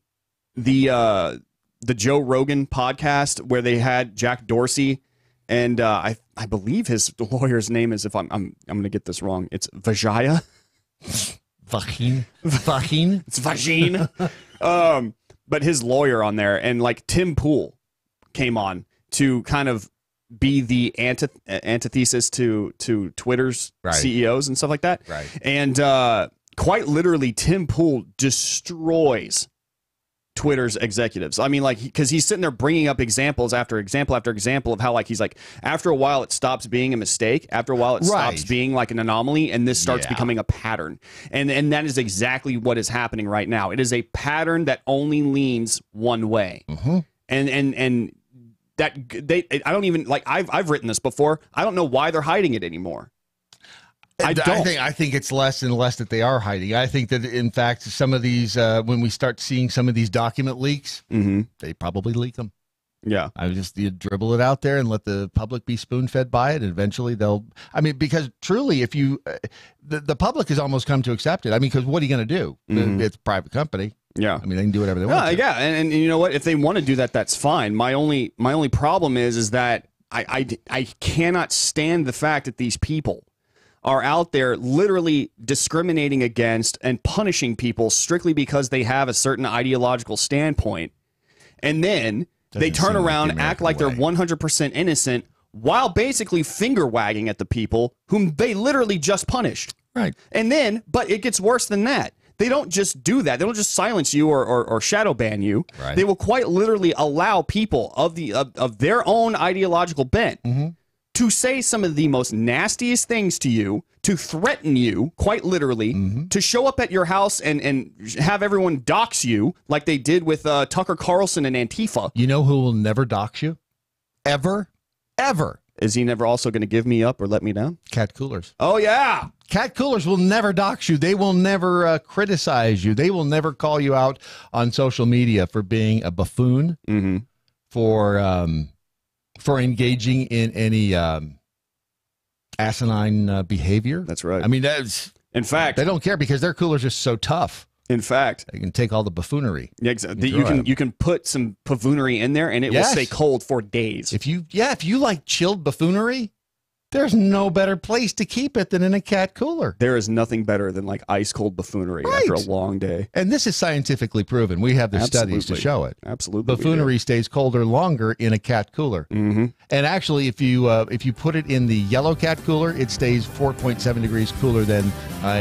the Joe Rogan podcast where they had Jack Dorsey and I believe his lawyer's name is, if I'm going to get this wrong, it's Vajaya. Vagine. It's Vagine. But his lawyer on there, and like Tim Pool came on to kind of be the antithesis to Twitter's CEOs and stuff like that. Right. And quite literally, Tim Pool destroys Twitter's executives. I mean, like, because he's sitting there bringing up examples after example after example of how, like, he's like, after a while it stops being a mistake, after a while it stops being like an anomaly, and this starts becoming a pattern. And that is exactly what is happening right now. It is a pattern that only leans one way. And that I don't even like, I've written this before. I don't know why they're hiding it anymore. I think it's less and less that they are hiding. I think that, in fact, some of these, when we start seeing some of these document leaks, they probably leak them. Yeah. You dribble it out there and let the public be spoon-fed by it, and eventually because truly, if you, the public has almost come to accept it. I mean, because what are you going to do? It's a private company. Yeah. I mean, they can do whatever they want to. Yeah, and you know what? If they want to do that, that's fine. My only problem is that I cannot stand the fact that these people are out there literally discriminating against and punishing people strictly because they have a certain ideological standpoint. And then they turn around, act like they're 100% innocent while basically finger wagging at the people whom they literally just punished. Right. And then, but it gets worse than that. They don't just do that. They don't just silence you or shadow ban you. Right. They will quite literally allow people of their own ideological bent to say some of the most nastiest things to you, to threaten you, quite literally, to show up at your house and have everyone dox you like they did with Tucker Carlson and Antifa. You know who will never dox you? Ever? Is he never also going to give me up or let me down? Cat coolers. Oh, yeah. Cat coolers will never dox you. They will never criticize you. They will never call you out on social media for being a buffoon, for engaging in any asinine behavior. That's right. I mean, in fact, they don't care because their coolers are so tough. In fact, they can take all the buffoonery. Yeah, exactly. You can put some buffoonery in there, and it will stay cold for days. If you like chilled buffoonery, there's no better place to keep it than in a cat cooler. There is nothing better than like ice cold buffoonery after a long day. And this is scientifically proven. We have the studies to show it. Absolutely, buffoonery stays colder longer in a cat cooler. And actually, if you put it in the yellow cat cooler, it stays 4.7 degrees cooler than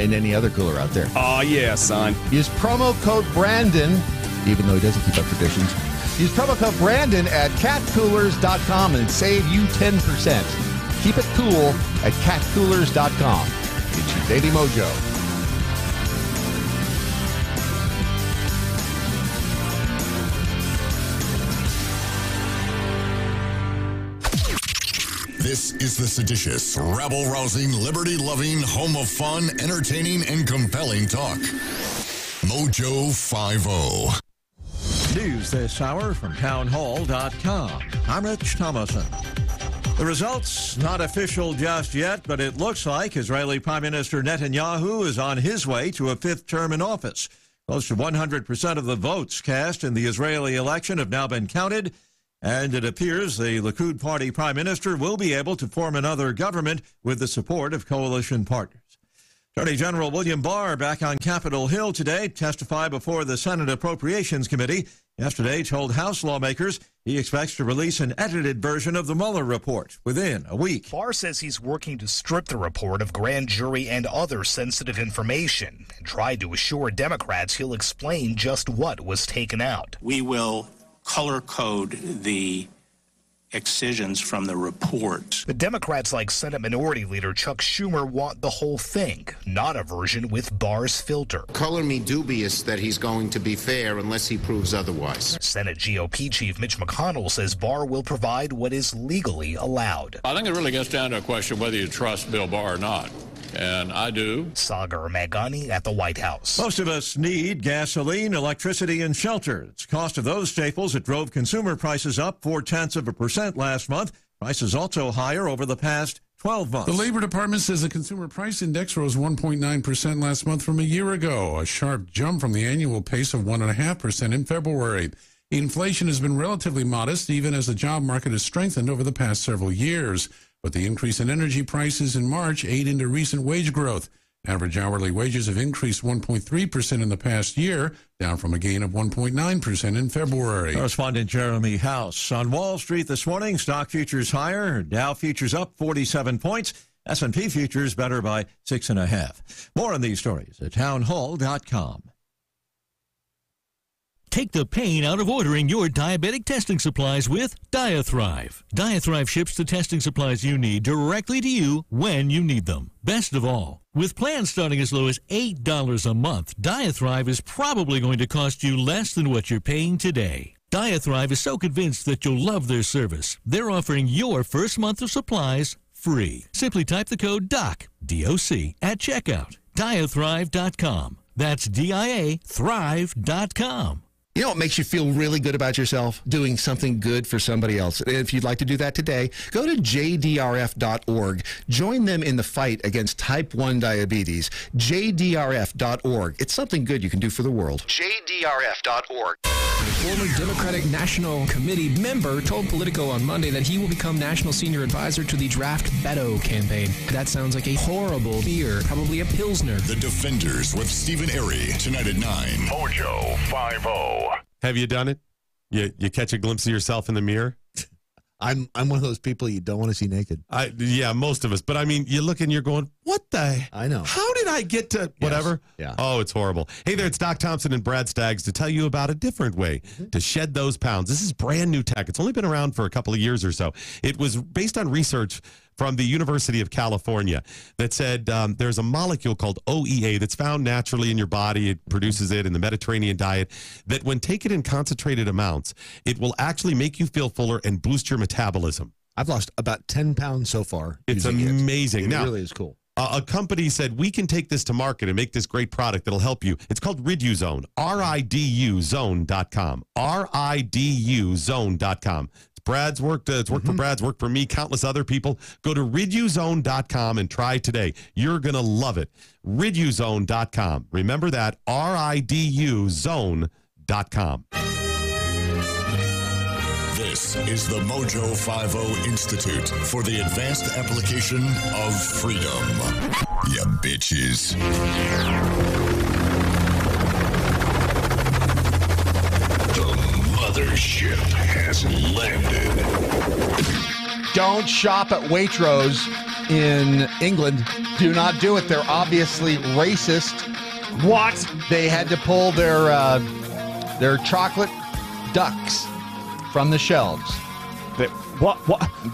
in any other cooler out there. Oh yeah, son. Use promo code Brandon, even though he doesn't keep up traditions. Use promo code Brandon at catcoolers.com and save you 10%. Keep it cool at catcoolers.com. It's your daily mojo. This is the seditious, rabble-rousing, liberty-loving, home of fun, entertaining, and compelling talk. Mojo 50. News this hour from townhall.com. I'm Rich Thompson. The results not official just yet, but it looks like Israeli Prime Minister Netanyahu is on his way to a fifth term in office. Close to 100% of the votes cast in the Israeli election have now been counted, and it appears the Likud Party Prime Minister will be able to form another government with the support of coalition partners. Attorney General William Barr back on Capitol Hill today testified before the Senate Appropriations Committee. Yesterday told House lawmakers he expects to release an edited version of the Mueller report within a week. Barr says he's working to strip the report of grand jury and other sensitive information and tried to assure Democrats he'll explain just what was taken out. We will color code the excisions from the report. The Democrats like Senate Minority Leader Chuck Schumer want the whole thing, not a version with Barr's filter. Color me dubious that he's going to be fair unless he proves otherwise. Senate GOP Chief Mitch McConnell says Barr will provide what is legally allowed. I think it really gets down to a question whether you trust Bill Barr or not. And I do. Sagar Magani at the White House. Most of us need gasoline, electricity, and shelter. It's the cost of those staples that drove consumer prices up 0.4% last month. Prices also higher over the past 12 months. The Labor Department says the consumer price index rose 1.9% last month from a year ago, a sharp jump from the annual pace of 1.5% in February. Inflation has been relatively modest, even as the job market has strengthened over the past several years. But the increase in energy prices in March ate into recent wage growth. Average hourly wages have increased 1.3% in the past year, down from a gain of 1.9% in February. Correspondent Jeremy House. On Wall Street this morning, stock futures higher, Dow futures up 47 points, S&P futures better by 6.5. More on these stories at townhall.com. Take the pain out of ordering your diabetic testing supplies with Diathrive. Diathrive ships the testing supplies you need directly to you when you need them. Best of all, with plans starting as low as $8 a month, Diathrive is probably going to cost you less than what you're paying today. Diathrive is so convinced that you'll love their service, they're offering your first month of supplies free. Simply type the code DOC, D-O-C, at checkout. DiaThrive.com. That's D-I-A Thrive.com. You know what makes you feel really good about yourself? Doing something good for somebody else. If you'd like to do that today, go to jdrf.org. Join them in the fight against type 1 diabetes. jdrf.org. It's something good you can do for the world. jdrf.org. A former Democratic National Committee member told Politico on Monday that he will become National Senior Advisor to the Draft Beto campaign. That sounds like a horrible beer, probably a Pilsner. The Defenders with Stephen Airy, tonight at 9. MoJo 50. Have you done it? You catch a glimpse of yourself in the mirror? I'm one of those people you don't want to see naked. Yeah, most of us. But I mean, you look and you're going, what the? I know. How did I get to whatever? Yes. Yeah. Oh, it's horrible. Hey there, it's Doc Thompson and Brad Staggs to tell you about a different way to shed those pounds. This is brand new tech. It's only been around for a couple of years or so. It was based on research from the University of California that said there's a molecule called OEA that's found naturally in your body. It produces it in the Mediterranean diet, that when taken in concentrated amounts, it will actually make you feel fuller and boost your metabolism. I've lost about 10 pounds so far. It's amazing. It really is cool. A company said, we can take this to market and make this great product that'll help you. It's called Riduzone, RIDUZone.com, RIDUZone.com. Brad's worked. It's worked for Brad's, worked for me, countless other people. Go to riduzone.com and try today. You're going to love it. Riduzone.com. Remember that, RIDUZone.com. This is the MoJo 50 Institute for the Advanced Application of Freedom. Ya bitches. Mothership has landed. Don't shop at Waitrose in England. Do not do it. They're obviously racist. What? They had to pull their chocolate ducks from the shelves. What?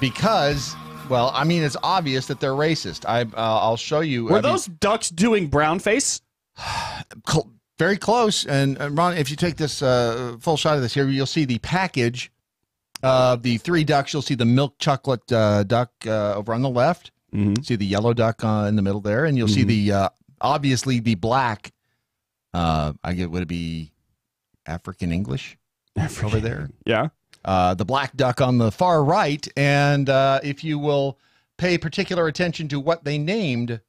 Because, well, I mean, it's obvious that they're racist. I'll show you. Were those ducks doing brown face? Very close. And Ron, if you take this full shot of this here, you'll see the package of the 3 ducks. You'll see the milk chocolate duck over on the left. See the yellow duck in the middle there. And you'll see the, obviously, the black, would it be African English over there? Yeah. The black duck on the far right. And if you will pay particular attention to what they named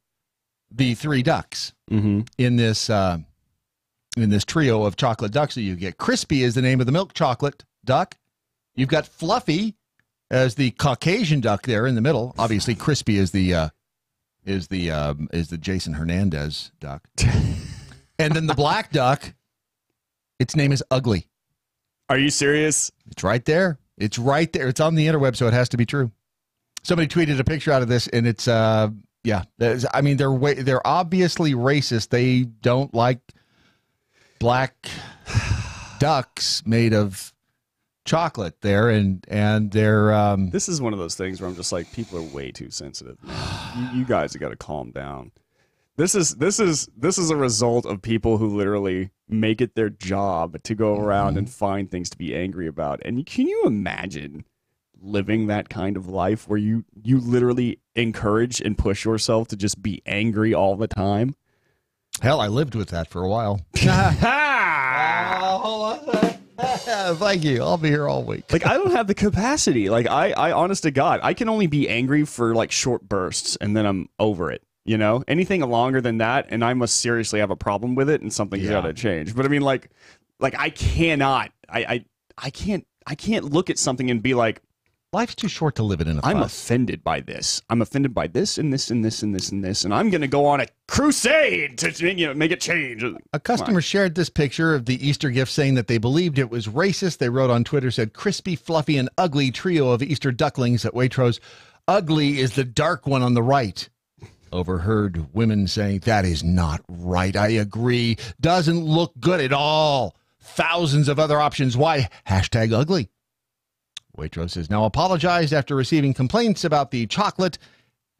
the 3 ducks in this trio of chocolate ducks that you get. Crispy is the name of the milk chocolate duck. You've got Fluffy as the Caucasian duck there in the middle. Obviously, Crispy is the Jason Hernandez duck. And then the black duck, its name is Ugly. Are you serious? It's right there. It's right there. It's on the interweb, so it has to be true. Somebody tweeted a picture out of this, and it's yeah. I mean, they're obviously racist. They don't like black ducks made of chocolate there, and they're this is one of those things where I'm just like, people are way too sensitive, man. You guys have got to calm down. This is a result of people who literally make it their job to go around and find things to be angry about. And can you imagine living that kind of life where you literally encourage and push yourself to just be angry all the time? Hell, I lived with that for a while. Hold on. Thank you. I'll be here all week. Like, I don't have the capacity. Like, I honest to God, I can only be angry for like short bursts and then I'm over it. You know, anything longer than that, and I must seriously have a problem with it, and something's got to change. But I mean, like I cannot, I can't look at something and be like, life's too short to live it in a fuss. I'm offended by this. I'm offended by this and this and this and this and this, and I'm going to go on a crusade to make it change. A customer shared this picture of the Easter gift, saying that they believed it was racist. They wrote on Twitter, said, "Crispy, fluffy, and ugly trio of Easter ducklings at Waitrose. Ugly is the dark one on the right." Overheard women saying, "That is not right. I agree. Doesn't look good at all. Thousands of other options. Why? Hashtag ugly." Waitrose has now apologized after receiving complaints about the chocolate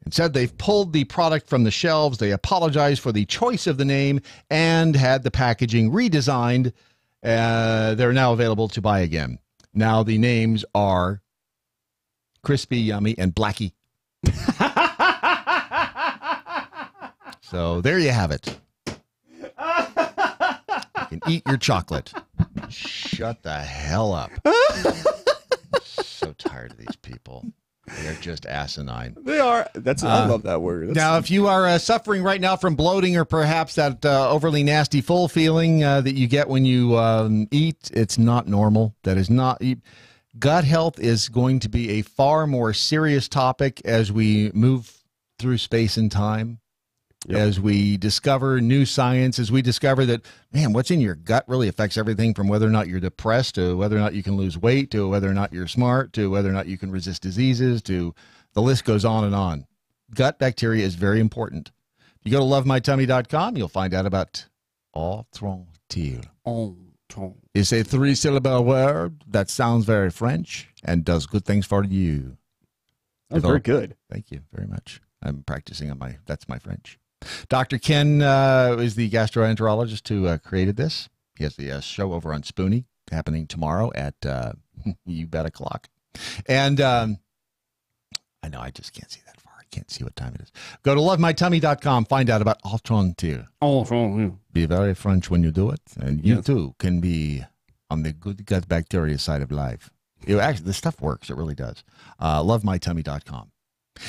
and said they've pulled the product from the shelves. They apologized for the choice of the name and had the packaging redesigned. They're now available to buy again. Now the names are Crispy, Yummy, and Blackie. So there you have it. You can eat your chocolate. Shut the hell up. So tired of these people. They're just asinine. They are. I love that word. Now, if you are suffering right now from bloating or perhaps that overly nasty full feeling that you get when you eat, it's not normal. That is not. Gut health is going to be a far more serious topic as we move through space and time. Yep. As we discover new science, as we discover that, man, what's in your gut really affects everything from whether or not you're depressed to whether or not you can lose weight to whether or not you're smart to whether or not you can resist diseases to the list goes on and on. Gut bacteria is very important. If you go to lovemytummy.com, you'll find out about Altrontil. It's a 3-syllable word that sounds very French and does good things for you. That's very good. Thank you very much. I'm practicing on that's my French. Dr. Ken is the gastroenterologist who created this. He has the show over on Spoonie happening tomorrow at you bet o'clock. And I know I just can't see that far. I can't see what time it is. Go to lovemytummy.com. Find out about Altrontil. Be very French when you do it. And you too can be on the good gut bacteria side of life. Actually, this stuff works. It really does. Lovemytummy.com.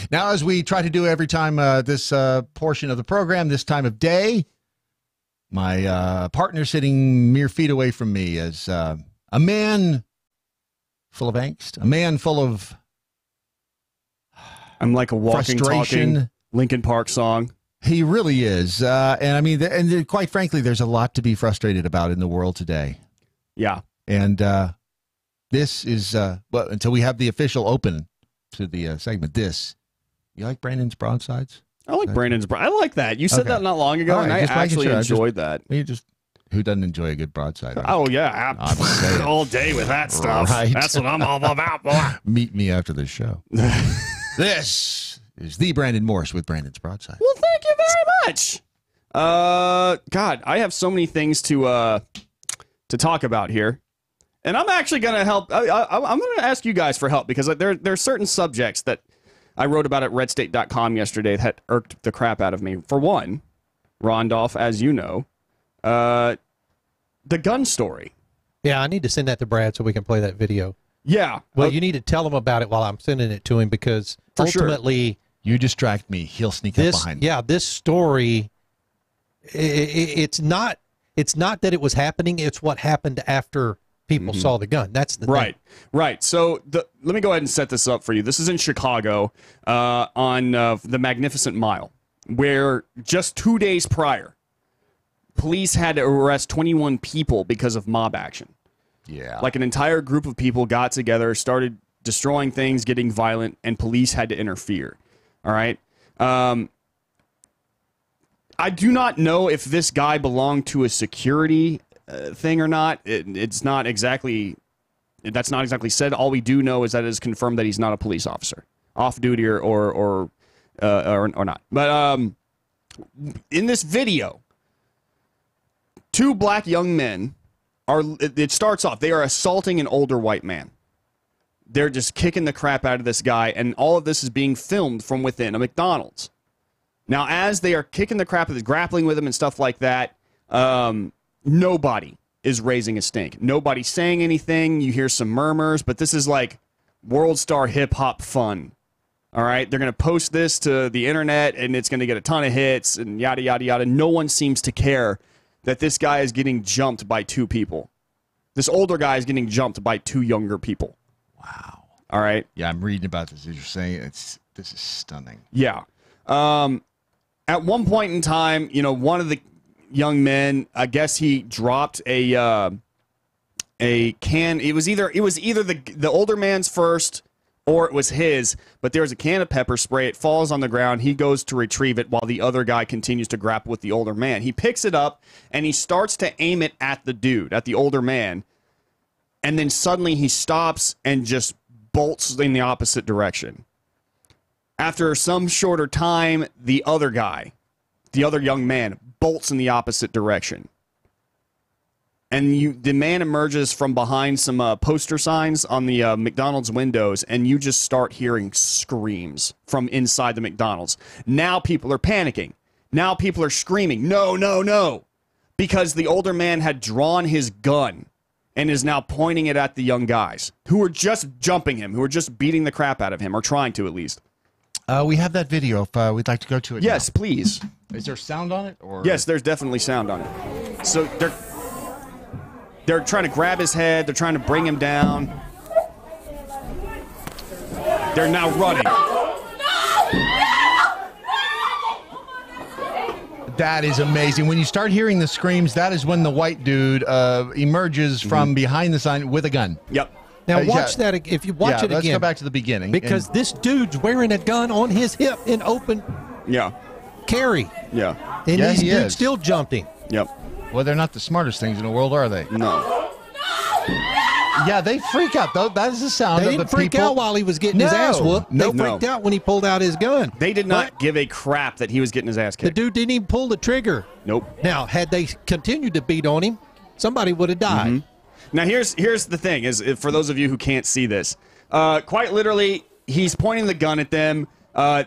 Now, as we try to do every time this portion of the program, this time of day, my partner sitting mere feet away from me is a man full of angst, a man full of I'm like a walking, talking Linkin Park song. He really is. And I mean, and quite frankly, there's a lot to be frustrated about in the world today. Yeah. And this is, well, until we have the official open to the segment, you like Brandon's broadsides? I like Brandon's I like that. You said that not long ago, and I actually enjoyed that. Who doesn't enjoy a good broadside? Oh, yeah. All day with that stuff. Right. That's what I'm all about, boy. Meet me after the show. This is the Brandon Morse with Brandon's broadside. Well, thank you very much. God, I have so many things to talk about here. And I'm actually going to help. I'm going to ask you guys for help because there are certain subjects that I wrote about at redstate.com yesterday that irked the crap out of me. For one, Rondolph, as you know, the gun story. Yeah, I need to send that to Brad so we can play that video. Yeah. Well, you need to tell him about it while I'm sending it to him because ultimately... You distract me. He'll sneak up behind me. Yeah, this story, it's not that it was happening. It's what happened after people saw the gun. That's the thing. Right. So let me go ahead and set this up for you. This is in Chicago on the Magnificent Mile, where just 2 days prior, police had to arrest 21 people because of mob action. Yeah. Like an entire group of people got together, started destroying things, getting violent, and police had to interfere. All right. I do not know if this guy belonged to a security thing or not. That's not exactly said. All we do know is that it is confirmed that he's not a police officer, off duty or not. But in this video, two black young men it starts off. They are assaulting an older white man. They're just kicking the crap out of this guy, and all of this is being filmed from within a McDonald's. Now, as they are kicking the crap, grappling with him and stuff like that, nobody is raising a stink. Nobody's saying anything. You hear some murmurs, but this is like world star hip-hop fun. All right? They're going to post this to the internet, and it's going to get a ton of hits, and yada, yada, yada. No one seems to care that this guy is getting jumped by two people. This older guy is getting jumped by two younger people. Wow. All right? Yeah, I'm reading about this. As you're saying, this is stunning. Yeah. At one point in time, one of the young men, I guess he dropped a can. It was either the older man's first or it was his, but there was a can of pepper spray. It falls on the ground. He goes to retrieve it while the other guy continues to grapple with the older man. He picks it up and he starts to aim it at the dude, at the older man. And then suddenly he stops and just bolts in the opposite direction. After some shorter time, the other guy, the other young man, bolts in the opposite direction. And the man emerges from behind some poster signs on the McDonald's windows, and you just start hearing screams from inside the McDonald's. Now people are panicking Now people are screaming, no, no, no, because the older man had drawn his gun and is now pointing it at the young guys who were just jumping him, who were just beating the crap out of him, or trying to at least. We have that video if we'd like to go to it. Yes, now. please. Is there sound on it? Or Yes, there's definitely sound on it. So they're trying to grab his head. They're trying to bring him down. They're now running. That is amazing. When you start hearing the screams, that is when the white dude emerges from behind the sign with a gun. Yep. Now watch that. If you watch it again, let's go back to the beginning. Because this dude's wearing a gun on his hip in open carry. Yeah. And these he dudes is. still jumping. Yep. Well, they're not the smartest things in the world, are they? No. Yeah, they freak out, though. That is the sound They of didn't the freak people. out while he was getting his ass whooped. They Nope. freaked out when he pulled out his gun. They did not give a crap that he was getting his ass The kicked. dude didn't even pull the trigger. Nope. Now, had they continued to beat on him, somebody would have died. Now, here's the thing, is for those of you who can't see this, quite literally, he's pointing the gun at them.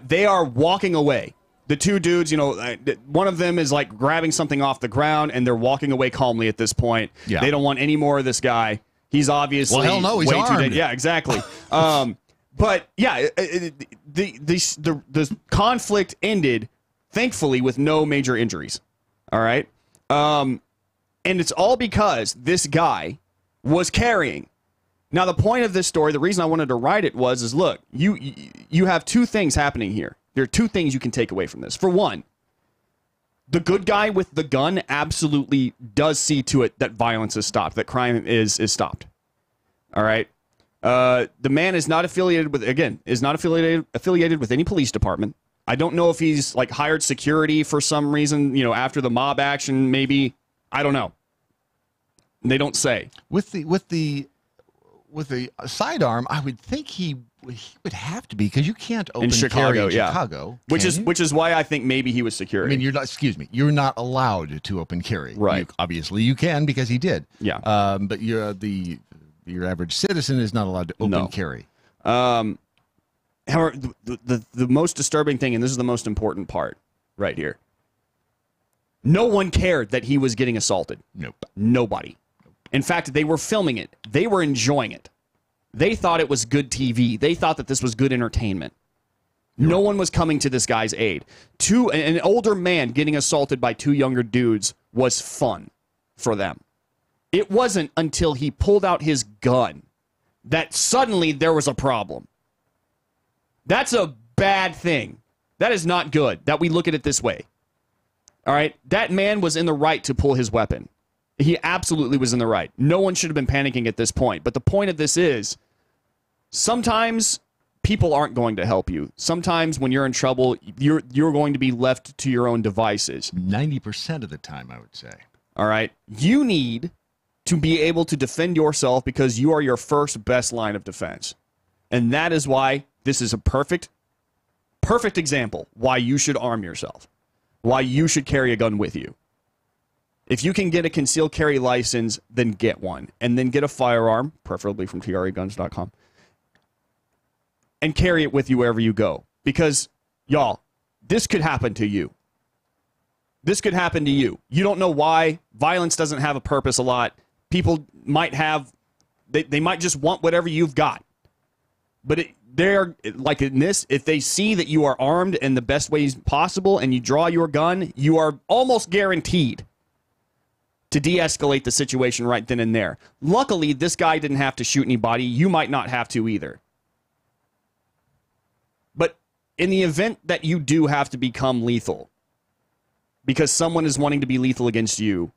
They are walking away. The two dudes, one of them is like grabbing something off the ground, and they're walking away calmly at this point. Yeah. They don't want any more of this guy. He's obviously Well, hell no, he's way too armed. dead. Yeah, exactly. But yeah, the conflict ended, thankfully, with no major injuries. All right, and it's all because this guy was carrying. Now, the point of this story, the reason I wanted to write it is look, you have two things happening here. There are two things you can take away from this. For one, the good guy with the gun absolutely does see to it that violence is stopped, that crime is stopped. All right? The man is not affiliated with, affiliated with any police department. I don't know if he's like hired security for some reason, after the mob action, maybe. I don't know. They don't say. With the sidearm, I would think he would have to be, because you can't open In Chicago, carry in Chicago, which is why I think maybe he was security. I mean, you're not allowed to open carry. Right. Obviously, you can, because he did. Yeah. But your average citizen is not allowed to open carry. However, the most disturbing thing, and this is the most important part right here, no one cared that he was getting assaulted. Nope. Nobody. In fact, they were filming it. They were enjoying it. They thought it was good TV. They thought that this was good entertainment. No one was coming to this guy's aid. An older man getting assaulted by two younger dudes was fun for them. It wasn't until he pulled out his gun that suddenly there was a problem. That's a bad thing. That is not good that we look at it this way. All right? That man was in the right to pull his weapon. He absolutely was in the right. No one should have been panicking at this point. But the point of this is, sometimes people aren't going to help you. Sometimes when you're in trouble, you're going to be left to your own devices. 90% of the time, I would say. All right? You need to be able to defend yourself, because you are your first best line of defense. And that is why this is a perfect example why you should arm yourself, why you should carry a gun with you. If you can get a concealed carry license, then get one. And then get a firearm, preferably from treguns.com, and carry it with you wherever you go. Because, y'all, this could happen to you. This could happen to you. You don't know why. Violence doesn't have a purpose a lot. People might have, they might just want whatever you've got. But they're, like in this, if they see that you are armed in the best ways possible and you draw your gun, you are almost guaranteed to de-escalate the situation right then and there. Luckily, this guy didn't have to shoot anybody. You might not have to either. But in the event that you do have to become lethal, because someone is wanting to be lethal against you,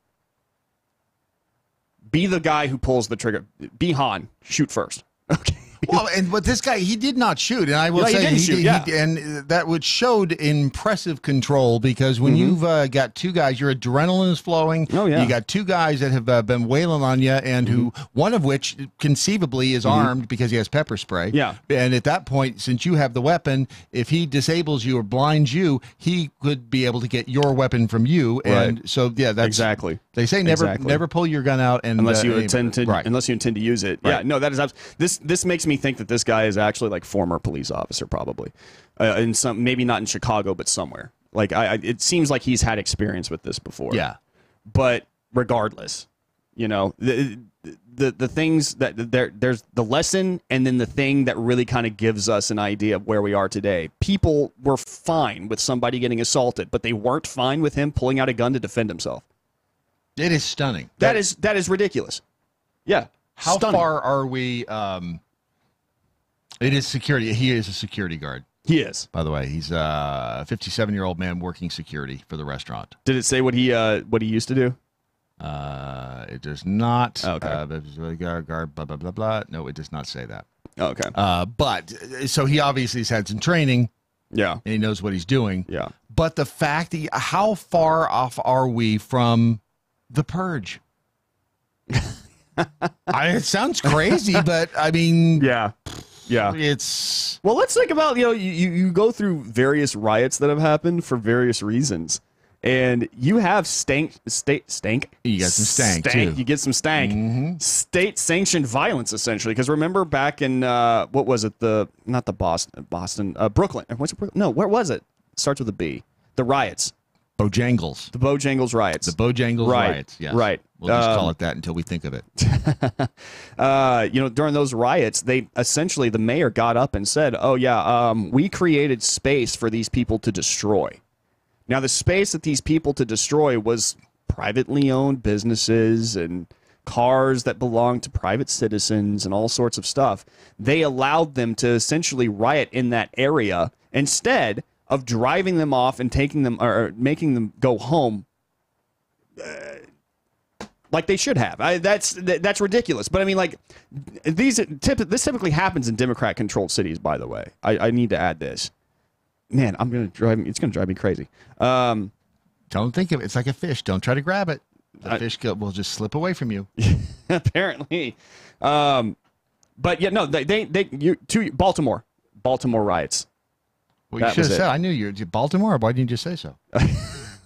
be the guy who pulls the trigger. Be Han. Shoot first. Okay. Well, but this guy, he did not shoot, and I will No, he say, didn't shoot, yeah. and that would showed impressive control, because when you've got two guys, your adrenaline is flowing. Oh, yeah. You got two guys that have been wailing on you, and who one of which conceivably is armed because he has pepper spray. Yeah. And at that point, since you have the weapon, if he disables you or blinds you, he could be able to get your weapon from you. And so, yeah, that's exactly. They say never pull your gun out, and unless you intend to use it. Right. Yeah, no, that is this makes me think that this guy is actually like former police officer, probably, in some, maybe not in Chicago, but somewhere. Like, it seems like he's had experience with this before. Yeah. But regardless, you know, the things that there's the lesson, and then the thing that really kind of gives us an idea of where we are today. People were fine with somebody getting assaulted, but they weren't fine with him pulling out a gun to defend himself. It is stunning. That is ridiculous. Yeah. How stunning. far are we? It is security. He is a security guard. He is. By the way, he's a 57-year-old man working security for the restaurant. Did it say what he used to do? It does not. Okay. Guard, blah, blah, blah, blah. No, it does not say that. Okay. But so he obviously has had some training. Yeah. And he knows what he's doing. Yeah. But the fact that how far off are we from The Purge? It sounds crazy, but I mean, yeah. It's let's think about, you know, you go through various riots that have happened for various reasons, and you have stank. You get some stank too. You get some stank. State sanctioned violence, essentially. Because remember back in what was it? Not the Boston, Brooklyn. What's it? No, where was it? Starts with a B. The riots. Bojangles. The Bojangles riots. The Bojangles riots. Yes. Right. We'll just call it that until we think of it. You know, during those riots, the mayor got up and said, "Oh yeah, we created space for these people to destroy." Now, the space that these people to destroy was privately owned businesses and cars that belonged to private citizens and all sorts of stuff. They allowed them to essentially riot in that area instead of driving them off and taking them or making them go home like they should have. That's ridiculous. But I mean, like, this typically happens in Democrat-controlled cities. By the way, I need to add this. Man, it's gonna drive me crazy. Don't think of it. It's like a fish. Don't try to grab it. The fish will just slip away from you. Apparently. But yeah, no, Baltimore riots. Well, you should have said. I knew you. Baltimore. Why didn't you just say so?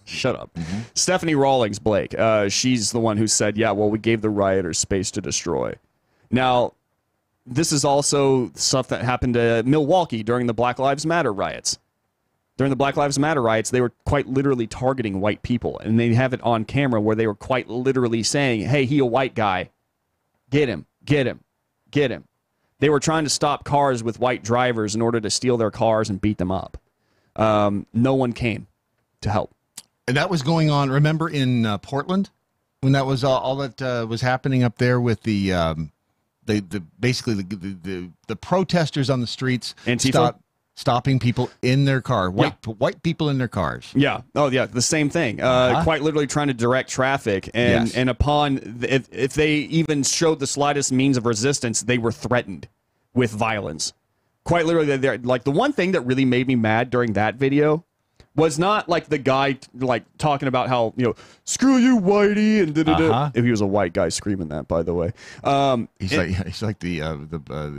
Shut up. Stephanie Rawlings Blake. She's the one who said, "Yeah, well, we gave the rioters space to destroy." Now, this is also stuff that happened to Milwaukee during the Black Lives Matter riots. During the Black Lives Matter riots, they were quite literally targeting white people, and they have it on camera where they were quite literally saying, "Hey, he a white guy. Get him, get him, get him." They were trying to stop cars with white drivers in order to steal their cars and beat them up. No one came to help. And that was going on, remember, in Portland? When that was all that was happening up there with the protesters on the streets. Antifa? Stopping people in their car, white people in their cars. Yeah. Oh, yeah. The same thing. Quite literally trying to direct traffic, and upon if they even showed the slightest means of resistance, they were threatened with violence. Quite literally, like the one thing that really made me mad during that video was not like the guy like talking about how, you know, screw you, whitey, and da-da-da. If he was a white guy screaming that, by the way. He's like the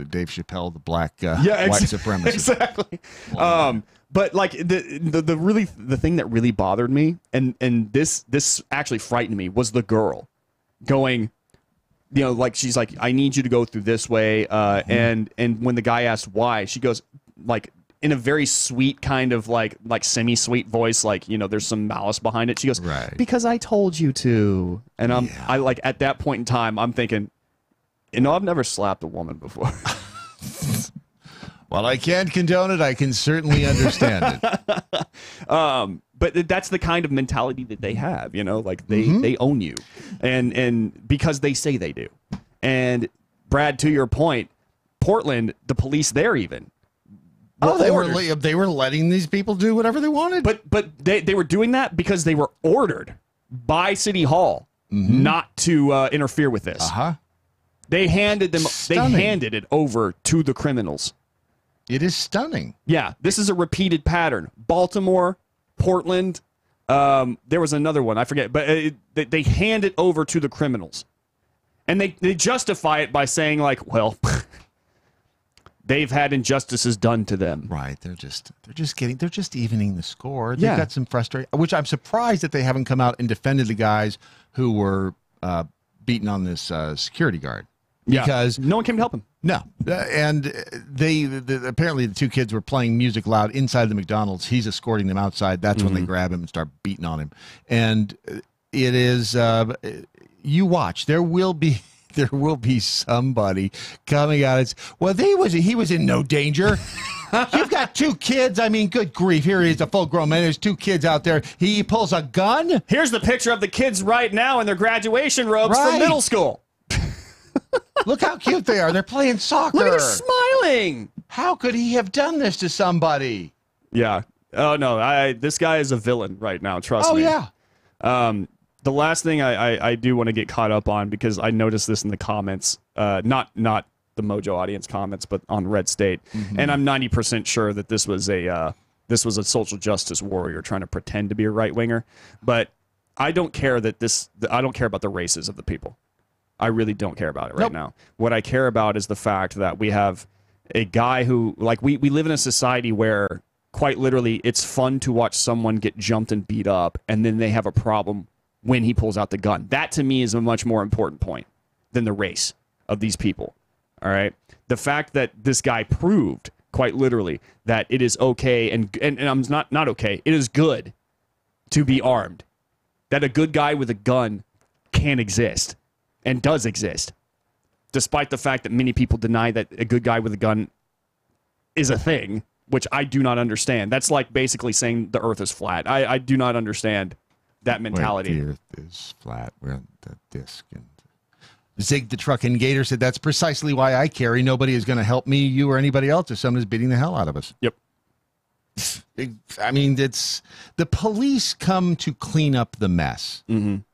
Dave Chappelle, the black white supremacist. Exactly. But like the thing that really bothered me, and this actually frightened me, was the girl going, you know, like she's like, "I need you to go through this way," and when the guy asked why, she goes like, in a very sweet kind of like semi-sweet voice, like, you know, there's some malice behind it. She goes, "Because I told you to." And I like, at that point in time, I'm thinking, you know, I've never slapped a woman before. While I can't condone it, I can certainly understand it. But that's the kind of mentality that they have, you know, like they own you, and because they say they do. And Brad, to your point, Portland, the police there even. They were letting these people do whatever they wanted. But they were doing that because they were ordered by City Hall not to interfere with this. They handed them. Stunning. They handed it over to the criminals. It is stunning. Yeah, this is a repeated pattern. Baltimore, Portland. There was another one, I forget, but they hand it over to the criminals, and they justify it by saying like, well. They've had injustices done to them. Right. They're just evening the score. They've got some frustration, which I'm surprised that they haven't come out and defended the guys who were beating on this security guard. Because no one came to help him. No, and apparently the two kids were playing music loud inside the McDonald's. He's escorting them outside. That's when they grab him and start beating on him. And it is you watch. There will be somebody coming out. He was in no danger. You've got two kids. I mean, good grief. Here he is, a full-grown man. There's two kids out there. He pulls a gun. Here's the picture of the kids right now in their graduation robes from middle school. Look how cute they are. They're playing soccer. Look at him smiling. How could he have done this to somebody? Yeah. Oh, no. This guy is a villain right now. Trust me. Oh, yeah. The last thing I do want to get caught up on, because I noticed this in the comments, not the MoJo audience comments, but on Red State, and I'm 90% sure that this was a social justice warrior trying to pretend to be a right winger, but I don't care I don't care about the races of the people. I really don't care about it right now. What I care about is the fact that we have a guy who, like, we live in a society where, quite literally, it's fun to watch someone get jumped and beat up, and then they have a problem when he pulls out the gun. That, to me, is a much more important point than the race of these people. All right? The fact that this guy proved, quite literally, that it is okay, and I'm not okay, it is good to be armed. That a good guy with a gun can exist. And does exist, despite the fact that many people deny that a good guy with a gun is a thing, which I do not understand. That's like basically saying the earth is flat. I do not understand that mentality. The earth is flat. We're on the disc. And Zig the Truck and Gator said, that's precisely why I carry. Nobody is going to help me, you, or anybody else if someone is beating the hell out of us. Yep. I mean, the police come to clean up the mess.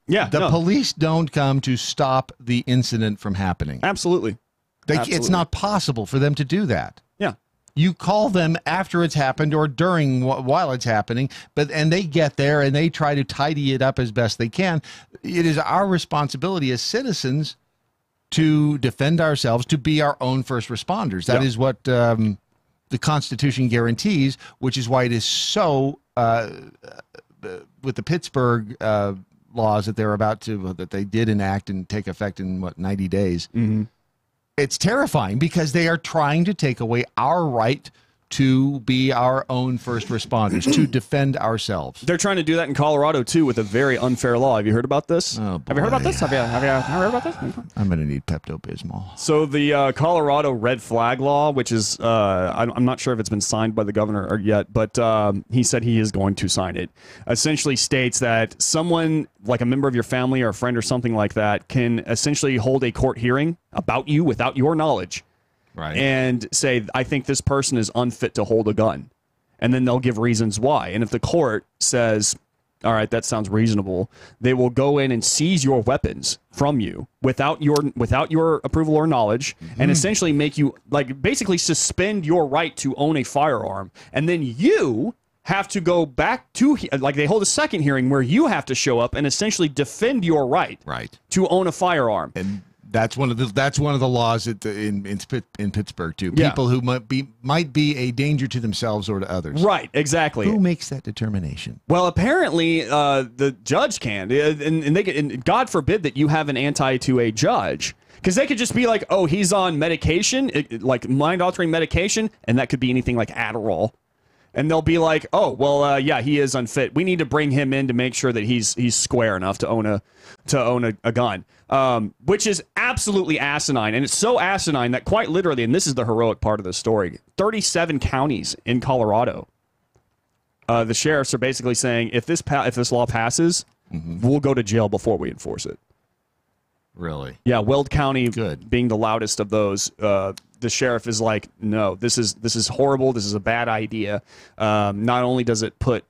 Yeah, the police don't come to stop the incident from happening. Absolutely. It's not possible for them to do that. Yeah. You call them after it's happened or during while it's happening, and they get there and they try to tidy it up as best they can. It is our responsibility as citizens to defend ourselves, to be our own first responders. That is what the Constitution guarantees, which is why it is so with the Pittsburgh laws that they did enact and take effect in 90 days. It's terrifying because they are trying to take away our right to be our own first responders, to defend ourselves. They're trying to do that in Colorado, too, with a very unfair law. Have you heard about this? Oh, boy. Have you heard about this? Have you heard about this? I'm going to need Pepto-Bismol. So the Colorado red flag law, which is, I'm not sure if it's been signed by the governor yet, but he said he is going to sign it, essentially states that someone, like a member of your family or a friend or something like that, can essentially hold a court hearing about you without your knowledge. Right. And say, I think this person is unfit to hold a gun. And then they'll give reasons why. And if the court says, all right, that sounds reasonable, they will go in and seize your weapons from you without your approval or knowledge, and essentially make you, like, basically suspend your right to own a firearm. And then you have to go back to, like, they hold a second hearing where you have to show up and essentially defend your right to own a firearm. And that's one of the laws in Pittsburgh too. Yeah. People who might be a danger to themselves or to others. Right, exactly. Who makes that determination? Well, apparently the judge can, and God forbid that you have an anti to a judge, because they could just be like, oh, he's on medication, like mind-altering medication, and that could be anything like Adderall. And they'll be like, oh, well, yeah, he is unfit. We need to bring him in to make sure that he's square enough to own a gun, which is absolutely asinine. And it's so asinine that quite literally, and this is the heroic part of the story, 37 counties in Colorado, the sheriffs are basically saying, if this law passes, we'll go to jail before we enforce it. Really? Yeah, Weld County being the loudest of those. The sheriff is like, no, this is horrible. This is a bad idea. Not only does it put,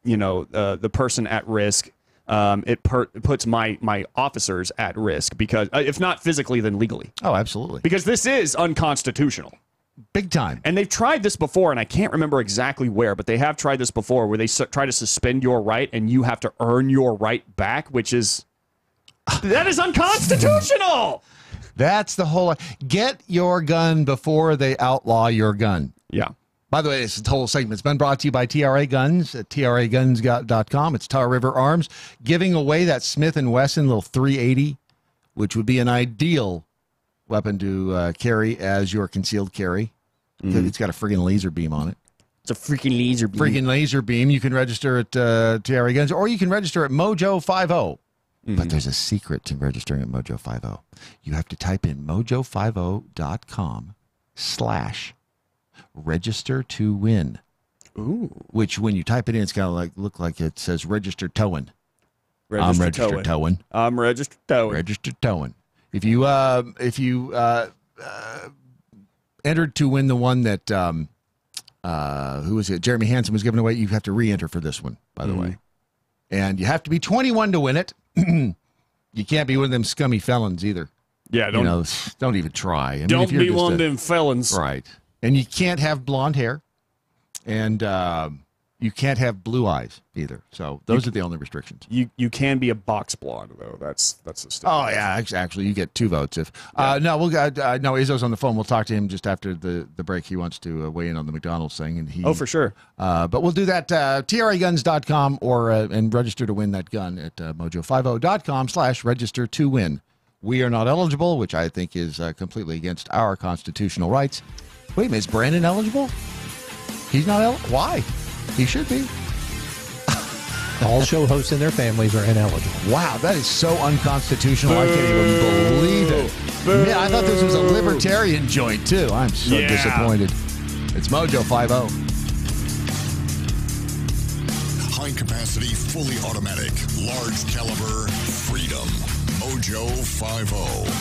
the person at risk, it puts my officers at risk, because if not physically, then legally. Oh, absolutely. Because this is unconstitutional. Big time. And they've tried this before, and I can't remember exactly where, but they have tried this before, where they try to suspend your right, and you have to earn your right back, which is... that is unconstitutional! That's the whole... Get your gun before they outlaw your gun. Yeah. By the way, this whole segment's been brought to you by TRA Guns at traguns.com. It's Tar River Arms giving away that Smith & Wesson little 380, which would be an ideal weapon to carry as your concealed carry. It's got a friggin' laser beam on it. It's a freaking laser beam. Friggin' laser beam. You can register at TRA Guns, or you can register at MoJo 50. But there's a secret to registering at MoJo 50. You have to type in mojo50.com/register to win. Ooh. Which, when you type it in, it's going to look like it says register towing. I'm registered towing. I'm registered towing. Registered towing. If you entered to win the one that who was it? Jeremy Hansen was giving away. You have to re-enter for this one, by the way, and you have to be 21 to win it. You can't be one of them scummy felons either. Yeah, don't even try. I mean, don't be one of them felons, right? And you can't have blonde hair, and you can't have blue eyes either. So those are the only restrictions. You can be a box blonde though. That's the stipulation. Oh yeah, actually you get 2 votes if no Izzo's on the phone. We'll talk to him just after the break. He wants to weigh in on the McDonald's thing, and for sure. But we'll do that traguns.com or and register to win that gun at mojo50.com/register to win. We are not eligible, which I think is completely against our constitutional rights. Wait a minute, is Brandon eligible? He's not eligible. Why? He should be. All show hosts and their families are ineligible. Wow, that is so unconstitutional. I can't even believe it. Man, I thought this was a libertarian joint, too. I'm so disappointed. It's MoJo 50. High capacity, fully automatic, large caliber, freedom. MoJo 50.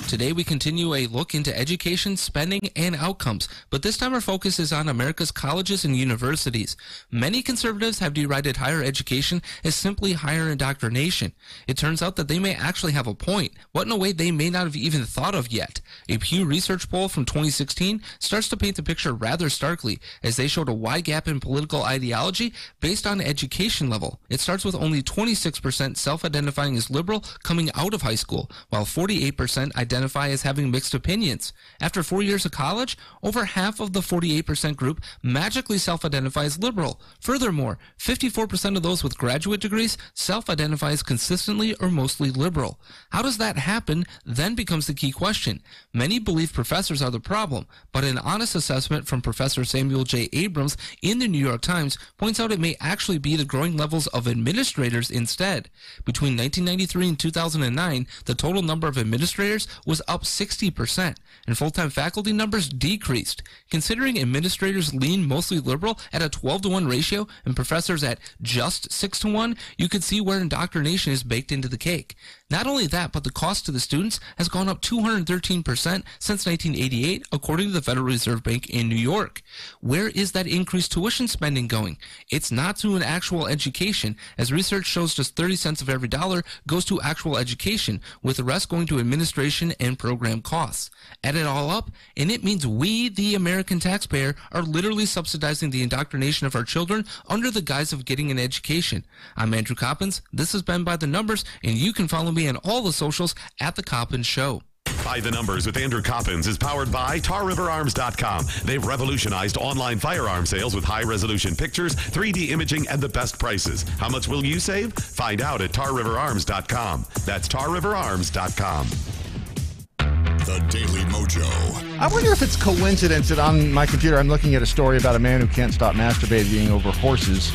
Today we continue a look into education, spending, and outcomes, but this time our focus is on America's colleges and universities. Many conservatives have derided higher education as simply higher indoctrination. It turns out that they may actually have a point, what in a way they may not have even thought of yet. A Pew Research poll from 2016 starts to paint the picture rather starkly, as they showed a wide gap in political ideology based on education level. It starts with only 26% self-identifying as liberal coming out of high school, while 48% identify as having mixed opinions. After 4 years of college, over half of the 48% group magically self-identify as liberal. Furthermore, 54% of those with graduate degrees self-identify as consistently or mostly liberal. How does that happen then becomes the key question. Many believe professors are the problem, but an honest assessment from Professor Samuel J. Abrams in the New York Times points out it may actually be the growing levels of administrators instead. Between 1993 and 2009, the total number of administrators was up 60%, and full-time faculty numbers decreased. Considering administrators lean mostly liberal at a 12-to-1 ratio and professors at just 6-to-1, you could see where indoctrination is baked into the cake. Not only that, but the cost to the students has gone up 213% since 1988, according to the Federal Reserve Bank in New York. Where is that increased tuition spending going? It's not to an actual education, as research shows just 30 cents of every dollar goes to actual education, with the rest going to administration and program costs. Add it all up, and it means we, the American taxpayer, are literally subsidizing the indoctrination of our children under the guise of getting an education. I'm Andrew Coppins. This has been By the Numbers, and you can follow me on all the socials at The Coppins Show. By the Numbers with Andrew Coppins is powered by TarRiverArms.com. They've revolutionized online firearm sales with high-resolution pictures, 3D imaging, and the best prices. How much will you save? Find out at TarRiverArms.com. That's TarRiverArms.com. The Daily Mojo. I wonder if it's coincidence that on my computer I'm looking at a story about a man who can't stop masturbating over horses.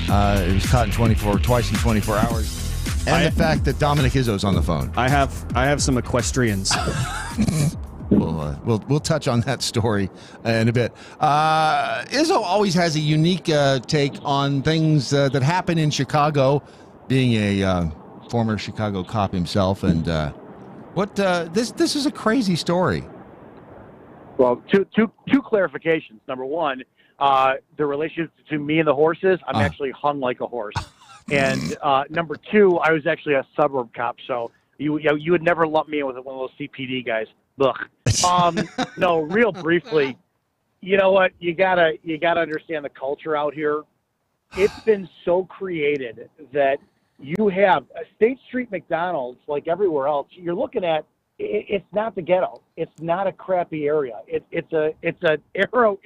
It was caught twice in 24 hours. And the fact that Dominic Izzo's on the phone. I have some equestrians. We'll touch on that story in a bit. Izzo always has a unique take on things that happen in Chicago, being a former Chicago cop himself. And this is a crazy story. Well, two clarifications. Number one, the relationship between me and the horses. I'm actually hung like a horse. And number two, I was actually a suburb cop, so you would never lump me in with one of those CPD guys. Ugh. No, real briefly, you know what? You gotta understand the culture out here. It's been so created that you have a State Street McDonald's like everywhere else. You're looking at it's not the ghetto. It's not a crappy area. It's an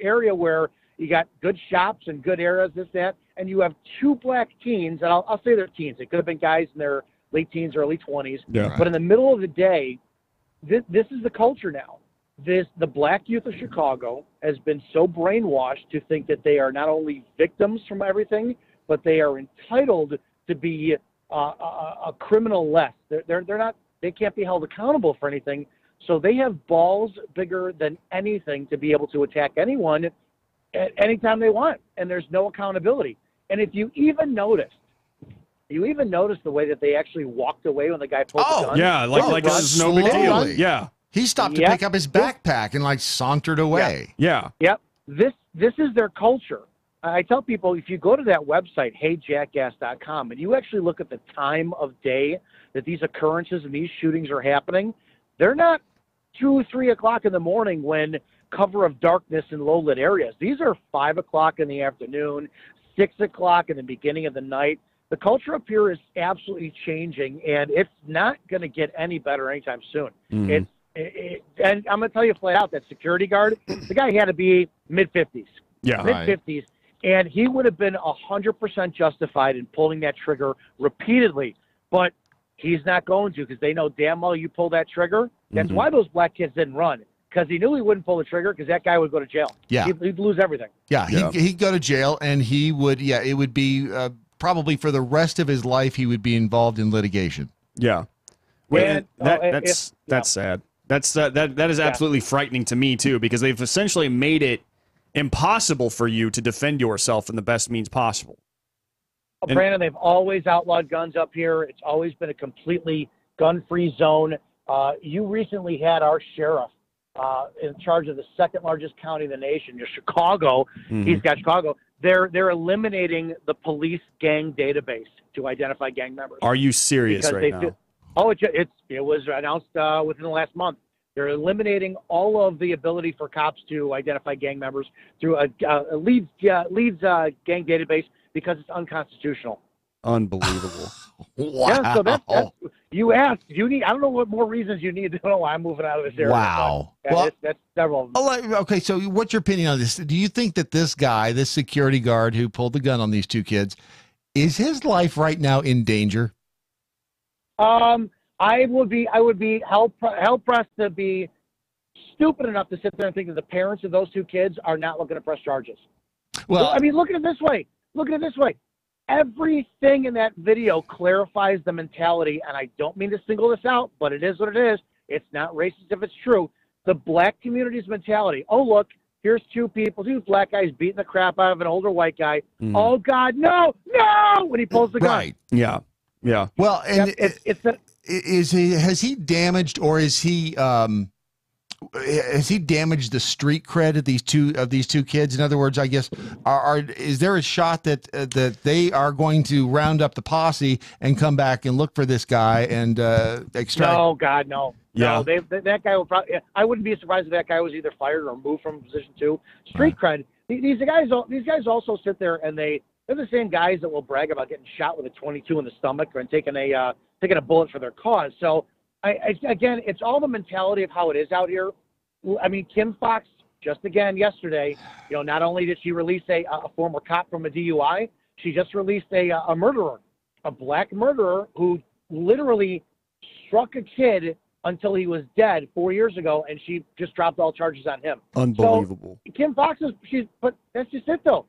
area where you got good shops and good areas, this, that, and you have two black teens, and I'll say they're teens. It could have been guys in their late teens, early 20s. Yeah. Right. But in the middle of the day, this is the culture now. The black youth of Chicago has been so brainwashed to think that they are not only victims from everything, but they are entitled to be a criminal less. They're not. They can't be held accountable for anything. So they have balls bigger than anything to be able to attack anyone at any time they want, and there's no accountability. And if you even noticed the way that they actually walked away when the guy pulled the gun. Yeah, like this is no big deal. Yeah. He stopped to pick up his backpack and sauntered away. Yeah. Yep. This is their culture. I tell people, if you go to that website, heyjackass.com, and you actually look at the time of day that these occurrences and these shootings are happening, they're not 2, 3 o'clock in the morning when cover of darkness in low-lit areas. These are 5 o'clock in the afternoon, 6 o'clock in the beginning of the night. The culture up here is absolutely changing, and it's not going to get any better anytime soon. Mm-hmm. And I'm going to tell you flat out, that security guard, the guy had to be mid-50s. Yeah. Mid-50s. And he would have been 100% justified in pulling that trigger repeatedly. But he's not going to, because they know damn well you pull that trigger. That's why those black kids didn't run, because he knew he wouldn't pull the trigger, because that guy would go to jail. Yeah. He'd lose everything. Yeah, he'd go to jail, and he would, it would be probably for the rest of his life he would be involved in litigation. Yeah. And, that's sad. That is absolutely frightening to me, too, because they've essentially made it impossible for you to defend yourself in the best means possible. Brandon, they've always outlawed guns up here. It's always been a completely gun-free zone. You recently had our sheriff in charge of the second largest county in the nation, Chicago. Mm-hmm. He's got Chicago. They're eliminating the police gang database to identify gang members. Are you serious right now? It was announced within the last month. They're eliminating all of the ability for cops to identify gang members through a Leeds gang database because it's unconstitutional. Unbelievable. Wow. Yeah, so that's you asked. You need. I don't know what more reasons you need to know why I'm moving out of this area. Wow. But, well, that's several of them. Okay, so what's your opinion on this? Do you think that this guy, this security guard who pulled the gun on these two kids, is his life right now in danger? I would be hell pressed to be stupid enough to sit there and think that the parents of those two kids are not looking to press charges. Well, I mean, look at it this way. Everything in that video clarifies the mentality, and I don't mean to single this out, but it is what it is. It's not racist if it's true. The black community's mentality. Oh, look, here's two black guys beating the crap out of an older white guy. Mm. Oh, God, no, when he pulls the gun. Right. Yeah. Well, and has he damaged, or has he damaged the street cred of these two kids? In other words, I guess, is there a shot that they are going to round up the posse and come back and look for this guy and extract? No, God, no. Yeah. No, that guy will probably. I wouldn't be surprised if that guy was either fired or moved from position 2. Street cred. These guys also sit there and they're the same guys that will brag about getting shot with a .22 in the stomach and taking a bullet for their cause. So, again, it's all the mentality of how it is out here. I mean, Kim Fox, just again yesterday, not only did she release a former cop from a DUI, she just released a murderer, a black murderer who literally struck a kid until he was dead 4 years ago, and she just dropped all charges on him. Unbelievable. So, Kim Fox but that's just it though.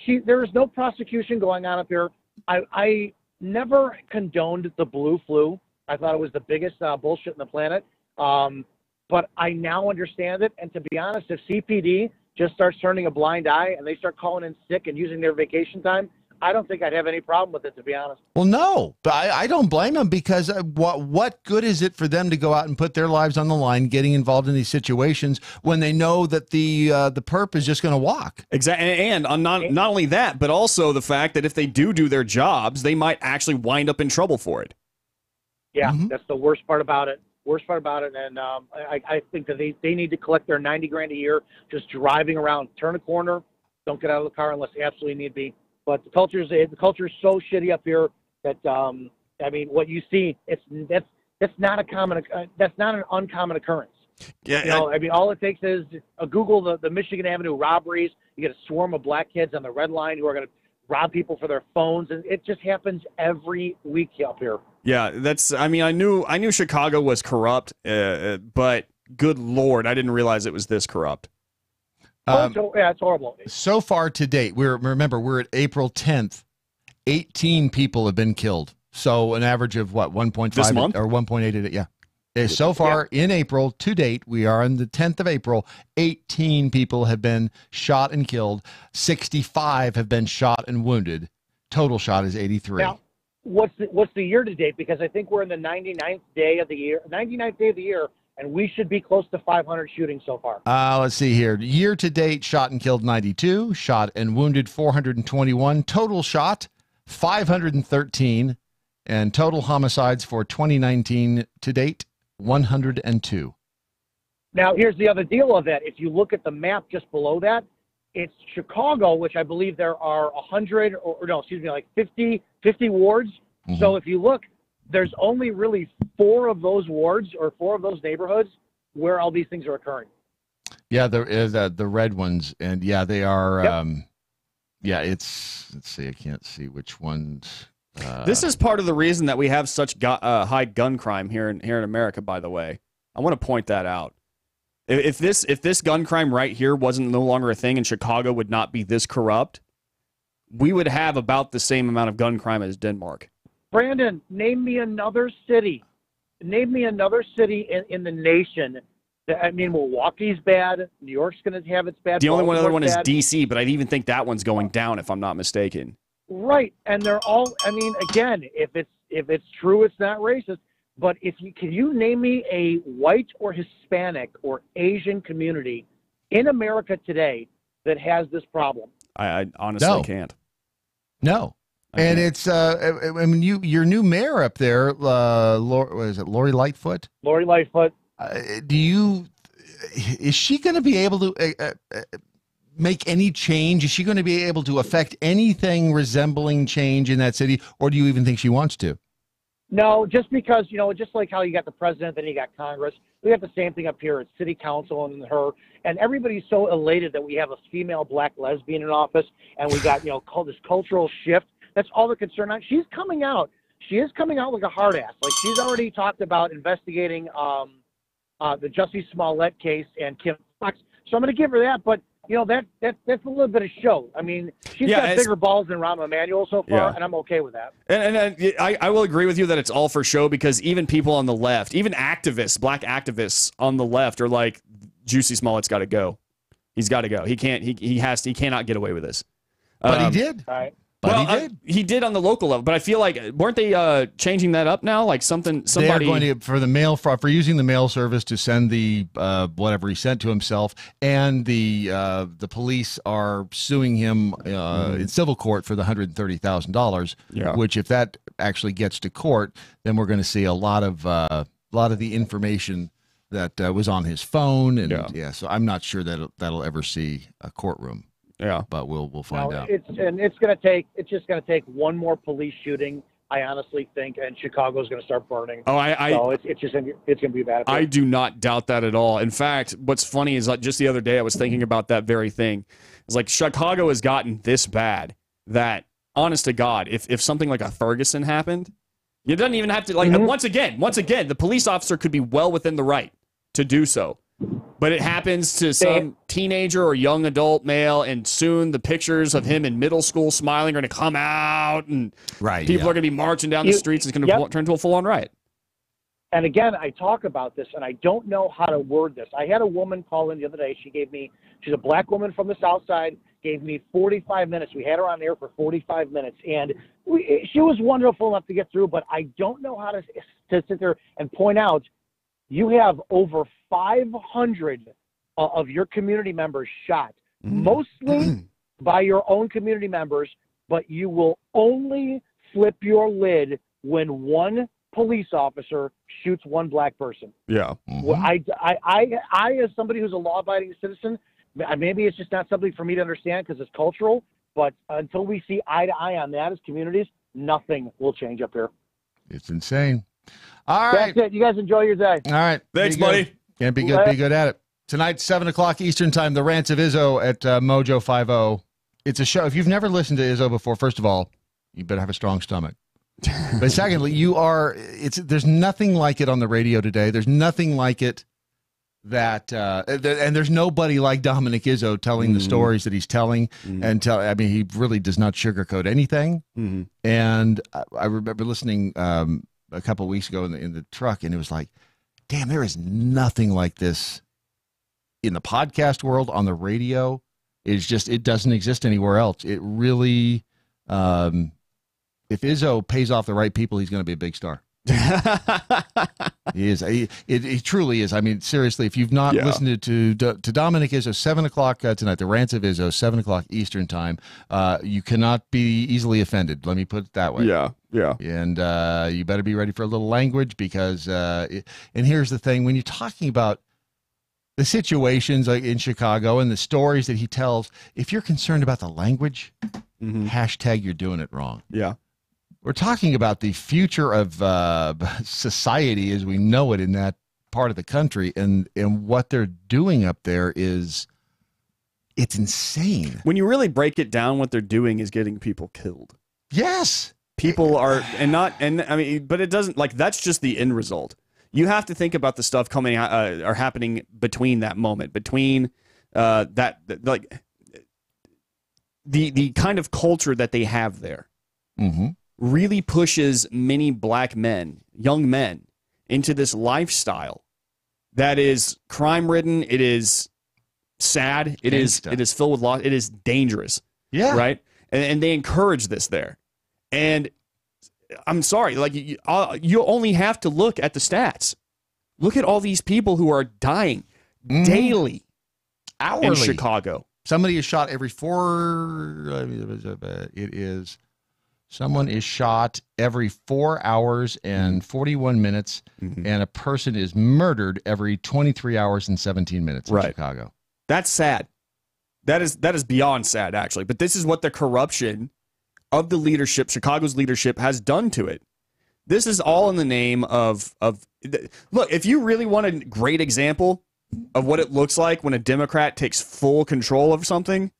There is no prosecution going on up here. I never condoned the blue flu. I thought it was the biggest bullshit on the planet. But I now understand it. And to be honest, if CPD just starts turning a blind eye and they start calling in sick and using their vacation time, I don't think I'd have any problem with it, to be honest. Well, no, but I don't blame them, because what good is it for them to go out and put their lives on the line getting involved in these situations when they know that the perp is just going to walk? Exactly. And not only that, but also the fact that if they do their jobs, they might actually wind up in trouble for it. Yeah, That's the worst part about it. And I think that they need to collect their $90,000 a year just driving around, turn a corner, don't get out of the car unless absolutely need be. But the culture is so shitty up here that I mean, what you see, that's not an uncommon occurrence. Yeah, I mean, all it takes is a Google the Michigan Avenue robberies. You get a swarm of black kids on the red line who are going to rob people for their phones, and it just happens every week up here. Yeah, I knew Chicago was corrupt, but good Lord, I didn't realize it was this corrupt. Yeah, it's horrible. So far to date, remember we're at April 10th. 18 people have been killed. So an average of what, 1.5 This month? or 1.8? Yeah. So far in April to date, we are on the 10th of April. 18 people have been shot and killed. 65 have been shot and wounded. Total shot is 83. Now, what's the year to date? Because I think we're in the 99th day of the year, and we should be close to 500 shootings so far. Let's see here. Year to date, shot and killed 92, shot and wounded 421, total shot 513, and total homicides for 2019 to date 102. Now, here's the other deal of that. If you look at the map just below that, it's Chicago, which I believe there are 100 like 50 wards. Mm-hmm. So if you look, there's only really 4 of those wards or 4 of those neighborhoods where all these things are occurring. Yeah, there is the red ones, and yeah, they are. Yep. Let's see. I can't see which ones. This is part of the reason that we have such high gun crime here in America. By the way, I want to point that out. If this gun crime right here wasn't no longer a thing, and Chicago would not be this corrupt, we would have about the same amount of gun crime as Denmark. Brandon, name me another city. Name me another city in the nation. I mean, Milwaukee's bad. New York's going to have its bad. The only other one is bad. D.C., but I even think that one's going down, if I'm not mistaken. Right, and they're all. I mean, again, if it's true, it's not racist. But can you name me a white or Hispanic or Asian community in America today that has this problem? I honestly can't. No. And it's, I mean, your new mayor up there, what is it, Lori Lightfoot? Lori Lightfoot. Is she going to be able to make any change? Is she going to be able to affect anything resembling change in that city, or do you even think she wants to? No, just because, just like how you got the president, then you got Congress, we have the same thing up here at city council and and everybody's so elated that we have a female black lesbian in office, and we got, called this cultural shift. That's all they're concerned on. She's coming out. She is coming out like a hard ass. Like, she's already talked about investigating the Jussie Smollett case and Kim Fox. So I'm going to give her that. But, that's a little bit of show. I mean, she's got bigger balls than Rahm Emanuel so far, and I'm okay with that. And I will agree with you that it's all for show, because even people on the left, even activists, black activists on the left are like, Jussie Smollett's got to go. He's got to go. He cannot get away with this. But he did. All right. Well, he did on the local level, but I feel like, weren't they changing that up now? Like somebody they are going to, for the mail for using the mail service to send the whatever he sent to himself, and the police are suing him in civil court for the $130,000. Yeah. Which, if that actually gets to court, then we're going to see a lot of the information that was on his phone, and so I'm not sure that that'll ever see a courtroom. Yeah, but we'll find out. It's just going to take one more police shooting, I honestly think, and Chicago's going to start burning. Oh, so it's going to be bad. I do not doubt that at all. In fact, what's funny is, just the other day I was thinking about that very thing. It's like, Chicago has gotten this bad that, honest to God, if something like a Ferguson happened, you don't even have to, like, once again, the police officer could be well within the right to do so. But it happens to some teenager or young adult male, and soon the pictures of him in middle school smiling are going to come out, and people are going to be marching down the streets. It's going to turn into a full-on riot. And again, I talk about this, and I don't know how to word this. I had a woman call in the other day. She's a black woman from the South Side, gave me 45 minutes. We had her on air for 45 minutes, and she was wonderful enough to get through, but I don't know how to sit there and point out, you have over 500 of your community members shot, mostly by your own community members, but you will only flip your lid when one police officer shoots one black person. Yeah. Well, I, as somebody who's a law-abiding citizen, maybe it's just not something for me to understand because it's cultural, but until we see eye to eye on that as communities, nothing will change up here. It's insane. All right. That's it. You guys enjoy your day. All right. Thanks, buddy. Can't be good. Be good at it. Tonight, 7 o'clock Eastern Time, the Rants of Izzo at MoJo 50. It's a show. If you've never listened to Izzo before, first of all, you better have a strong stomach. But secondly, there's nothing like it on the radio today. There's nothing like it and there's nobody like Dominic Izzo telling the stories that he's telling. He really does not sugarcoat anything. And I remember listening a couple of weeks ago in the truck, and it was like, damn, there is nothing like this in the podcast world, on the radio. It doesn't exist anywhere else. It really, if Izzo pays off the right people, he's going to be a big star. He is. He truly is. I mean, seriously, if you've not listened to Dominic Izzo, 7 o'clock tonight, the Rants of Izzo, 7 o'clock Eastern time, you cannot be easily offended. Let me put it that way. Yeah. And you better be ready for a little language because, and here's the thing, when you're talking about the situations like in Chicago and the stories that he tells, if you're concerned about the language, hashtag you're doing it wrong. Yeah. We're talking about the future of society as we know it in that part of the country, and what they're doing up there it's insane. When you really break it down, what they're doing is getting people killed. Yes. People are, but it doesn't, like, that's just the end result. You have to think about the stuff coming or happening between that moment, between the kind of culture that they have there. Really pushes many black men, young men, into this lifestyle that is crime-ridden. It is sad. It is filled with loss. It is dangerous. Yeah. Right? And they encourage this there. And I'm sorry, like you only have to look at the stats. Look at all these people who are dying daily, hourly in Chicago. Somebody is shot every Someone is shot every 4 hours and 41 minutes, and a person is murdered every 23 hours and 17 minutes in Chicago. That's sad. That is beyond sad, actually. But this is what the corruption of the leadership, Chicago's leadership, has done to it. This is all in the name of look, if you really want a great example of what it looks like when a Democrat takes full control of something,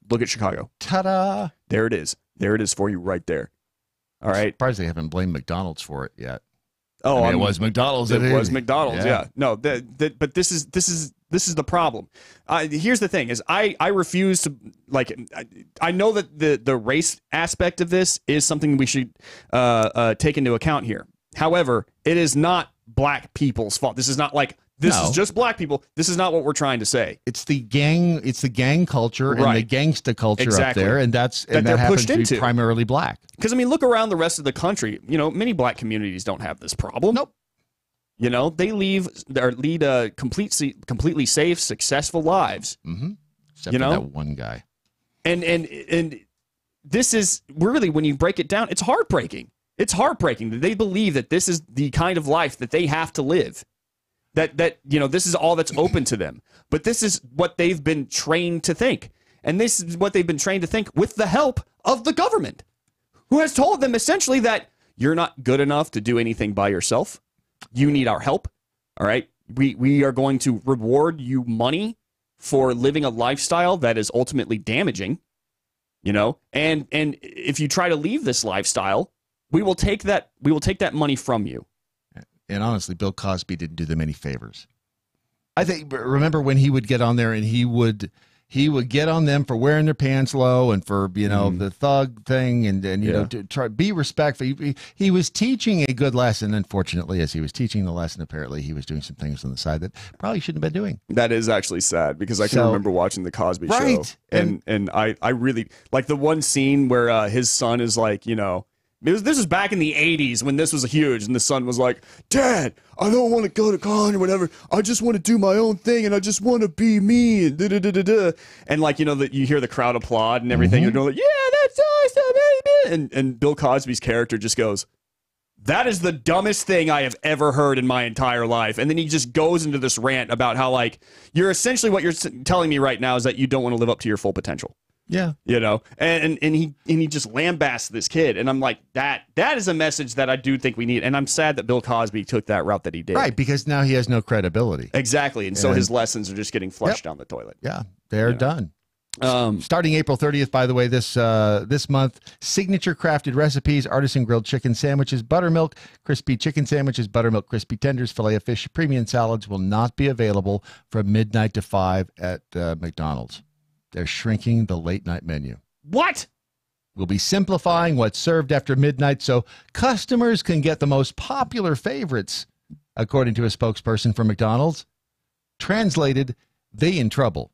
look at Chicago. Ta-da! There it is. There it is for you right there. All right. Surprised they haven't blamed McDonald's for it yet. Oh, it was McDonald's. It was McDonald's. Yeah. No, but this is the problem. Here's the thing: is I refuse to like. I know that the race aspect of this is something we should take into account here. However, it is not black people's fault. This is not like. This is just black people. This is not what we're trying to say. It's the gang culture and the gangsta culture up there, and that happens to be primarily black. Because I mean, look around the rest of the country. You know, many black communities don't have this problem. Nope. You know, they lead completely safe, successful lives. Except for that one guy. And this is really, when you break it down, it's heartbreaking. It's heartbreaking that they believe that this is the kind of life that they have to live. That you know, this is all that's open to them. But this is what they've been trained to think. And this is what they've been trained to think with the help of the government, who has told them essentially that you're not good enough to do anything by yourself. You need our help. All right? We are going to reward you money for living a lifestyle that is ultimately damaging, you know? And if you try to leave this lifestyle, we will take that money from you. And honestly, Bill Cosby didn't do them any favors. I think, remember when he would get on there and he would get on them for wearing their pants low and for, you know, the thug thing and you know, to try be respectful. He was teaching a good lesson. Unfortunately, as he was teaching the lesson, apparently he was doing some things on the side that probably shouldn't have been doing. That is actually sad because I can remember watching the Cosby show. And I really like the one scene where his son is like, you know, this was back in the 80s when this was huge, and the son was like, "Dad, I don't want to go to college or whatever. I just want to do my own thing, and I just want to be me." And da-da-da-da-da. And like, you know, that you hear the crowd applaud and everything. You're like, "Yeah, that's awesome." And Bill Cosby's character just goes, "That is the dumbest thing I have ever heard in my entire life." And then he just goes into this rant about how, like, you're essentially, what you're telling me right now is that you don't want to live up to your full potential. Yeah. You know, and he just lambasts this kid. And I'm like, that is a message that I do think we need. And I'm sad that Bill Cosby took that route that he did. Right, because now he has no credibility. Exactly. And so his lessons are just getting flushed down the toilet. Yeah, they're done. Starting April 30th, by the way, this month, signature crafted recipes, artisan grilled chicken sandwiches, buttermilk crispy chicken sandwiches, buttermilk crispy tenders, filet of fish, premium salads will not be available from midnight to 5 at McDonald's. They're shrinking the late night menu. What? We'll be simplifying what's served after midnight so customers can get the most popular favorites, according to a spokesperson for McDonald's. Translated, they in trouble.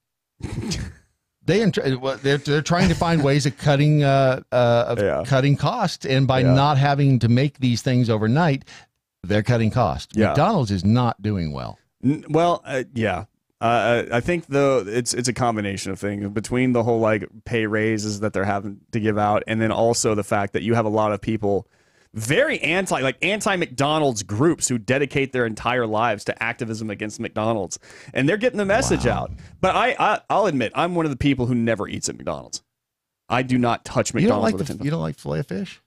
They're trying to find ways of cutting cutting costs, and by not having to make these things overnight, they're cutting costs. Yeah. McDonald's is not doing well. I think though it's a combination of things between the whole like pay raises that they're having to give out, and then also the fact that you have a lot of people very anti-McDonald's groups who dedicate their entire lives to activism against McDonald's, and they're getting the message out. But I'll admit, I'm one of the people who never eats at McDonald's. I do not touch McDonald's. You don't like filet of fish?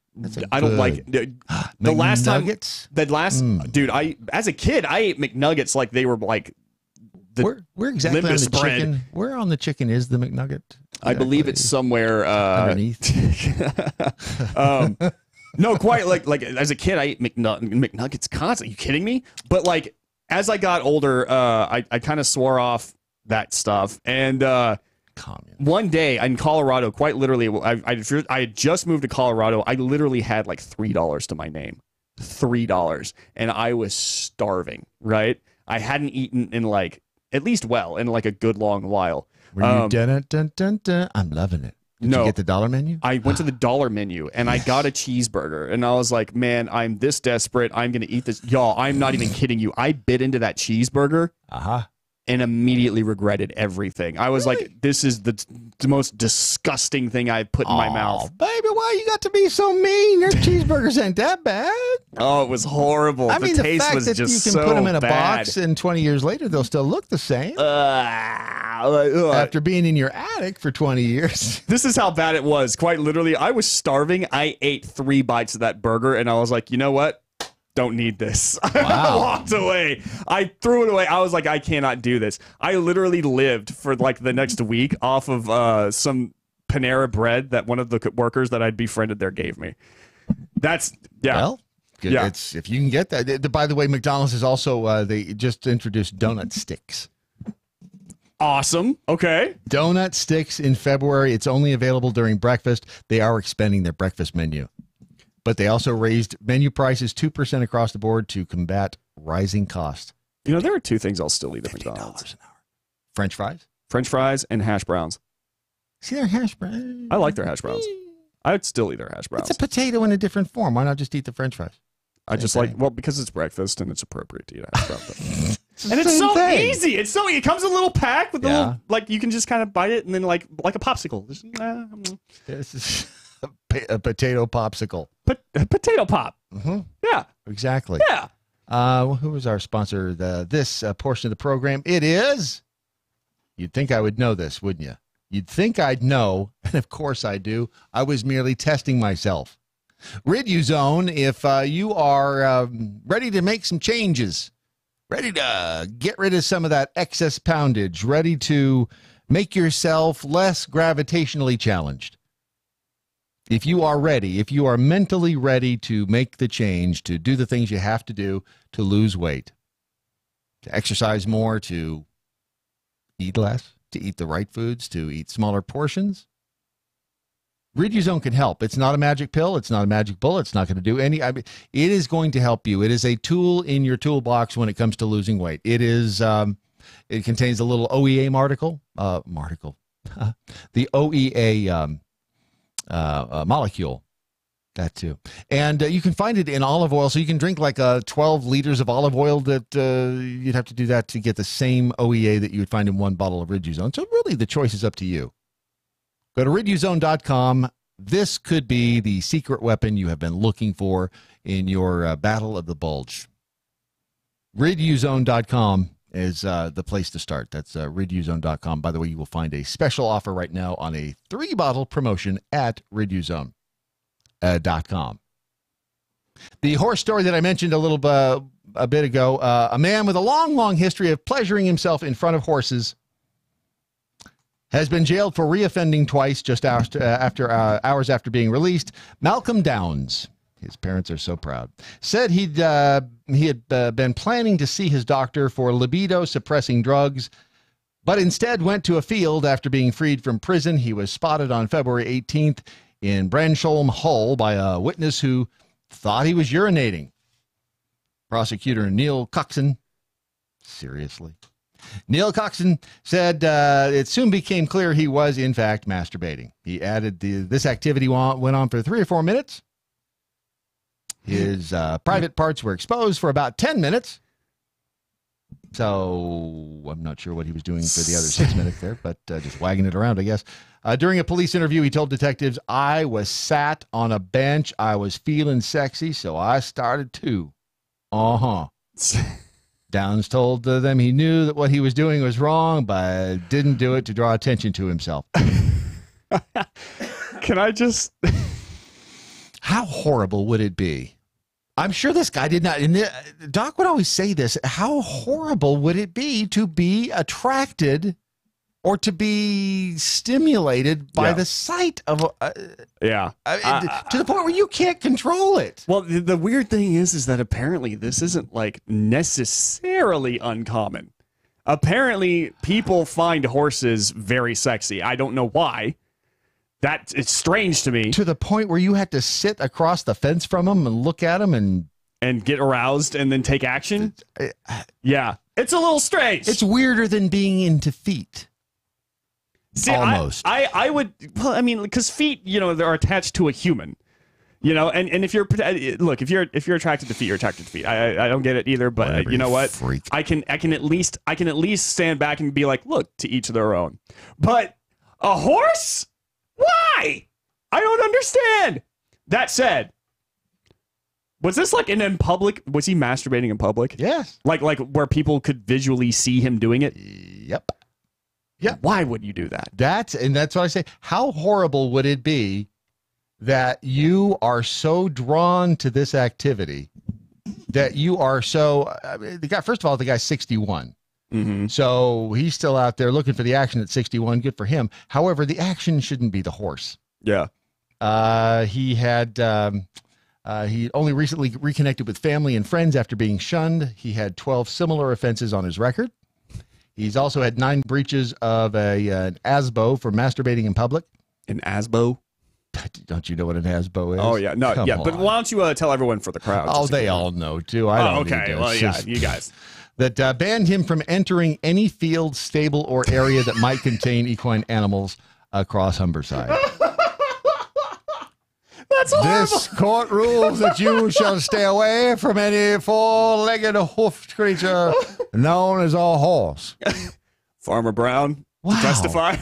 I don't like the last time. Dude, as a kid, I ate McNuggets like they were like where exactly on the bread. chicken? Where on the chicken is the McNugget? I believe it's somewhere underneath. No, quite like as a kid, I ate McNuggets constantly. Are you kidding me? But like as I got older, I kind of swore off that stuff. And one day in Colorado, quite literally, I had just moved to Colorado. I literally had like $3 to my name, $3, and I was starving. Right, I hadn't eaten in like in like a good long while. Were you I'm loving it. Did you get the dollar menu? I went to the dollar menu and I got a cheeseburger and I was like, man, I'm this desperate. I'm going to eat this. Y'all, I'm not even kidding you. I bit into that cheeseburger and immediately regretted everything. I was like, this is the most disgusting thing I've put in my mouth. Baby, why you got to be so mean? Your cheeseburgers ain't that bad. Oh, it was horrible. I mean, the taste fact was that just you can put them in a bad. box and 20 years later, they'll still look the same. After being in your attic for 20 years. This is how bad it was. Quite literally, I was starving. I ate 3 bites of that burger and I was like, you know what? Don't need this. Wow. I walked away. I threw it away. I was like, I cannot do this. I literally lived for like the next week off of some Panera bread that one of the workers that I'd befriended there gave me. That's, Well, good. Yeah. If you can get that. By the way, McDonald's is also, they just introduced donut sticks. Awesome. Okay. Donut sticks in February. It's only available during breakfast. They are expanding their breakfast menu. But they also raised menu prices 2% across the board to combat rising costs. You know, there are 2 things I'll still eat at McDonald's. an hour. French fries? French fries and hash browns. See their hash browns? I like their hash browns. I would still eat their hash browns. It's a potato in a different form. Why not just eat the French fries? I just like, well, because it's breakfast and it's appropriate to eat a hash brown. And it's so easy. It's so it comes in a little pack with a little, like you can just kind of bite it and then like a popsicle. This is a potato popsicle. Potato pop. Mm-hmm. Yeah. Exactly. Yeah. Who is our sponsor? This portion of the program. It is. You'd think I would know this, wouldn't you? You'd think I'd know, and of course I do. I was merely testing myself. Riduzone, if you are ready to make some changes, ready to get rid of some of that excess poundage, ready to make yourself less gravitationally challenged. If you are ready, if you are mentally ready to make the change, to do the things you have to do to lose weight, to exercise more, to eat less, to eat the right foods, to eat smaller portions, Riduzone can help. It's not a magic pill. It's not a magic bullet. It's not going to do any. I mean, it is going to help you. It is a tool in your toolbox when it comes to losing weight. It is. It contains a little OEA molecule. The OEA molecule. That too. And you can find it in olive oil. So you can drink like 12 liters of olive oil. That you'd have to do that to get the same OEA that you would find in one bottle of Riduzone. So really, the choice is up to you. Go to riduzone.com. This could be the secret weapon you have been looking for in your battle of the bulge. Riduzone.com is the place to start. That's riduzone.com. By the way, you will find a special offer right now on a 3-bottle promotion at riduzone.com. The horse story that I mentioned a bit ago, a man with a long, long history of pleasuring himself in front of horses has been jailed for reoffending twice just hours after being released. Malcolm Downs, his parents are so proud, said he had been planning to see his doctor for libido-suppressing drugs, but instead went to a field after being freed from prison. He was spotted on February 18th in Bransholm Hull by a witness who thought he was urinating. Prosecutor Neil Coxon, seriously. Neil Coxon said it soon became clear he was, in fact, masturbating. He added this activity went on for 3 or 4 minutes. His private parts were exposed for about 10 minutes. So I'm not sure what he was doing for the other 6 minutes there, but just wagging it around, I guess. During a police interview, he told detectives, "I was sat on a bench. I was feeling sexy, so I started too." Downs told them he knew that what he was doing was wrong, but didn't do it to draw attention to himself. Can I just... How horrible would it be? I'm sure this guy did not... And Doc would always say this. How horrible would it be to be attracted or to be stimulated by the sight of... to the point where you can't control it. Well, the weird thing is that apparently this isn't like necessarily uncommon. Apparently people find horses very sexy. I don't know why. It's strange to me. To the point where you had to sit across the fence from them and look at them and get aroused and then take action? Yeah. It's a little strange. It's weirder than being into feet. See, almost. I would, well, I mean, because feet, they're attached to a human, and if you're, look, if you're attracted to feet, you're attracted to feet. I don't get it either, but Whatever, you know what? Freak. I can at least stand back and be like, look, to each their own. But a horse? Why? I don't understand. That said, was this like in public? Was he masturbating in public? Yes. Like where people could visually see him doing it? Yep. Yeah. Why would you do that? That's what I say. How horrible would it be that you are so drawn to this activity that you are so, first of all, the guy's 61. Mm-hmm. So he's still out there looking for the action at 61. Good for him. However, the action shouldn't be the horse. Yeah. He only recently reconnected with family and friends after being shunned. He had 12 similar offenses on his record. He's also had 9 breaches of an ASBO for masturbating in public. An ASBO? Don't you know what an ASBO is? Oh, yeah. No, Come yeah. on. But why don't you tell everyone for the crowd? Oh, they all know, too. I don't need to. Well, yeah, you guys. That banned him from entering any field, stable, or area that might contain equine animals across Humberside. That's horrible. This court rules that you shall stay away from any 4-legged hoofed creature known as a horse. Farmer Brown, Wow. to testify.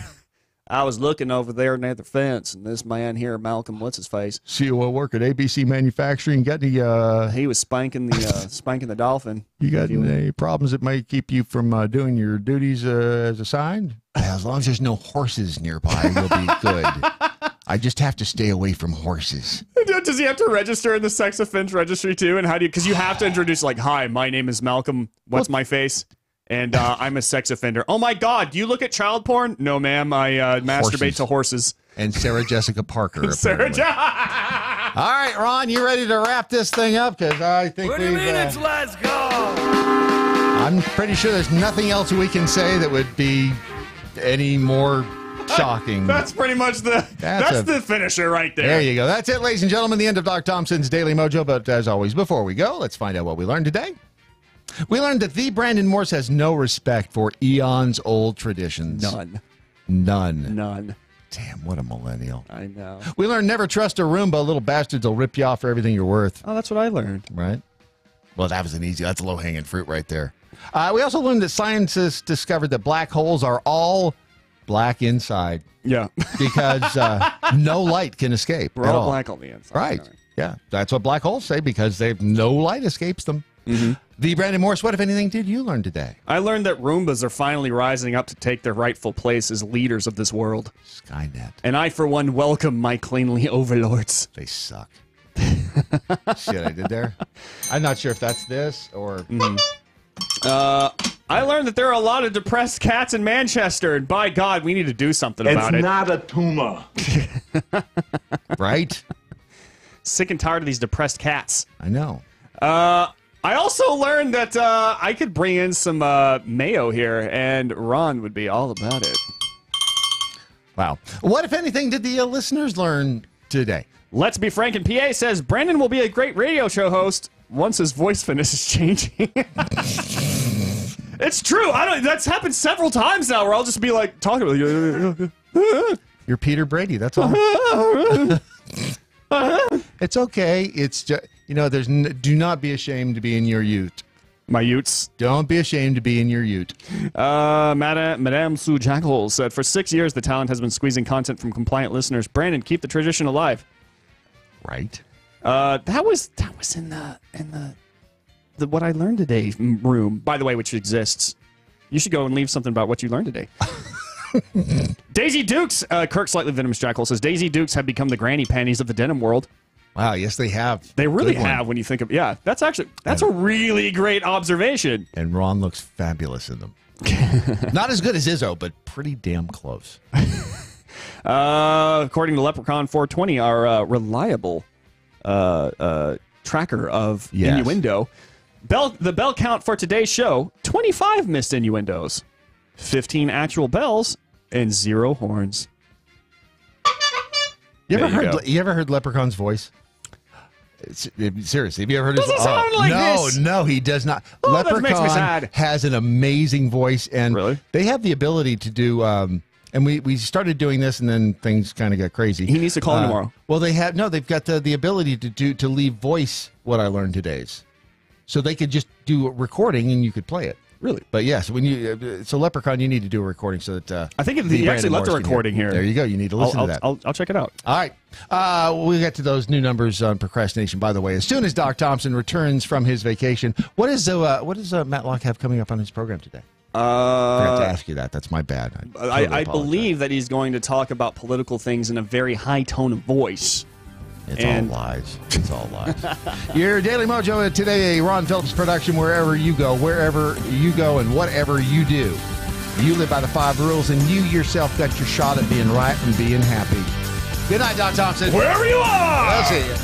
I was looking over there near the fence, and this man here, Malcolm, what's his face? See you work at ABC Manufacturing. Got any? He was spanking the dolphin. You got any problems that may keep you from doing your duties as assigned? As long as there's no horses nearby, we'll be good. I just have to stay away from horses. Does he have to register in the sex offense registry too? And how do you? Because you have to introduce like, "Hi, my name is Malcolm. What's my face?" And I'm a sex offender. Oh my God! Do you look at child porn? No, ma'am. I masturbate to horses. And Sarah Jessica Parker. Sarah All right, Ron, you ready to wrap this thing up? Because I think 20 minutes, let's go. I'm pretty sure there's nothing else we can say that would be any more shocking. That's pretty much that's the finisher right there. There you go. That's it, ladies and gentlemen. The end of Doc Thompson's Daily Mojo. But as always, before we go, let's find out what we learned today. We learned that the Brandon Morse has no respect for eons old traditions. None. Damn, what a millennial. I know. We learned never trust a Roomba. Little bastards will rip you off for everything you're worth. Oh, that's what I learned. Right? Well, that's low-hanging fruit right there. We also learned that scientists discovered that black holes are all black inside. Yeah. Because no light can escape. We're all black on the inside. Right. Yeah. That's what black holes say because no light escapes them. Mm-hmm. The Brandon Morse, what, if anything, did you learn today? I learned that Roombas are finally rising up to take their rightful place as leaders of this world. Skynet. And I, for one, welcome my cleanly overlords. They suck. Shit, I did there. I'm not sure if that's this or... I learned that there are a lot of depressed cats in Manchester, and by God, we need to do something about it. It's not a tumor. Right? Sick and tired of these depressed cats. I know. I also learned that I could bring in some mayo here, and Ron would be all about it. Wow. What, if anything, did the listeners learn today? Let's Be Frank in PA says Brandon will be a great radio show host once his voice finishes changing. It's true. That's happened several times now where I'll just be like talking about you. You're Peter Brady. That's all. It's okay. It's just, do not be ashamed to be in your ute. My utes. Don't be ashamed to be in your ute. Madame Sue Jackal said, for 6 years, the talent has been squeezing content from compliant listeners. Brandon, keep the tradition alive. Right. That was in the What I Learned Today room, by the way, which exists. You should go and leave something about what you learned today. Daisy Dukes, Kirk Slightly Venomous Jackal says, Daisy Dukes have become the granny panties of the denim world. Wow, yes, they have. They really have when you think of that's a really great observation. And Ron looks fabulous in them. Not as good as Izzo, but pretty damn close. According to Leprechaun 420, our reliable tracker of innuendo, the bell count for today's show, 25 missed innuendos, 15 actual bells, and 0 horns. You ever heard Leprechaun's voice? Seriously, have you ever heard his voice? Sound like this? No, he does not. Oh, that Leprechaun makes me sad. has an amazing voice, and they have the ability to do. And we started doing this, and then things kind of got crazy. He needs to call in tomorrow. Well, they've got the ability to leave voice What I Learned Today's, so they could just do a recording and you could play it. Really? But yes, when so Leprechaun, you need to do a recording so that I think he actually left a recording here. There you go. You need to listen to that. I'll check it out. All right. We'll get to those new numbers on procrastination, by the way, as soon as Doc Thompson returns from his vacation. What does Matlock have coming up on his program today? I forgot to ask you that. That's my bad. I believe that he's going to talk about political things in a very high tone of voice. It's all lies. It's all lies. Your Daily Mojo today, a Ron Phillips production, wherever you go, and whatever you do. You live by the 5 rules, and you yourself got your shot at being right and being happy. Good night, Doc Thompson. Wherever you are! I'll see you.